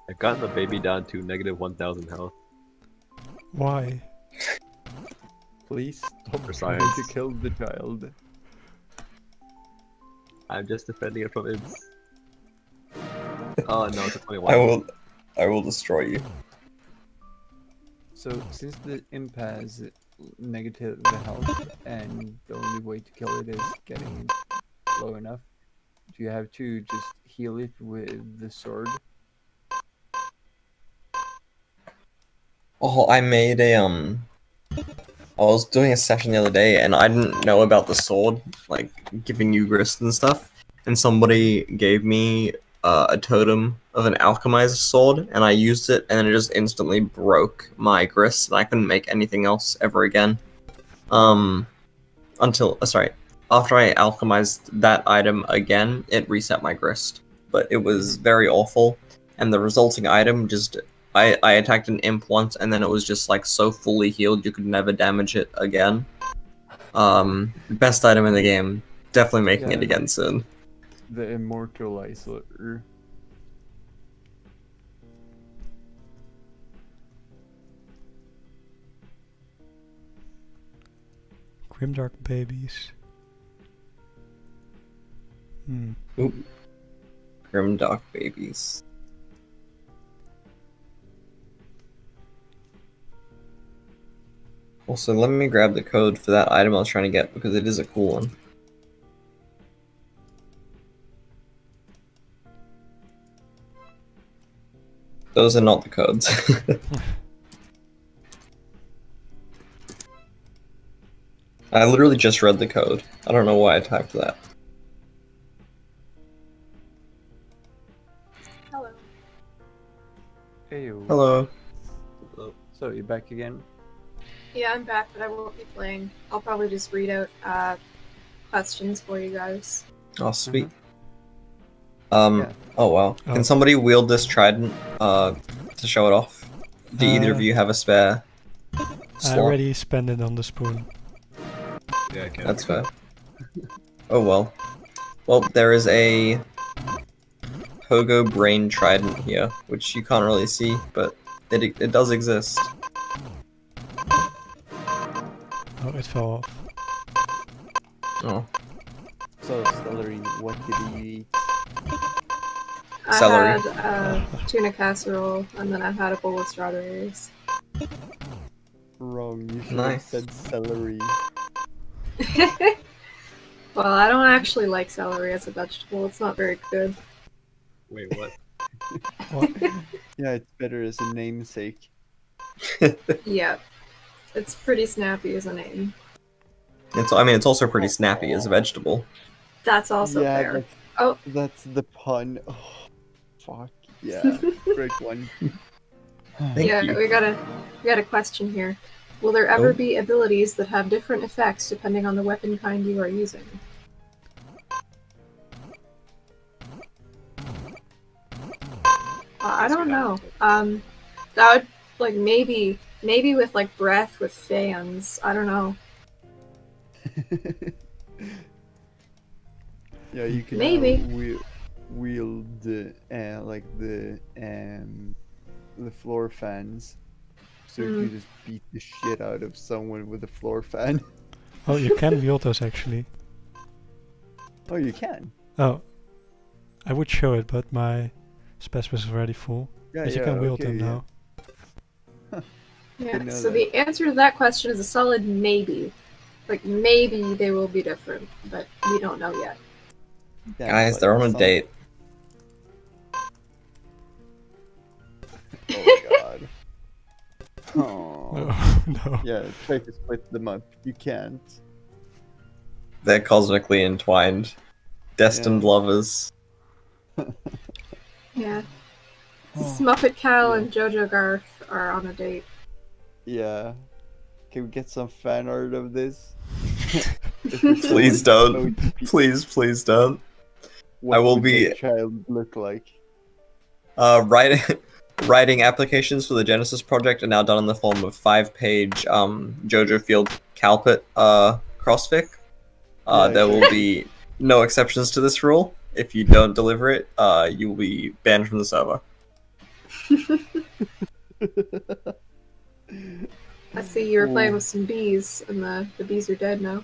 I've gotten the baby down to negative 1,000 health. Why? Please stop For trying science. to kill the child. I'm just defending it from imps. Oh no, it's a 21. I will destroy you. So since the imp has negative health and the only way to kill it is getting low enough, do you have to just heal it with the sword? Oh, I made a I was doing a session the other day and I didn't know about the sword, like giving you grist and stuff. And somebody gave me a totem of an alchemized sword, and I used it, and then it just instantly broke my grist, and I couldn't make anything else ever again. After I alchemized that item again, it reset my grist. But it was very awful, and the resulting item just I attacked an imp once, and then it was just like so fully healed you could never damage it again. Best item in the game. Definitely making it Yeah. again soon. The immortalizer. Grimdark babies. Hmm. Oop. Grimdark babies. Also, let me grab the code for that item I was trying to get because it is a cool one. Those are not the codes. I literally just read the code. I don't know why I typed that. Hello. Ew. Hello. So you're back again? Yeah, I'm back, but I won't be playing. I'll probably just read out questions for you guys. Oh, sweet. Yeah. Oh wow. Oh. Can somebody wield this trident to show it off? Do either of Uh, you have a spare I slot? already spent it on the spoon. Yeah, I can. That's fair. Oh well. Well, there is a Pogo Brain Trident here, which you can't really see, but it does exist. Oh, it fell off. Oh. So, Celery, what did you eat? Celery. I had tuna casserole, and then I had a bowl of strawberries. Wrong, you should Nice. have said celery. Well, I don't actually like celery as a vegetable. It's not very good. Wait, what? What? Yeah, it's better as a namesake. Yeah. It's pretty snappy as a name. It's also pretty snappy as a vegetable. That's also yeah, fair. Oh. That's the pun. Oh, fuck. Yeah, break one. Thank Yeah, you. we got a question here. Will there ever Oh. be abilities that have different effects depending on the weapon kind you are using? I don't know. That would like maybe with like breath with fans. I don't know. Yeah, you can Maybe. wield the like the floor fans, so you just beat the shit out of someone with a floor fan. Oh, you can wield those actually. Oh, you can. Oh, I would show it, but my space was already full. Yeah, But you can wield okay, them yeah. now. Yeah. Didn't know So that. the answer to that question is a solid maybe. Like maybe they will be different, but we don't know yet. That's Guys, like they're on a some- date. Oh god. Oh. Oh, no. Yeah, try to split them up. You can't. They're cosmically entwined. Destined Yeah. lovers. Yeah. Oh, Muppet Cal yeah. and Jojo Garth are on a date. Yeah. Can we get some fan art of this? Please don't. Please don't. What I will would be- that child look like? Writing applications for the Genesis project are now done in the form of 5-page Jojo Field Calpit crossfic. Yeah, There sure. will be no exceptions to this rule. If you don't deliver it, you will be banned from the server. I see you were playing Ooh. with some bees, and the bees are dead now.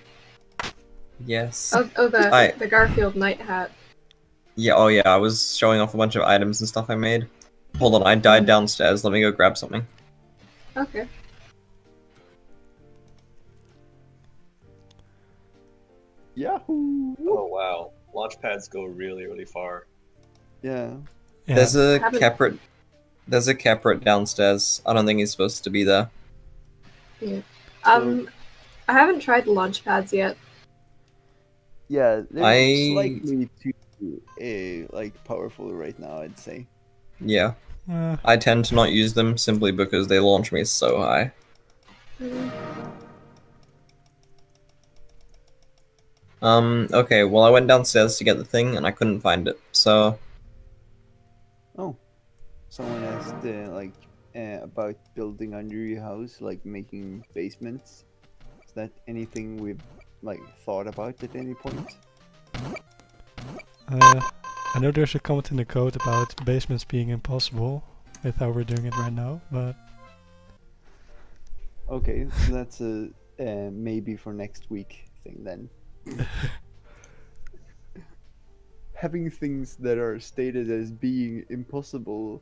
Yes. Oh, I- the Garfield night hat. Yeah, oh yeah, I was showing off a bunch of items and stuff I made. Hold on, I died downstairs. Let me go grab something. Okay. Yahoo! Oh wow, launch pads go really, really far. Yeah. Yeah. There's a Haven't- Capret. There's a Capret downstairs. I don't think he's supposed to be there. Yeah. I haven't tried the launch pads yet. Yeah, they're I- slightly too like powerful right now, I'd say. Yeah, Uh, I tend to not use them simply because they launch me so high. Mm. Okay, well I went downstairs to get the thing and I couldn't find it, so... Oh, someone asked about building under your house, like making basements. Is that anything we've like thought about at any point? I know there's a comment in the code about basements being impossible with how we're doing it right now, but Okay, so that's a maybe for next week thing then. Having things that are stated as being impossible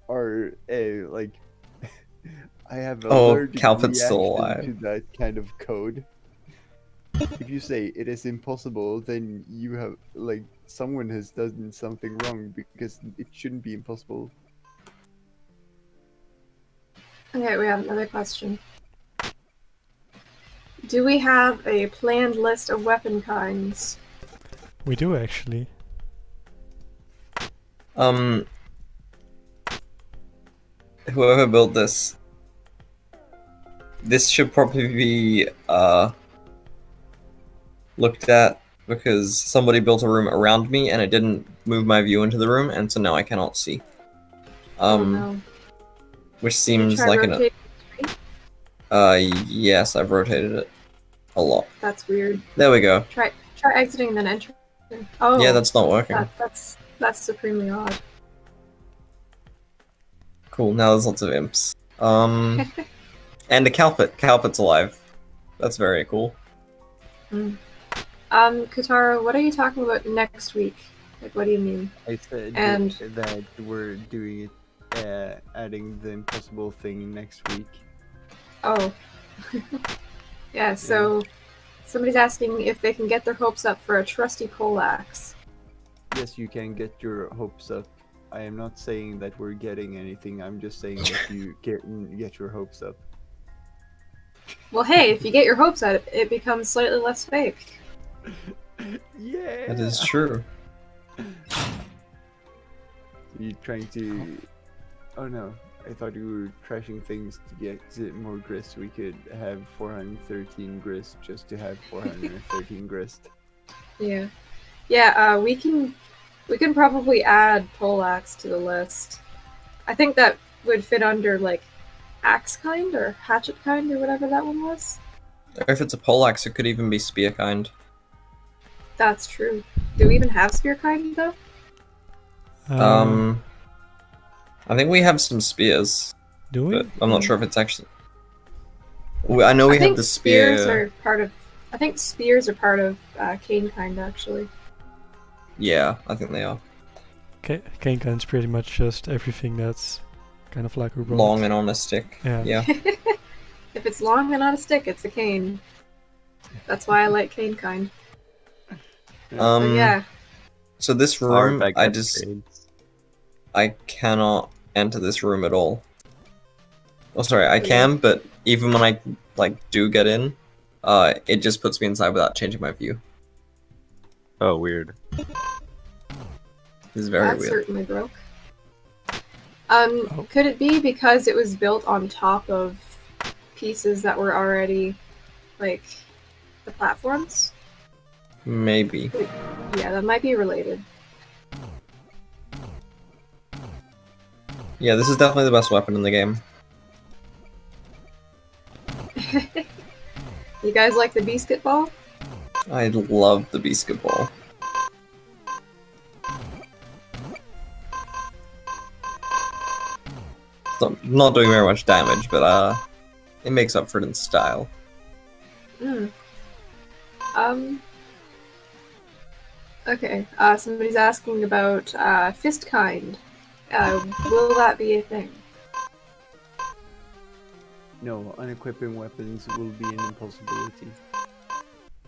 are like I have Oh, allergic Calpit's still reaction alive. to that kind of code. If you say it is impossible, then you have like someone has done something wrong because it shouldn't be impossible. Okay, we have another question. Do we have a planned list of weapon kinds? we do actually. Whoever built this... This should probably be, looked at because somebody built a room around me and it didn't move my view into the room, and so now I cannot see. Oh no. Which You seems try like an rotating the screen? yes, I've rotated it a lot. That's weird. There we go. Try exiting and then entering. Oh, Yeah, that's not working. that's supremely odd. Cool. Now there's lots of imps. And a Calpit. Calpit's alive. That's very cool. Katara, what are you talking about next week? Like, what do you mean? I said And- that we're doing it, adding the impossible thing next week. Oh. Yeah, so somebody's asking if they can get their hopes up for a trusty poleaxe. Yes, you can get your hopes up. I am not saying that we're getting anything. I'm just saying that you get your hopes up. Well, hey, if you get your hopes up, it becomes slightly less fake. Yeah. That is true. You trying to? Oh no! I thought you were trashing things to get more grist. We could have 413 grist just to have 413 grist. Yeah. Yeah, we can probably add poleaxe to the list. I think that would fit under like axe kind or hatchet kind or whatever that one was. If it's a poleaxe, it could even be spear kind. That's true. Do we even have spear kind though? I think we have some spears, Do we? but I'm not sure if it's actually. I know we I have think the spears spear. are part of. I think spears are part of cane kind actually. Yeah, I think they are. Cane kind's pretty much just everything that's kind of like a rod. Long and on a stick. Yeah. Yeah. If it's long and on a stick, it's a cane. That's why I like cane kind. So yeah. So this Hard room, back I at just trades. I cannot enter this room at all. Oh, sorry, I can, but even when I do get in, it just puts me inside without changing my view. Oh, weird. It's very That weird. certainly broke. Could it be because it was built on top of pieces that were already, like, the platforms? Maybe. Yeah, that might be related. Yeah, this is definitely the best weapon in the game. You guys like the biscuit ball? I love the biscuit ball. So, not doing very much damage, but it makes up for it in style. Okay, somebody's asking about fist kind. Will that be a thing? No, unequipping weapons will be an impossibility.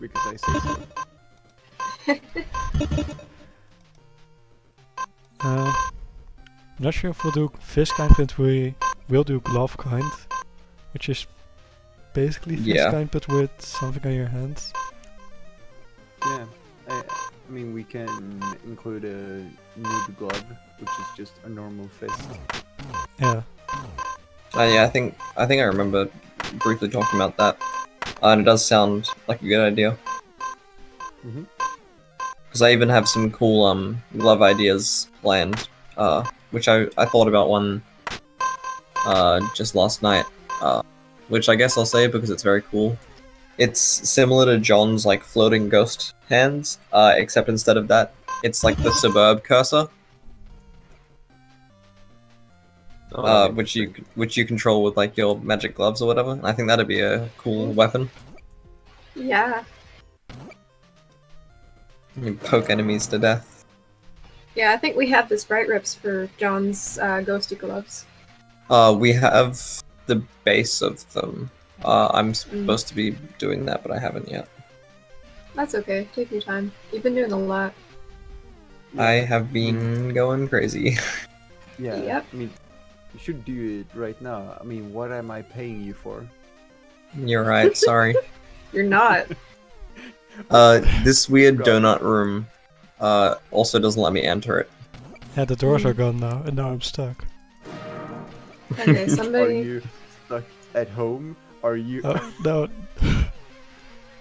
Because I say so. Not sure if we'll do fist kind, but we will do glove kind, which is basically fist Yeah. kind, but with something on your hands. Yeah, I mean we can include a nude glove, which is just a normal fist. Yeah. Yeah, I think I remember briefly talking about that, and it does sound like a good idea. Mhm. Because I even have some cool glove ideas planned, which I thought about one just last night, which I guess I'll say because it's very cool. It's similar to John's like floating ghost hands, except instead of that, it's like the suburb cursor, Oh, which you control with like your magic gloves or whatever. And I think that'd be a cool weapon. Yeah. You poke enemies to death. Yeah, I think we have the sprite rips for John's ghosty gloves. We have the base of them. I'm supposed to be doing that, but I haven't yet. That's okay. Take your time. You've been doing a lot. I have been going crazy. Yeah, Yep. I mean, you should do it right now. I mean, what am I paying you for? You're right, sorry. You're not. This weird God. donut room also doesn't let me enter it. Yeah, the doors are gone now, and now I'm stuck. Okay, Are somebody. you stuck at home? Are you? Oh, no.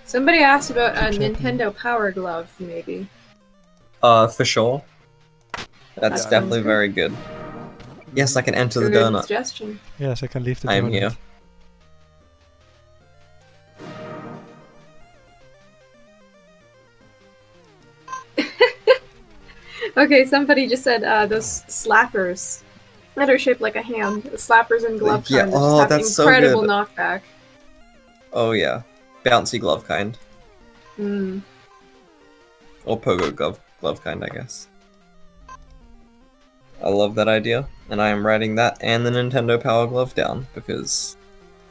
Somebody asked about a Exactly. Nintendo Power Glove, maybe. For sure. That's sounds definitely good. very good. Yes, I can enter the Good donut. suggestion. Yes, I can leave the I am donut. here. Okay, somebody just said those slappers that are shaped like a hand. The slappers and glove Yeah, kind that just oh, have that's so incredible good. knockback. Oh yeah, bouncy glove kind, Mm. or pogo glove kind, I guess. I love that idea, and I am writing that and the Nintendo Power Glove down because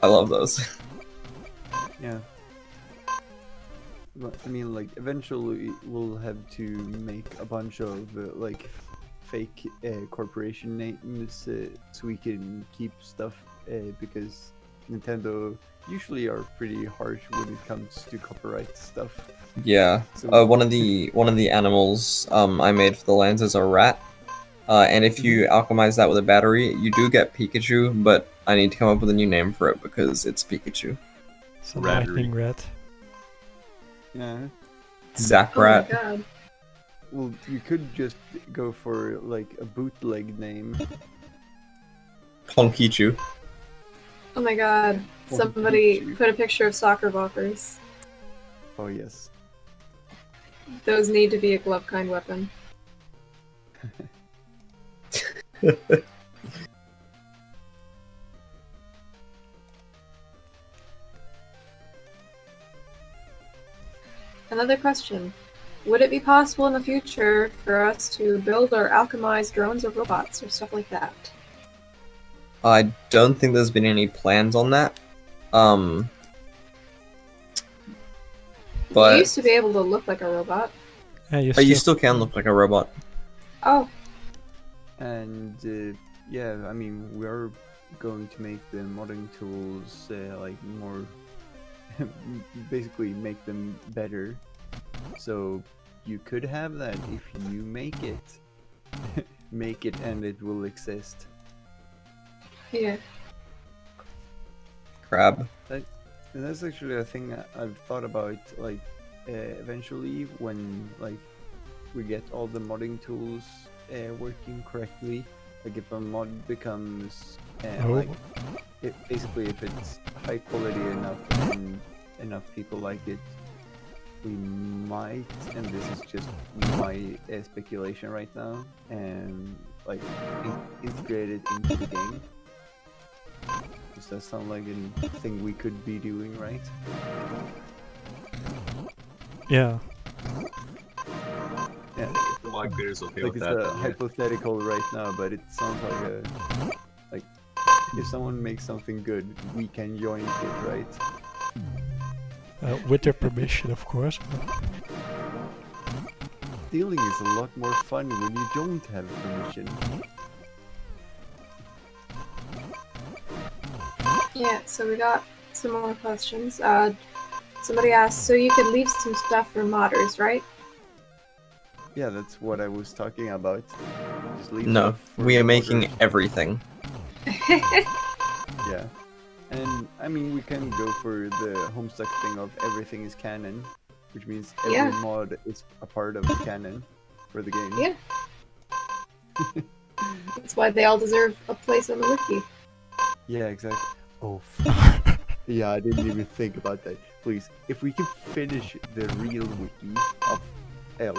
I love those. Yeah. But, I mean, like, eventually we'll have to make a bunch of, like, fake corporation names so we can keep stuff, because Nintendo usually are pretty harsh when it comes to copyright stuff. Yeah. So, One of the animals I made for the lands is a rat. And if you alchemize that with a battery, you do get Pikachu, but I need to come up with a new name for it because it's Pikachu. It's a Rattery. lightning rat. yeah. Zap Oh my Rat. god. Well, you could just go for, like, a bootleg name. Honkichu. Oh my god. Oh, Somebody Pikachu. put a picture of soccer boppers. Oh, yes. Those need to be a glove kind weapon. Another question. Would it be possible in the future for us to build or alchemize drones or robots or stuff like that? I don't think there's been any plans on that. But you used to be able to look like a robot. Yeah, you still can look like a robot. Oh, And yeah, I mean, we're going to make the modding tools like more, basically make them better. So you could have that if you make it, make it, and it will exist. yeah. Crab. And that's actually a thing I've thought about, like, eventually when, like, we get all the modding tools working correctly. Like, if a mod becomes, like, basically if it's high quality enough and enough people like it, we might, and this is just my speculation right now, and, like, integrate it into the game. Does that sound like a thing we could be doing, right? Yeah. Yeah, The mod creator is okay like with it's that. a then, yeah. hypothetical right now, but it sounds like if someone makes something good, we can join it, right? With their permission, of course. Stealing is a lot more fun when you don't have permission. Yeah, so we got some more questions. Somebody asked, so you could leave some stuff for modders, right? Yeah, that's what I was talking about. Just leave No, stuff for we are the making modders. everything. Yeah. And I mean, we can go for the Homestuck thing of everything is canon, which means every Yeah. mod is a part of the canon for the game. Yeah. That's why they all deserve a place on the wiki. Yeah, exactly. Oh, yeah, I didn't even think about that. Please, if we can finish the real wiki of,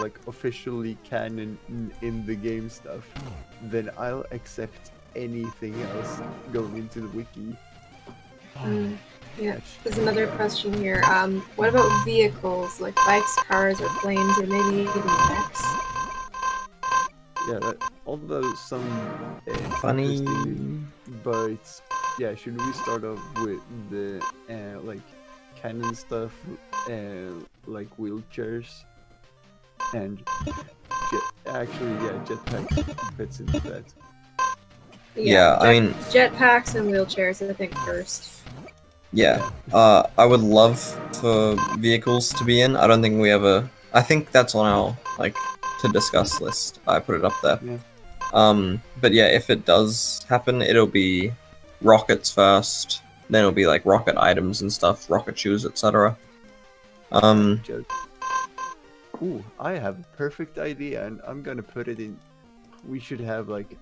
like, officially canon in the game stuff, then I'll accept anything else going into the wiki. Mm, yeah. There's another question here. What about vehicles, like bikes, cars, or planes, or maybe even mechs? Yeah, although some Funny. interesting, but yeah, should we start off with the like canon stuff, like wheelchairs and jetpacks fits into that. Yeah, I mean, jetpacks and wheelchairs, I think, first. yeah. I would love for vehicles to be in. I don't think we ever. I think that's on our like to discuss list. I put it up there. Yeah. But yeah, if it does happen, it'll be rockets first. Then it'll be like rocket items and stuff, rocket shoes, etc. Joke. Ooh, I have a perfect idea, and I'm gonna put it in. We should have like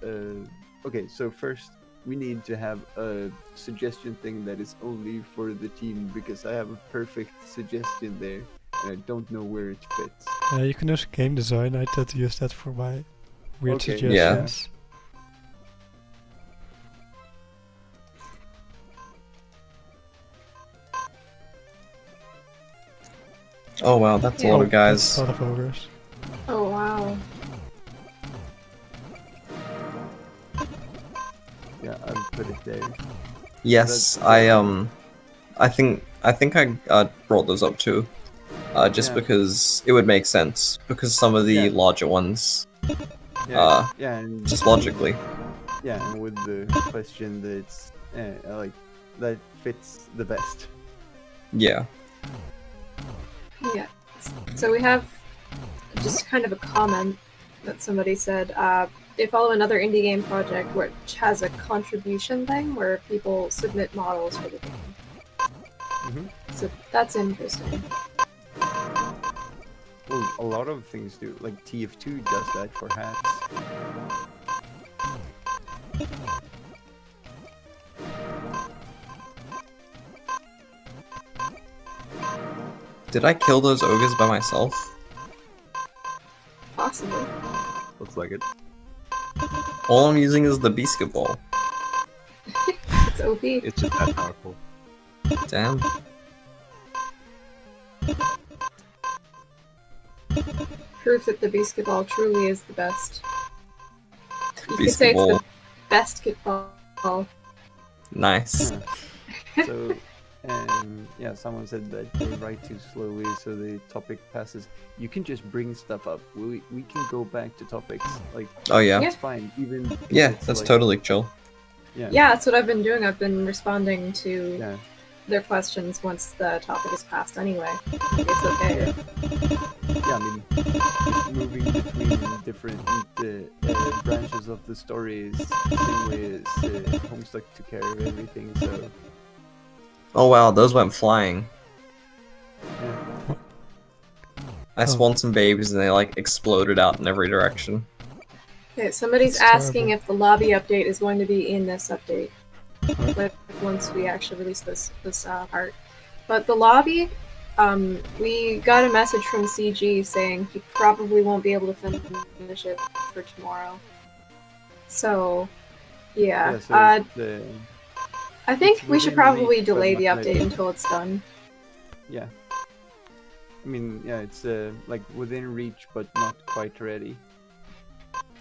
okay, so first we need to have a suggestion thing that is only for the team, because I have a perfect suggestion there, and I don't know where it fits. You can use game design. I tend to use that for my weird Okay, suggestions. Oh wow, that's a lot of guys. A lot of ogres. Oh wow. Yeah, I'll put it there. Yes, I think I brought those up too, just Yeah. because it would make sense, because some of the Yeah. larger ones, Yeah, yeah, and just logically. yeah, and with the question that's like that fits the best. Yeah. Yeah. So we have just kind of a comment that somebody said. They follow another indie game project which has a contribution thing where people submit models for the game. Mhm. So that's interesting. Well, a lot of things do. Like TF2 does that for hats. Did I kill those ogres by myself? Possibly. Looks like it. All I'm using is the biscuit ball. It's OP. It's just that powerful. Damn. Proof that the biscuit ball truly is the best. You could say Biscuit it's ball. the best kit ball. Nice. So, yeah, someone said that they write too slowly, so the topic passes. You can just bring stuff up. We can go back to topics. Like, Oh yeah. Yeah. it's fine. Even if Yeah, it's, that's like- totally chill. Yeah. Yeah, that's what I've been doing. I've been responding to Yeah. their questions once the topic is passed anyway. It's okay. Yeah, I mean, just moving between different branches of the story is the same way as Homestuck took care of everything. So, Oh wow, those went flying. yeah. I spawned some babies and they like exploded out in every direction. Okay, somebody's That's asking terrible. if the lobby update is going to be in this update. Like once we actually release this part. But the lobby, we got a message from CG saying he probably won't be able to finish it for tomorrow. So, yeah. So the I think it's we should within probably reach, but delay not the ready. update until it's done. yeah. I mean, yeah, it's like within reach, but not quite ready.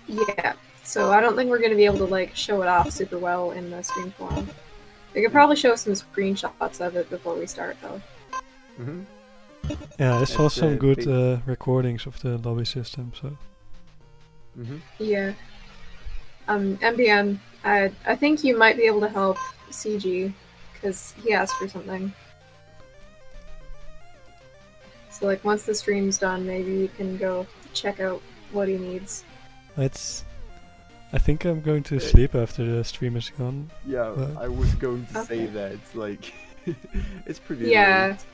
Yeah. So I don't think we're going to be able to like show it off super well in the stream tomorrow. We could probably show some screenshots of it before we start though. Mm-hmm. Yeah, I saw It's, some good big- recordings of the lobby system. So Mm-hmm. Yeah. MBM, I think you might be able to help CG because he asked for something. So like once the stream's done, maybe you can go check out what he needs. I think I'm going to sleep after the stream is gone. Yeah, But- I was going to say Okay. that. Like, it's pretty. Yeah. late.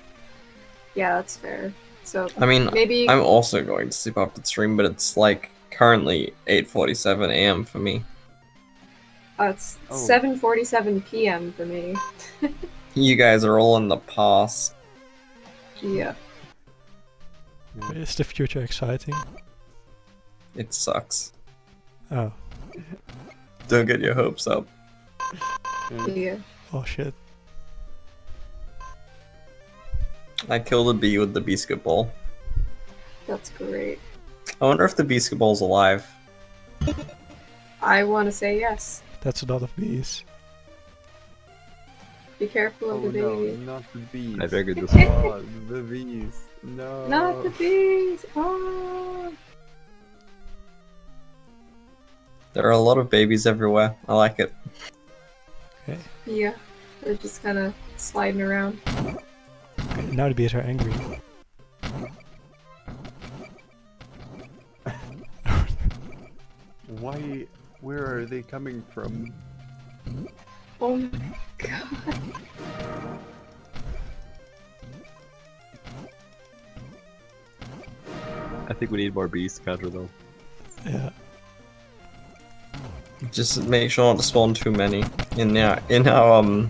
Yeah, that's fair. So I mean, maybe I'm also going to sleep after the stream, but it's like currently 8:47 a.m. for me. it's Oh. 7:47 p.m. for me. You guys are all in the past. Yeah. Yeah. Is the future exciting? It sucks. Oh, Don't get your hopes up. Yeah. Yeah. oh shit. I killed a bee with the biscuit ball. That's great. I wonder if the biscuit ball's alive. I want to say yes. That's a lot of bees. Be careful Oh of the no, baby. not the bees. I figured this Oh, the bees. No. Not the bees! Oh! There are a lot of babies everywhere. I like it. Okay. Yeah. They're just kind of sliding around. Okay, now the bees are angry. Why? Where are they coming from? Oh my god. I think we need more bees to counter them. Yeah. Just make sure not to spawn too many. In our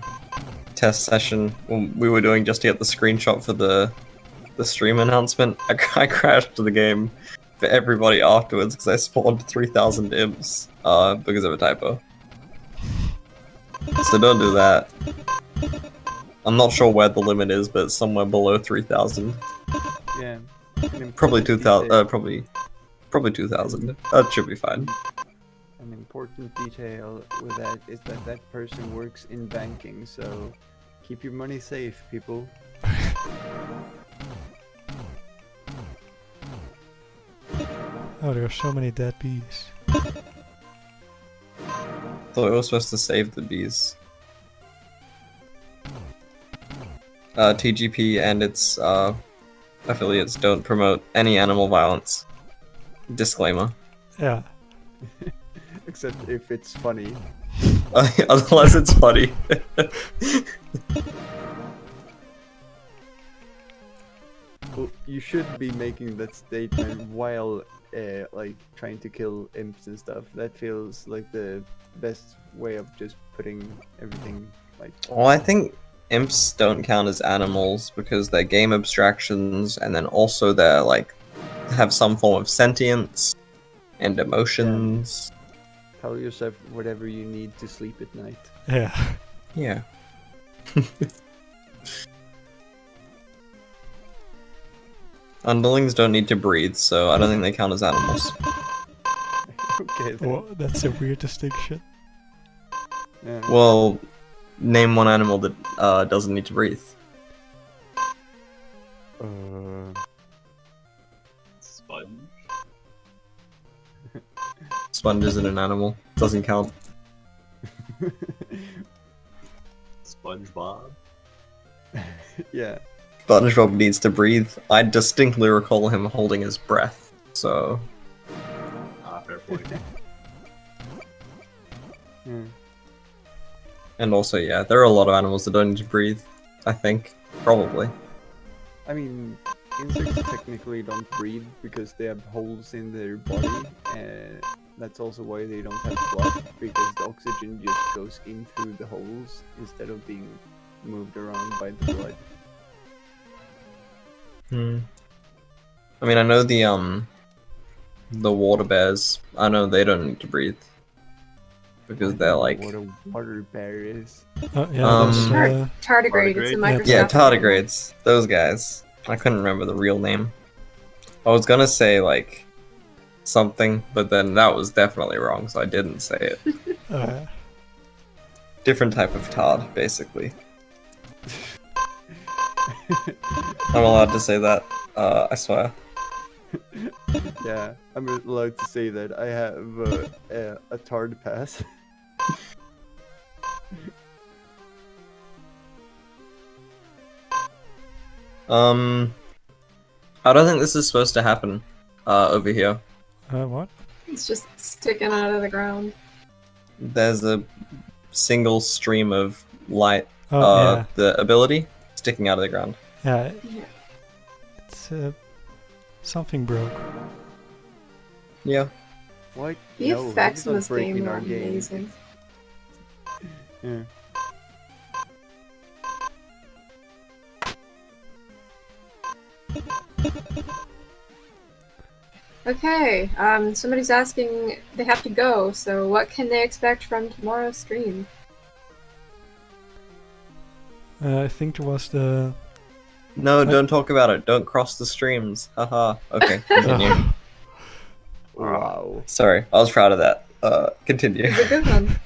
test session when we were doing just to get the screenshot for the stream announcement, I crashed the game for everybody afterwards because I spawned 3,000 imps because of a typo. So don't do that. I'm not sure where the limit is, but it's somewhere below 3,000. Yeah. Probably 2,000. Probably 2,000. That should be fine. An important detail with that is that that person works in banking, so keep your money safe, people. Oh, there are so many dead bees. Thought we were supposed to save the bees. TGP and its affiliates don't promote any animal violence. Disclaimer. Yeah. Except if it's funny. Unless it's funny. Well, you should be making that statement while like trying to kill imps and stuff. That feels like the best way of just putting everything like. Well, I think imps don't count as animals because they're game abstractions, and then also they're like have some form of sentience and emotions. Tell yourself whatever you need to sleep at night. Yeah. Yeah. Underlings don't need to breathe, so I don't think they count as animals. Okay. Then. Well, that's a weird distinction. Yeah. Well, name one animal that doesn't need to breathe. Sponge. Sponge isn't an animal. Doesn't count. SpongeBob. Yeah. SpongeBob needs to breathe. I distinctly recall him holding his breath, so... Fair point. Hmm. And also, yeah, there are a lot of animals that don't need to breathe, I think. Probably. I mean, insects technically don't breathe because they have holes in their body, and that's also why they don't have blood, because the oxygen just goes in through the holes instead of being moved around by the blood. Hmm. I mean, I know the water bears, I know they don't need to breathe. Because they're like... What a water bear is. Oh, yeah, Um, that's, Tardigrade. It's a Tardigrade? Microsoft. Yeah, name. tardigrades. Those guys. I couldn't remember the real name. I was gonna say, like, something, but then that was definitely wrong, so I didn't say it. Different type of tard, basically. I'm allowed to say that, I swear. Yeah, I'm allowed to say that I have a tard pass. I don't think this is supposed to happen, over here. what? It's just sticking out of the ground. There's a single stream of light, Oh, yeah. the ability, sticking out of the ground. Yeah, Yeah. it's, something broke. Yeah. What? The No, effects he's in not this breaking game are our game. amazing. Yeah. Okay, somebody's asking they have to go, so what can they expect from tomorrow's stream? I think there was the... No, don't talk about it. Don't cross the streams. Haha. Okay, continue. Wow. Sorry, I was proud of that. Continue. It's a good one.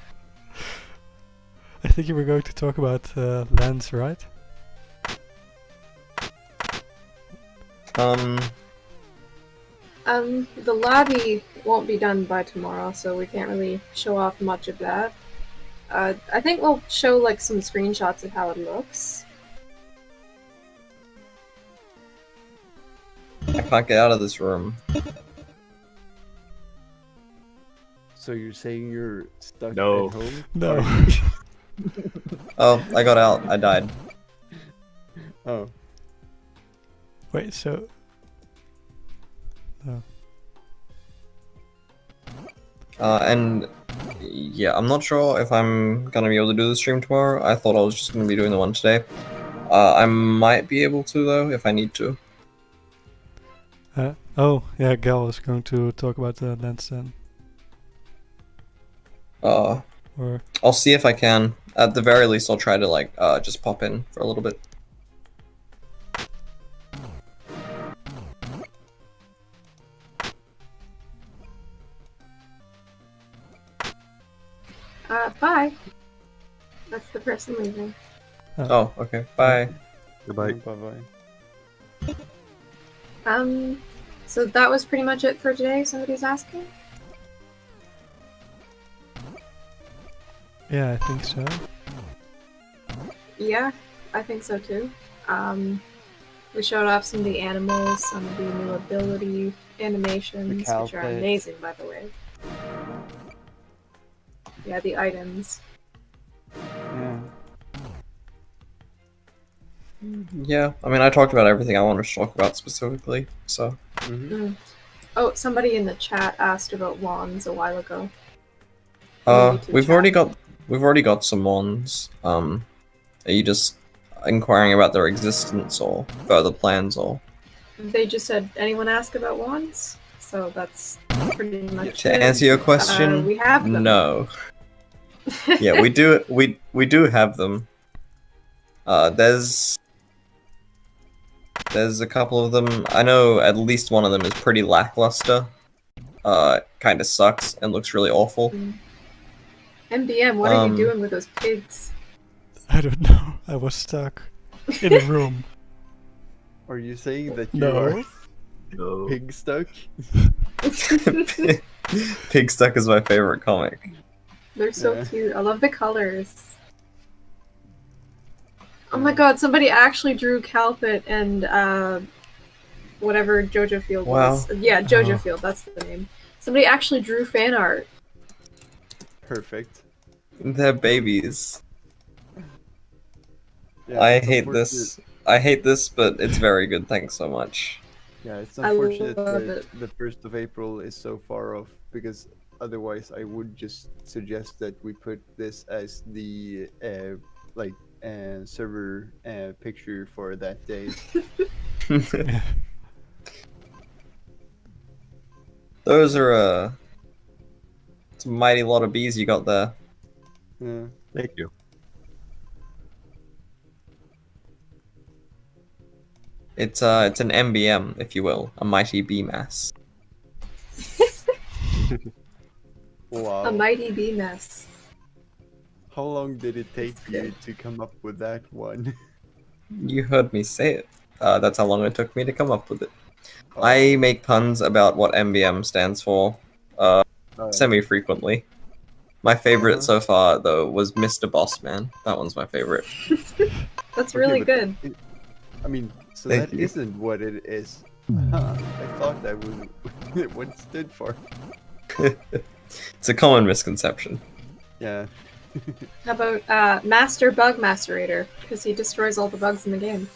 I think you were going to talk about Lens, right? The lobby won't be done by tomorrow, so we can't really show off much of that. I think we'll show like some screenshots of how it looks. I can't get out of this room. So you're saying you're stuck No. at home? No. Oh, I got out. I died. Oh. Wait, so... And yeah, I'm not sure if I'm gonna be able to do the stream tomorrow. I thought I was just gonna be doing the one today. I might be able to though if I need to. Oh, yeah, Gal is going to talk about the Lansden. Or I'll see if I can. At the very least, I'll try to like just pop in for a little bit. Bye. That's the person leaving. Oh, okay. Bye. Goodbye. Bye-bye. So that was pretty much it for today. Somebody's asking. yeah, I think so. Yeah, I think so too. We showed off some of the animals, some of the new ability animations, which are Calpit. amazing, by the way. Yeah, the items. Yeah. Yeah, I mean, I talked about everything I wanted to talk about specifically, so. Oh, somebody in the chat asked about wands a while ago. Maybe to We've chat. already got some wands. Are you just inquiring about their existence or further plans or? They just said, anyone ask about wands? So that's pretty much To it. answer your question, we have them. no. Yeah, we do. We do have them. There's a couple of them. I know at least one of them is pretty lackluster. Kind of sucks and looks really awful. MBM, what are you Um, doing with those pigs? I don't know. I was stuck in a room. Are you saying that you No. are No. pig stuck? Pig Stuck is my favorite comic. They're so Yeah. cute. I love the colors. Oh my god, somebody actually drew Calpit and whatever Jojo Field was. Wow. Yeah, Jojo Oh. Field, that's the name. Somebody actually drew fan art. Perfect. They're babies. Yeah, I it's hate unfortunate- this. I hate this, but it's very good. Thanks so much. Yeah, it's I unfortunate love that it. the 1st of April is so far off because otherwise I would just suggest that we put this as the server picture for that day. Yeah. Those are it's a mighty lot of bees you got there. Yeah. Thank you. It's an MBM, if you will, a mighty bee mass. Wow. A mighty bee mess. How long did it take It's you good. to come up with that one? You heard me say it. That's how long it took me to come up with it. I make puns about what MBM stands for semi-frequently. My favorite Uh-huh. so far, though, was Mr. Bossman. That one's my favorite. That's Okay, really but good. I mean, so Thank that you. isn't what it is. Huh, I thought that was what it stood for. It's a common misconception. Yeah. How about Master Bug Macerator? Because he destroys all the bugs in the game.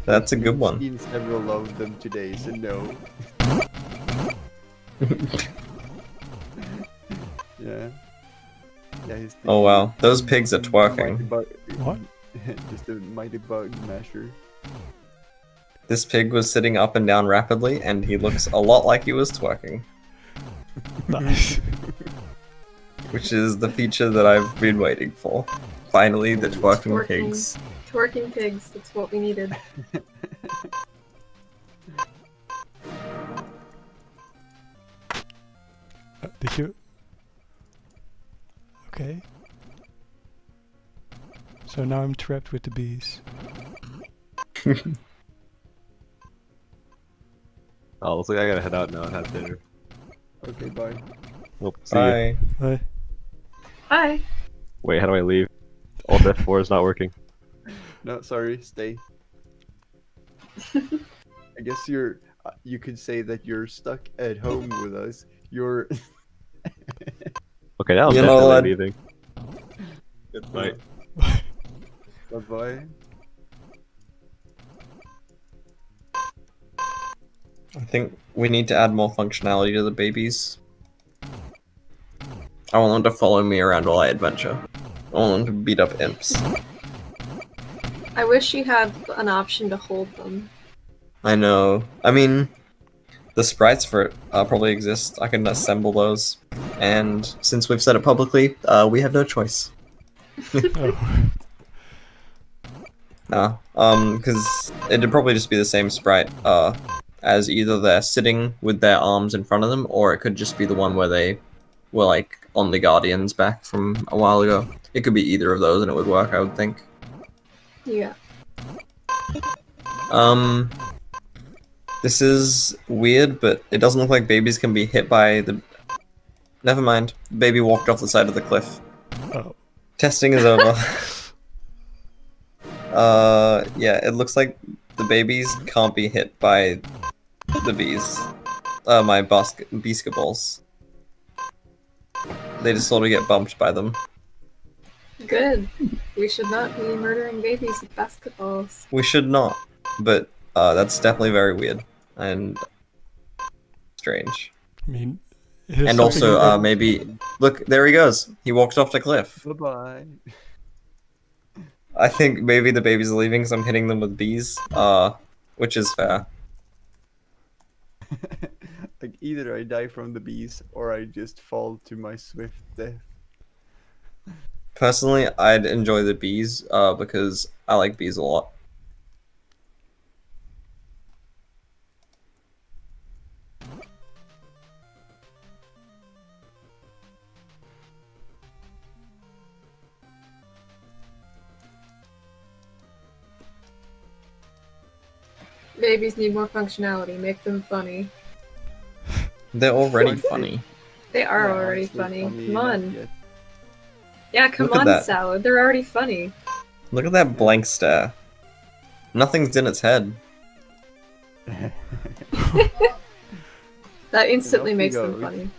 That's a good I've one. seen several of them today, so no. Yeah. Yeah, he's the Oh wow, those pigs are mighty twerking. What? Just a mighty bug masher. This pig was sitting up and down rapidly, and he looks a lot like he was twerking, Nice. which is the feature that I've been waiting for. Finally, the twerking Twerking. pigs. Twerking pigs, that's what we needed. Did you? Okay. So now I'm trapped with the bees. Oh, looks like I gotta head out now and have dinner. Okay, bye. Well, see ya. Bye. Hi. Wait, how do I leave? Alt F4 is not working. No, sorry, stay. I guess you're. You could say that you're stuck at home with us. You're. Okay, now I'm You know definitely what? leaving. Goodbye. Bye bye. I think we need to add more functionality to the babies. I want them to follow me around while I adventure. I want them to beat up imps. I wish you had an option to hold them. I know. I mean, the sprites for it probably exist. I can assemble those. And since we've said it publicly, we have no choice. Oh. No. Because it'd probably just be the same sprite, as either they're sitting with their arms in front of them, or it could just be the one where they were, like, on the Guardians back from a while ago. It could be either of those and it would work, I would think. Yeah. This is weird, but it doesn't look like babies can be hit by the... Never mind. Baby walked off the side of the cliff. Oh. Testing is over. Yeah, it looks like the babies can't be hit by the bees. My basketballs. They just sort of get bumped by them. Good. We should not be murdering babies with basketballs. We should not, but that's definitely very weird and strange. I mean, it is And something also, that- maybe... Look, there he goes. He walked off the cliff. Bye-bye. I think maybe the babies are leaving because I'm hitting them with bees, which is fair. Like, either I die from the bees, or I just fall to my swift death. Personally, I'd enjoy the bees, because I like bees a lot. Babies need more functionality. Make them funny. They're already Aren't funny. They are Yeah, already aren't they funny. Come enough on. yet? Yeah, come Look at on, that. Salad. They're already funny. Look at that blank stare. Nothing's in its head. That instantly off he makes them goes. funny.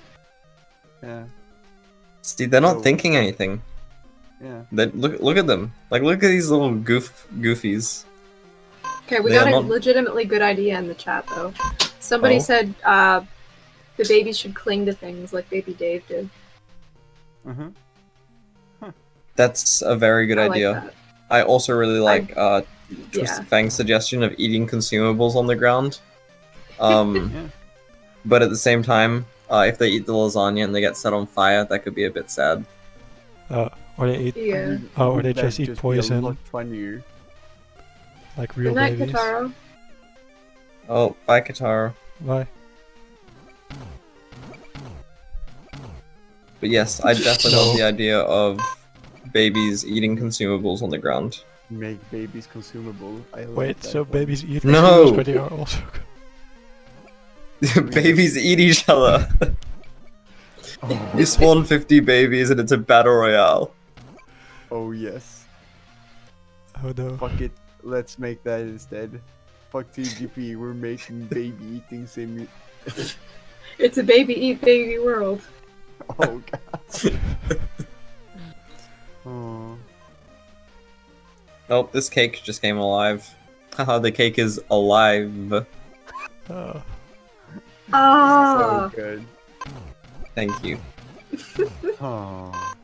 Yeah, See, they're not Oh. thinking anything. yeah. They look at them. Like, look at these little goofies. Okay, we They got are a not- legitimately good idea in the chat, though. Somebody Oh. said the babies should cling to things like Baby Dave did. Uh-huh. That's a very good I idea. like that. I also really like Twisted Yeah. Fang's suggestion of eating consumables on the ground. Yeah. But at the same time, if they eat the lasagna and they get set on fire, that could be a bit sad. or they eat Yeah. Oh, or Wouldn't they that just eat be a poison. lot funnier? like real Good night, babies. Kataro. Oh, bye, Katara. Why? But yes, I definitely love the idea of babies eating consumables on the ground. Make babies consumable. I like Wait, that so one. babies eat No! consumables, but they are also Babies eat each other. Oh, You spawn 50 babies and it's a battle royale. oh yes. oh no. Fuck it. Let's make that instead. Fuck TGP. We're making baby eating sim. It's a baby eat baby world. Oh god. Oh. Oh, this cake just came alive. Haha, the cake is alive. Ah, So good. Thank you. Oh.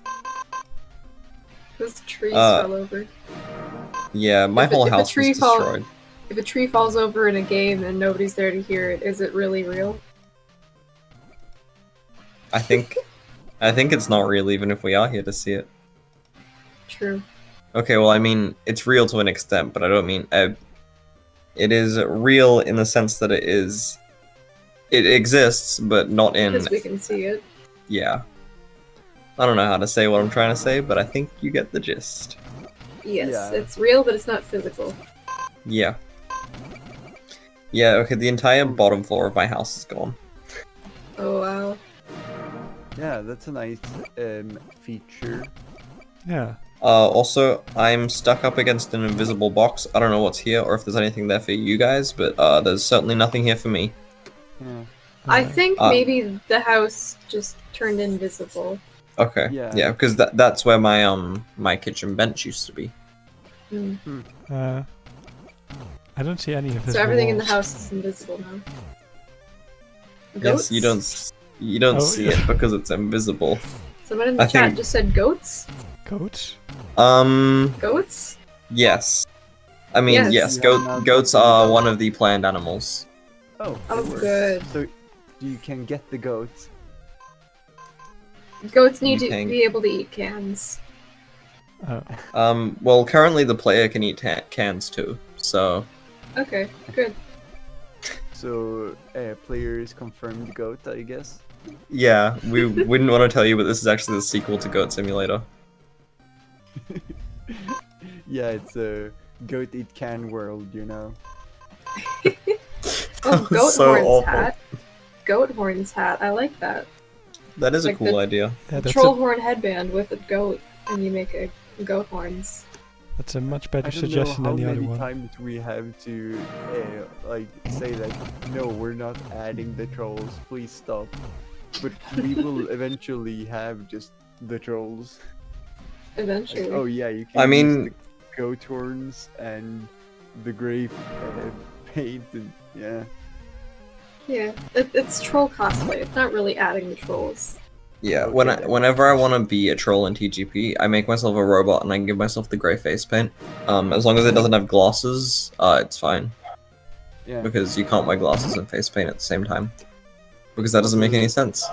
those trees Uh, fell over. Yeah, my If a- whole if a house was tree fall- destroyed. If a tree falls over in a game and nobody's there to hear it, is it really real? I think it's not real even if we are here to see it. True. Okay, well, I mean, it's real to an extent, but I don't mean it is real in the sense that it exists, but not in Because we can see it. yeah. I don't know how to say what I'm trying to say, but I think you get the gist. Yes, Yeah. it's real, but it's not physical. Yeah. Yeah, okay, the entire bottom floor of my house is gone. Oh wow. Yeah, that's a nice feature. Yeah. Also, I'm stuck up against an invisible box. I don't know what's here or if there's anything there for you guys, but there's certainly nothing here for me. Yeah. I think Uh, maybe the house just turned invisible. Okay. Yeah. Yeah, because that's where my kitchen bench used to be. Hmm. I don't see any invisible So everything in the walls. house is invisible now. Goats? Yes, you don't Oh, see yeah. it because it's invisible. Someone in the I chat think- just said goats? Goats? Goats? Yes. I mean, Yes. yes, You have not goats gotten are the one goat. of the planned animals. Oh, Oh, it works. good. So you can get the goats. Goats need You to think- be able to eat cans. Oh, Well, currently the player can eat cans too, so Okay, good. So players confirmed goat, I guess. yeah, we wouldn't want to tell you, but this is actually the sequel to Goat Simulator. Yeah, it's a goat eat can world, you know. Oh, goat So horns awful. hat. Goat horns hat. I like that. That is a Like cool the- idea. yeah, that's Troll a, horn headband with a goat, and you make a goat horns. that's a much I better don't know suggestion how than the other many one. times we have to like say like, no, we're not adding the trolls. Please stop. But we will eventually have just the trolls. Like, Eventually. oh yeah, you can I use mean, the goat horns and the grey paint and yeah. Yeah, it's troll cosplay. It's not really adding the trolls. yeah, Okay. whenever I want to be a troll in TGP, I make myself a robot and I give myself the grey face paint. As long as it doesn't have glasses, it's fine. Yeah. Because you can't wear glasses and face paint at the same time. Because that doesn't make any sense.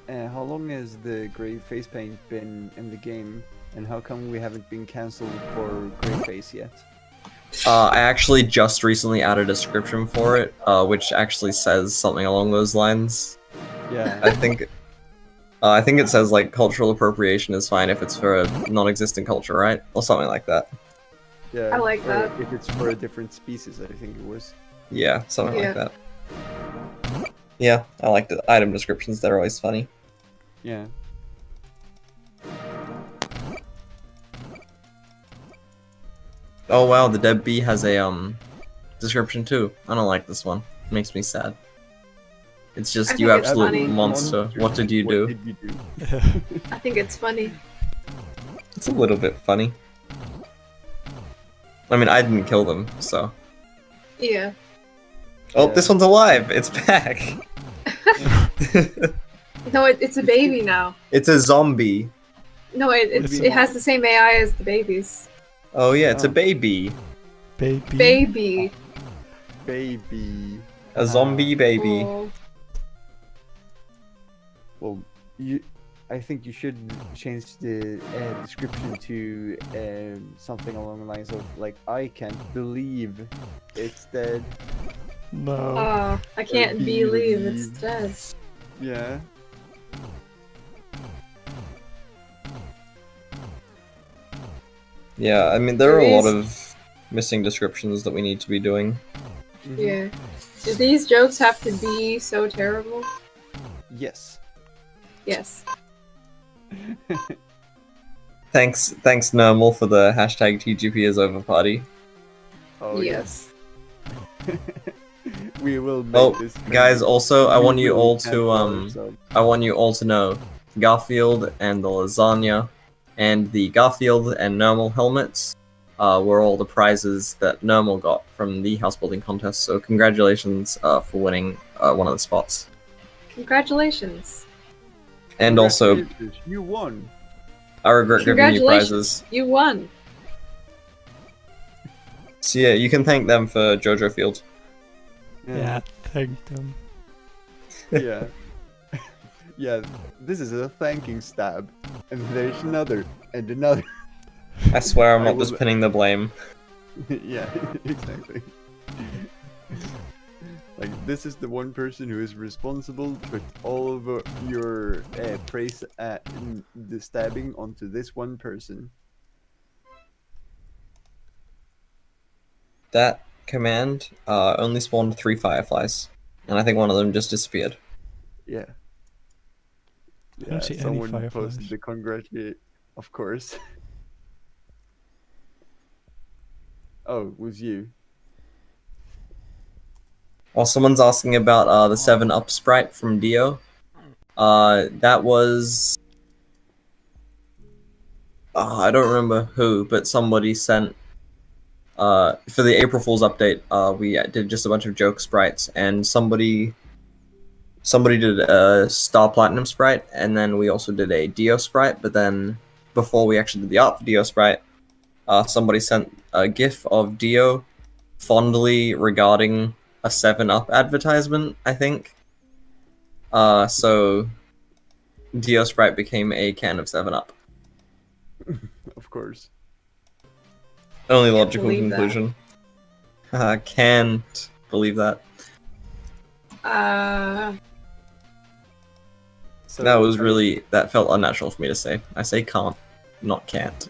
How long has the grey face paint been in the game, and how come we haven't been cancelled for grey face yet? I actually just recently added a description for it, which actually says something along those lines. Yeah. I think it says like cultural appropriation is fine if it's for a non-existent culture, right? Or something like that. Yeah. I like or that. If it's for a different species, I think it was. Yeah, something Yeah. like that. Yeah, I like the item descriptions. They're always funny. Yeah. Oh wow, the dead bee has a description too. I don't like this one. It makes me sad. It's I just think you it's absolute funny. monster. What did you do? What did you do? I think it's funny. It's a little bit funny. I mean, I didn't kill them, so. Yeah. Oh, Yeah. this one's alive! It's back! No, it's a baby now. It's a zombie. No, it has the same AI as the babies. Oh yeah, it's a Oh. baby. Baby. Baby. Baby. A zombie baby. Oh. Well, I think you should change the description to something along the lines of like, I can't believe it's dead. No. Oh, I can't believe it's Believe. dead. Yeah. Yeah, I mean, there are a lot There of missing descriptions that we need to be doing. Mhm. Yeah. Do these jokes have to be so terrible? Yes. Yes. Thanks, Nermal, for the hashtag TGP is over party. Oh yes. We will make Oh, this. guys, also, I We want you will all to, cancel ourselves. I want you all to know, Garfield and the lasagna, and the Garfield and Nermal helmets, were all the prizes that Nermal got from the house building contest. So congratulations for winning one of the spots, Congratulations. and also Congratulations, you won. I regret giving you Congratulations. prizes. You won. So yeah, you can thank them for JoJo Field. Yeah, thank them. Yeah. Yeah. This is a thanking stab, and there's another and another. I swear I'm I not will- just pinning the blame. Yeah, exactly. Like, this is the one person who is responsible to put all of your praise at the stabbing onto this one person. That command only spawned 3 fireflies, and I think one of them just disappeared. Yeah. I don't see any someone fireflies. posted the congratulate, of course. Oh, it was you. While someone's asking about the 7-Up sprite from Dio, that was... I don't remember who, but somebody sent... for the April Fool's update, we did just a bunch of joke sprites, and somebody somebody did a Star Platinum sprite, and then we also did a Dio sprite. But then before we actually did the art for Dio sprite, somebody sent a GIF of Dio fondly regarding a 7-Up advertisement, I think. So Dio sprite became a can of 7-Up. Of course. Only Can't logical believe that. conclusion. Can't believe that. So That was really, that felt unnatural for me to say. I say can't, not can't.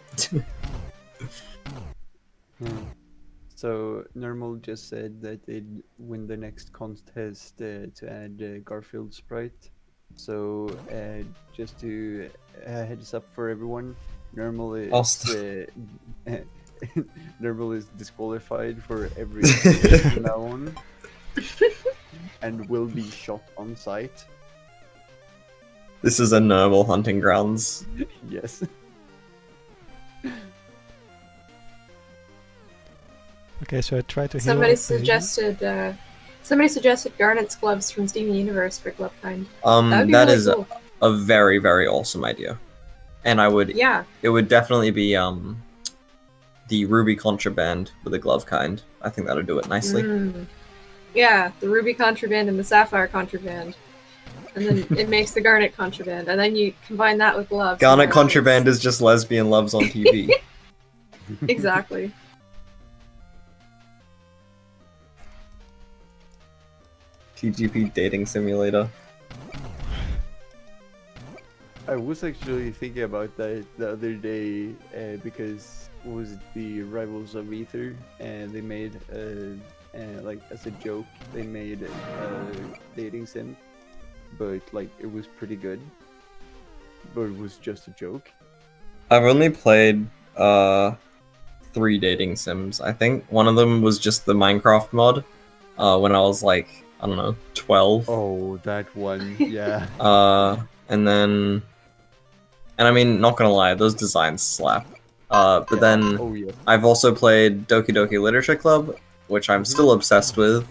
So Normal just said that they'd win the next contest to add Garfield sprite. So just to heads up for everyone, Normal is Normal is disqualified for every contest from now on, and will be shot on sight. This is a normal hunting grounds. Yes. Okay, so I tried to heal. Somebody Baby. suggested Garnet's gloves from Steven Universe for Glovekind. That would be That really is cool. a very, very awesome idea. And Yeah. it would definitely be the Ruby Contraband with a glove kind. I think that'll do it nicely. Yeah, the Ruby Contraband and the Sapphire Contraband. And then it makes the Garnet Contraband. And then you combine that with gloves. Garnet and Contraband is just lesbian loves on TV. Exactly. TGP dating simulator. I was actually thinking about that the other day because was it the Rivals of Ether, and they made like as a joke they made a dating sim, but like it was pretty good, but it was just a joke. I've only played 3 dating sims. I think one of them was just the Minecraft mod when I was like, I don't know, 12. Oh, that one, yeah. And I mean, not gonna lie, those designs slap. But Yeah. then Oh yeah. I've also played Doki Doki Literature Club, which I'm still obsessed with.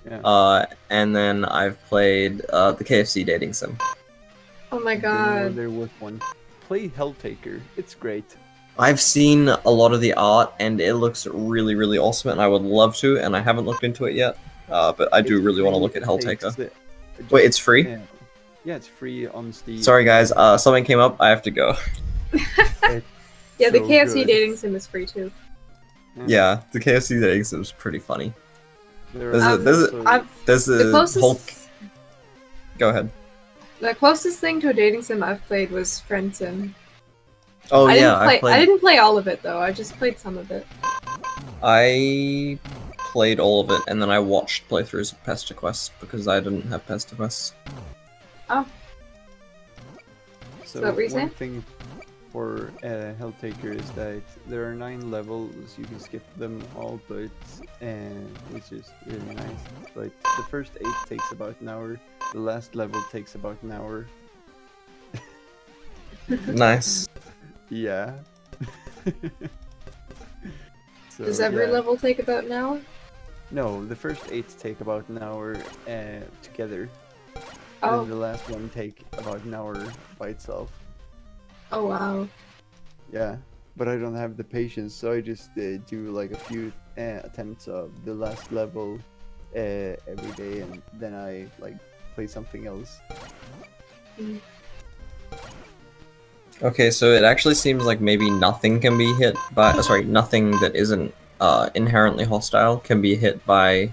Yeah. And then I've played the KFC dating sim. Oh my Didn't know god. there was one. Play Helltaker. It's great. I've seen a lot of the art, and it looks really, really awesome, and I would love to, and I haven't looked into it yet. But I do It's really want to free, look at it Helltaker. takes, Wait, it's free? Yeah, it's free on Steam. Sorry guys, something came up, I have to go. Yeah, the So KFC good. dating sim is free too. Yeah, the KFC dating sim is pretty funny. There There's are a- there's a- also- There's The a closest, whole... Go ahead. the closest thing to a dating sim I've played was Friend Sim. Oh I yeah, didn't play. I didn't play all of it though. I just played some of it. I played all of it, and then I watched playthroughs of Pester Quest because I didn't have Pester Quest. So what were you one saying? thing for Helltaker is that there are 9 levels. You can skip them all, but which is really nice. But the first 8 takes about an hour. The last level takes about an hour. Nice. Yeah. So, Does every yeah. level take about an hour? No, the first 8 take about an hour together. Oh. And the last one take about an hour by itself. Oh wow. Yeah, but I don't have the patience, so I just do like a few attempts of the last level every day, and then I like play something else. Okay, so it actually seems like maybe nothing can be hit by... nothing that isn't inherently hostile can be hit by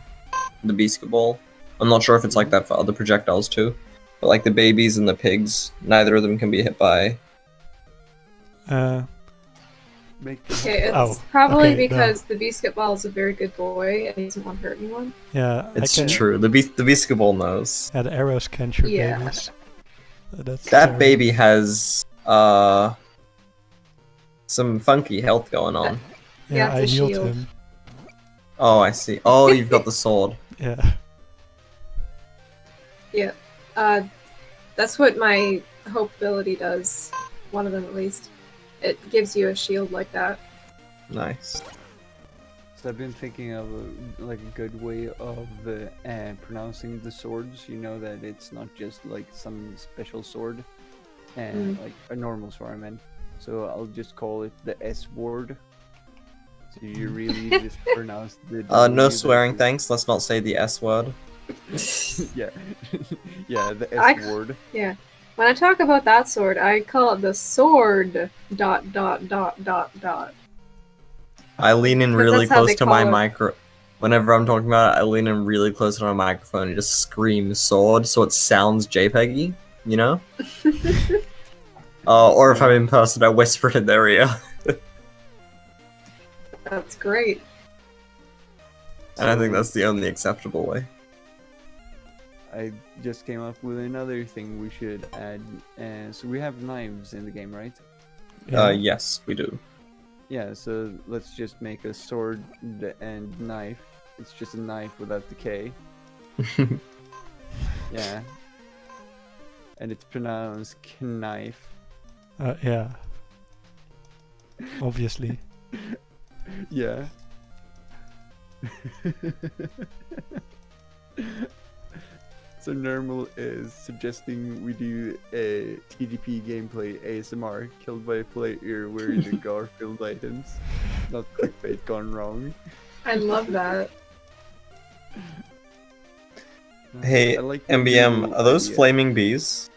the Beast Ball. I'm not sure if it's like that for other projectiles too. But like the babies and the pigs, neither of them can be hit by... Make the Okay, it's Oh, probably okay, no. because the Beast Ball is a very good boy and he doesn't want to hurt anyone. Yeah, It's I can. true, the Beast Ball knows. Yeah, the arrows can shoot Yeah. babies. That's That terrible. baby has some funky health going on. Yeah, Yeah, I it's a healed shield. him. Oh, I see. Oh, you've got the sword. Yeah. That's what my Hope ability does. One of them at least. It gives you a shield like that. Nice. So I've been thinking of like a good way of pronouncing the swords. You know that it's not just like some special sword, and like a normal sword. I meant. So I'll just call it the S word. So you really just pronounce the. No W swearing, that thanks. Let's not say the S word. is- yeah, yeah, the I S word. Yeah. When I talk about that sword, I call it the sword dot dot dot dot dot. I lean in 'Cause really that's how close they to my call it. micro. Whenever I'm talking about it, I lean in really close to my microphone and just scream sword so it sounds JPEGy, you know? Or if I'm in person, I whisper it in their ear. That's great. And I think that's the only acceptable way. I just came up with another thing we should add. So we have knives in the game, right? Yes, we do. Yeah, so let's just make a sword and knife. It's just a knife without the K. Yeah. And it's pronounced knife. Yeah. Obviously. Yeah. So Normal is suggesting we do a TDP gameplay ASMR killed by a player wearing the Garfield items. Not clickbait gone wrong. I love that. Hey, I like the MBM, new are those idea. flaming bees?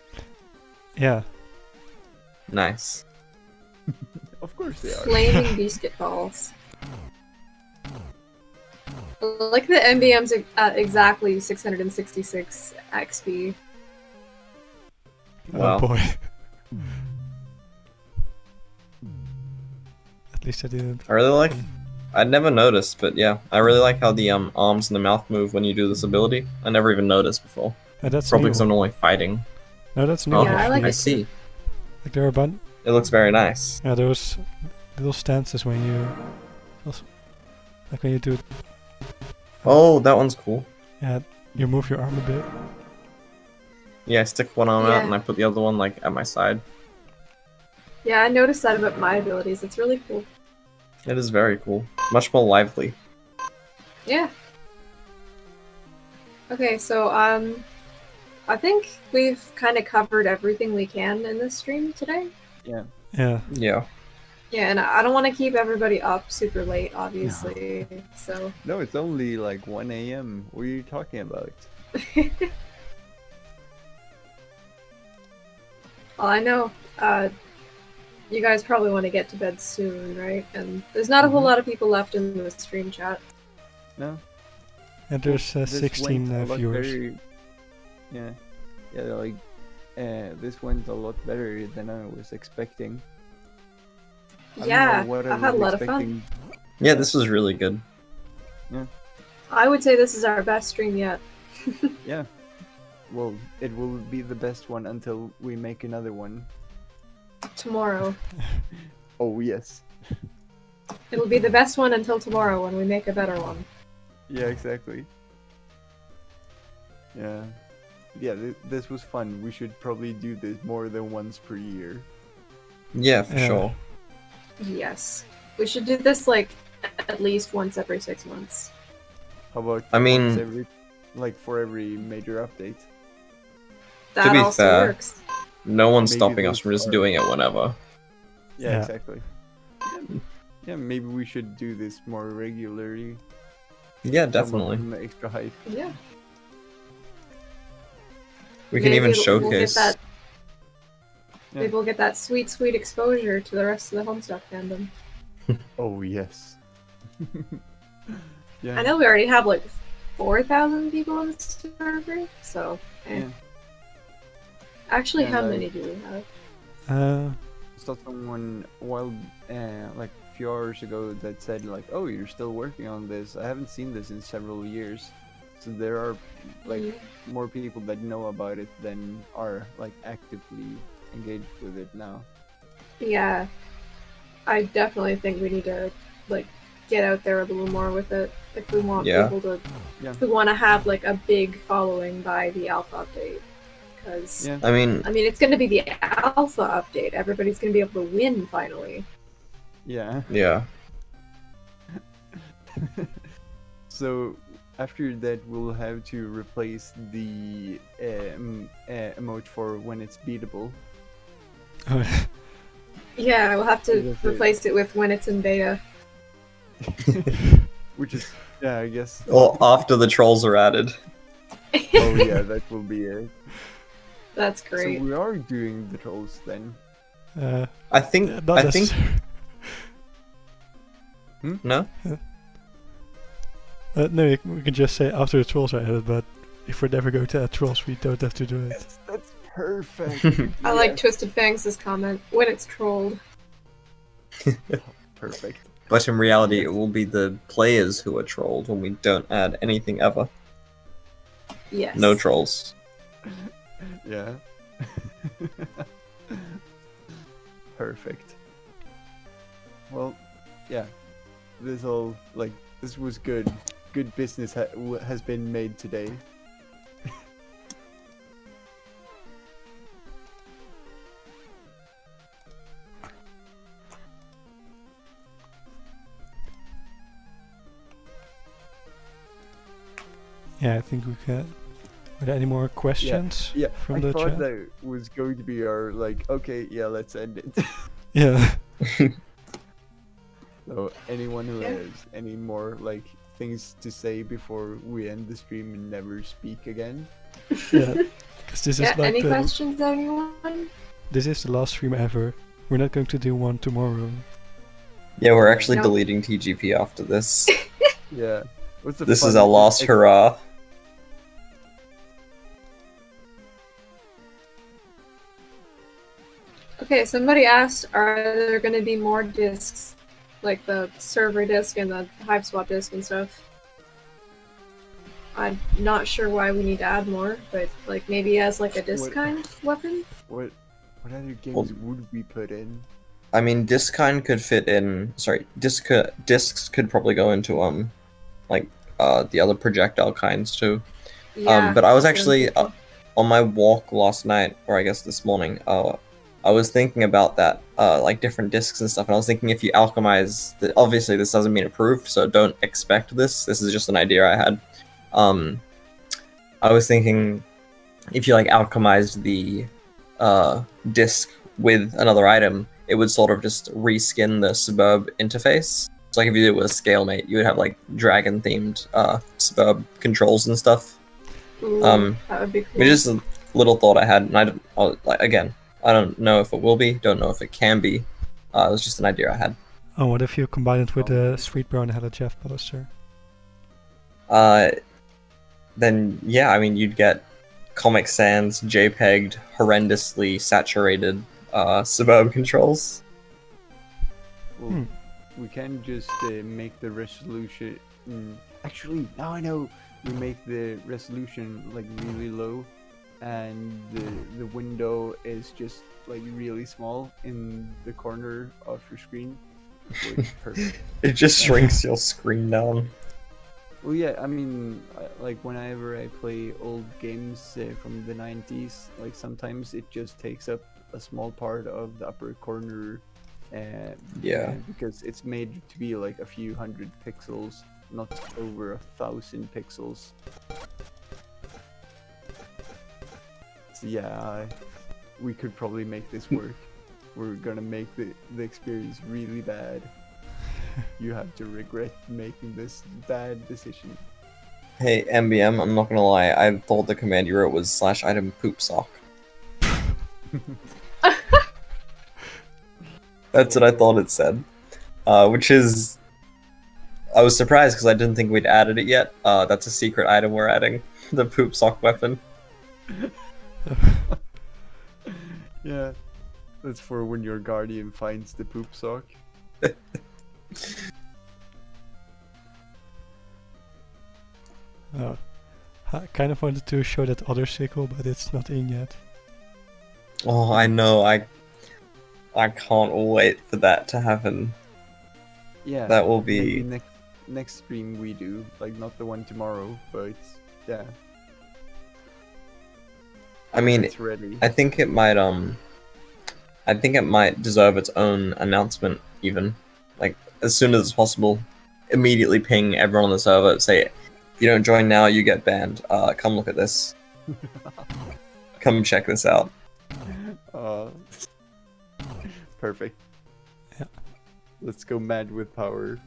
Yeah. Nice. Of course they are. Flaming biscuit balls. Like the MBM's at exactly 666 XP. Wow. Oh boy. At least I didn't. I really like. I'd never noticed, but yeah, I really like how the arms and the mouth move when you do this ability. I never even noticed before. That's Probably new. because I'm normally fighting. No, that's new. Oh, Yeah, I like I it. see. Like there are a bunch. It looks very nice. Yeah, those little stances when you, like when you do it. Oh, that one's cool. Yeah, you move your arm a bit. Yeah, I stick one arm out Yeah. and I put the other one like at my side. Yeah, I noticed that about my abilities. It's really cool. It is very cool. Much more lively. Yeah. Okay, so I think we've kind of covered everything we can in this stream today. Yeah. Yeah. Yeah. Yeah, and I don't want to keep everybody up super late, obviously. So No, it's only like 1 a.m. What are you talking about? well, I know you guys probably want to get to bed soon, right? And there's not a whole lot of people left in the stream chat. No? And there's This 16 went a lot viewers. better- Yeah. Yeah, like, this went a lot better than I was expecting. I don't Yeah, know what I had a was lot of fun. expecting. Yeah, this was really good. I would say this is our best stream yet. Yeah. Well, it will be the best one until we make another one. Tomorrow. Oh, yes. It'll be the best one until tomorrow when we make a better one. Yeah, exactly. Yeah. Yeah, this was fun. We should probably do this more than once per year. Yeah, for Yeah. sure. Yes. We should do this like at least once every 6 months. How about I mean- once every, like for every major update? That be also fair, works. No one's Maybe stopping those us from just are- doing it whenever. Yeah, Yeah. exactly. Yeah, maybe we should do this more regularly. Yeah, Come up definitely. with some extra hype. Yeah. We can Maybe even we'll get showcase. that. Yeah. Maybe we'll get that sweet, sweet exposure to the rest of the Homestuck fandom. Oh yes. Yeah. I know we already have like 4,000 people on the server, so. Yeah. Actually, And how I- many do we have? Saw someone a while, like a few hours ago, that said like, "Oh, you're still working on this. I haven't seen this in several years." So there are like more people that know about it than are like actively engaged with it now. Yeah. I definitely think we need to like get out there a little more with it if we want Yeah. people to. Yeah. If we want to have like a big following by the alpha update, because Yeah. I mean, I mean it's going to be the alpha update. Everybody's going to be able to win finally. Yeah. yeah. So after that, we'll have to replace the emote for when it's beatable. Oh, Yeah, we'll have to That's it. replace it with when it's in beta. Which is, yeah, I guess. Or after the trolls are added. Oh yeah, that will be it. That's So great. we are doing the trolls then. I think. not I think. necessarily. No. No, we can just say after the trolls are added, but if we never go to add trolls, we don't have to do it. That's perfect. I like Yes, Twisted Fangs' comment. When it's trolled. perfect. But in reality, it will be the players who are trolled when we don't add anything ever. Yes. No trolls. Yeah. Perfect. Well, yeah. This all this was good. Good business has been made today. Yeah, I think we can. Are there any more questions Yeah, from I the thought chat? that was going to be our okay, yeah, let's end it. Yeah. So anyone who Yeah. has any more things to say before we end the stream and never speak again? Yeah. Because this is Yeah, like any the questions, anyone? this is the last stream ever. We're not going to do one tomorrow. Yeah, we're actually No. deleting TGP after this. Yeah. What's the This is fun- our last hurrah. Okay, somebody asked, are there going to be more discs? Like the server disc and the Hive Swap disc and stuff? I'm not sure why we need to add more, but maybe as a disc What- kind weapon? What other games Well- would we put in? I mean, Disckind could fit in. Sorry, discs could probably go into the other projectile kinds too. Yeah. But I was that's what I'm actually thinking. on my walk last night, or I guess this morning. I was thinking about that, different discs and stuff, and I was thinking if you alchemize, obviously this doesn't mean approved, so don't expect this. This is just an idea I had. I was thinking if you alchemized the disc with another item, it would sort of just reskin the Suburb interface. So if you did it with a Scalemate, you would have dragon themed Suburb controls and stuff. Ooh, that would be cool. Which is a little thought I had, and I don't know if it will be, don't know if it can be. It was just an idea I had. Oh, what if you combine it with the Sweet Brown Hello Jeff poster? Then yeah, I mean you'd get Comic Sans JPEG'd, horrendously saturated Suburb controls. Well, we can just make the resolution. Actually, now I know. We make the resolution really low, and the window is just really small in the corner of your screen. Perfect. It just shrinks your screen down. Well, yeah, I mean, whenever I play old games from the 90s, sometimes it just takes up a small part of the upper corner. Yeah. Because it's made to be a few hundred pixels, not over 1,000 pixels. So yeah, we could probably make this work. We're gonna make the experience really bad. You have to regret making this bad decision. Hey MBM, I'm not gonna lie, I thought the command you wrote was /item poop sock. That's what I thought it said. Which is... I was surprised because I didn't think we'd added it yet. That's a secret item we're adding. The poop sock weapon. Yeah, that's for when your guardian finds the poop sock. I kind of wanted to show that other sickle, but it's not in yet. Oh, I know, I can't wait for that to happen. Yeah, That will maybe be... next stream we do, not the one tomorrow, but yeah. I mean, It's ready. I think it might deserve its own announcement even. As soon as possible. immediately ping everyone on the server, say, if you don't join now, you get banned. Come look at this. Come check this out. Uh, perfect. Yeah. Let's go mad with power.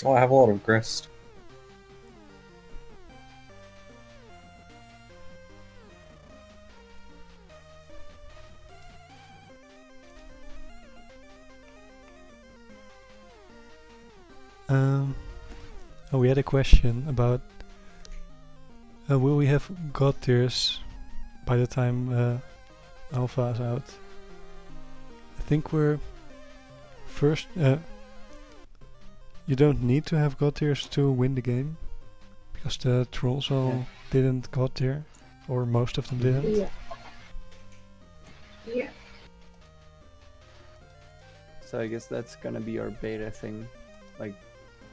Oh, I have a lot of grist. Oh, we had a question about will we have god tiers by the time alpha is out? I think we're first. You don't need to have god tiers to win the game, because the trolls all didn't god tier, or most of them didn't. Yeah. Yeah. So I guess that's gonna be our beta thing, like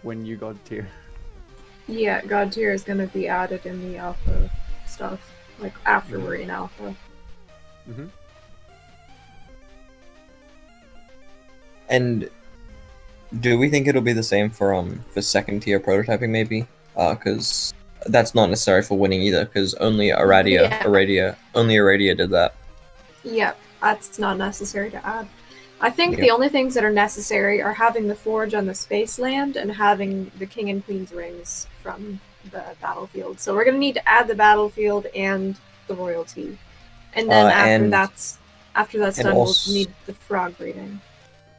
when you got tier. Yeah, God tier is gonna be added in the alpha stuff, like after we're in alpha. Mm-hmm. And do we think it'll be the same for second tier prototyping maybe? Because that's not necessary for winning either. Because only only Aradia did that. Yeah, that's not necessary to add. I think Yeah. the only things that are necessary are having the forge on the space land and having the king and queen's rings from the battlefield. So we're gonna need to add the battlefield and the royalty, and then after that's and done, also- we'll need the frog breeding.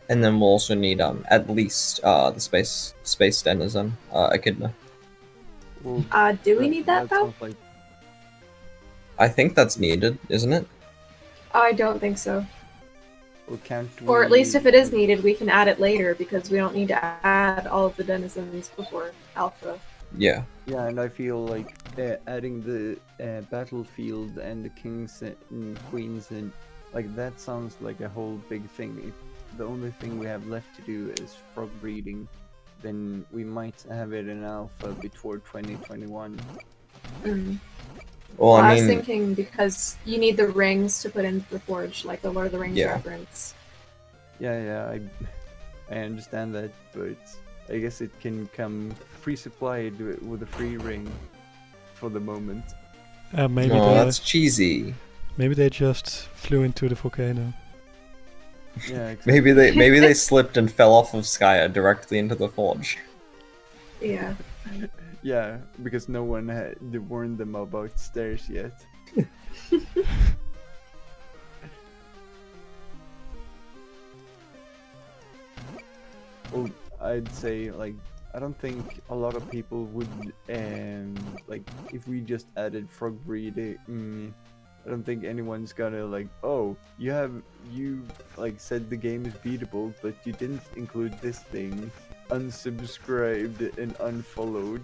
And then we'll also need at least the space denizen, Echidna. Well, Do we need that though? sounds like I think that's needed, isn't it? I don't think so. well, can't Or at we- least if it is needed, we can add it later because we don't need to add all of the denizens before alpha. Yeah. Yeah, and I feel like adding the battlefield and the kings and queens and like that sounds like a whole big thing. If the only thing we have left to do is frog breeding, then we might have it in alpha before 2021. Mm. Well, I I was mean, thinking because you need the rings to put into the forge, like the Lord of the Rings Yeah. reference. Yeah, I understand that, but I guess it can come pre-supplied with a free ring for the moment. Maybe oh, they, that's cheesy. maybe they just flew into the volcano. Yeah, exactly. Maybe they slipped and fell off of Skya directly into the forge. Yeah. Yeah, because no one had warned them about stairs yet. Well, I'd say like I don't think a lot of people would like if we just added frog breeding. I don't think anyone's gonna like, oh, you like said the game is beatable, but you didn't include this thing. Unsubscribed and unfollowed.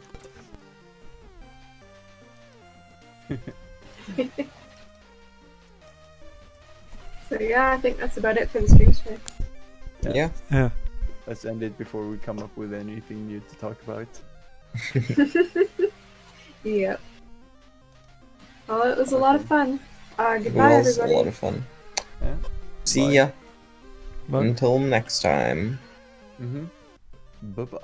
So yeah, I think that's about it for the stream today. Yeah. Yeah. Let's end it before we come up with anything new to talk about. Yep. Well, it was a lot of fun. It Goodbye, was a everybody. lot of fun. Yeah. See Bye. ya. But Until next time. Mm-hmm. Bye bye.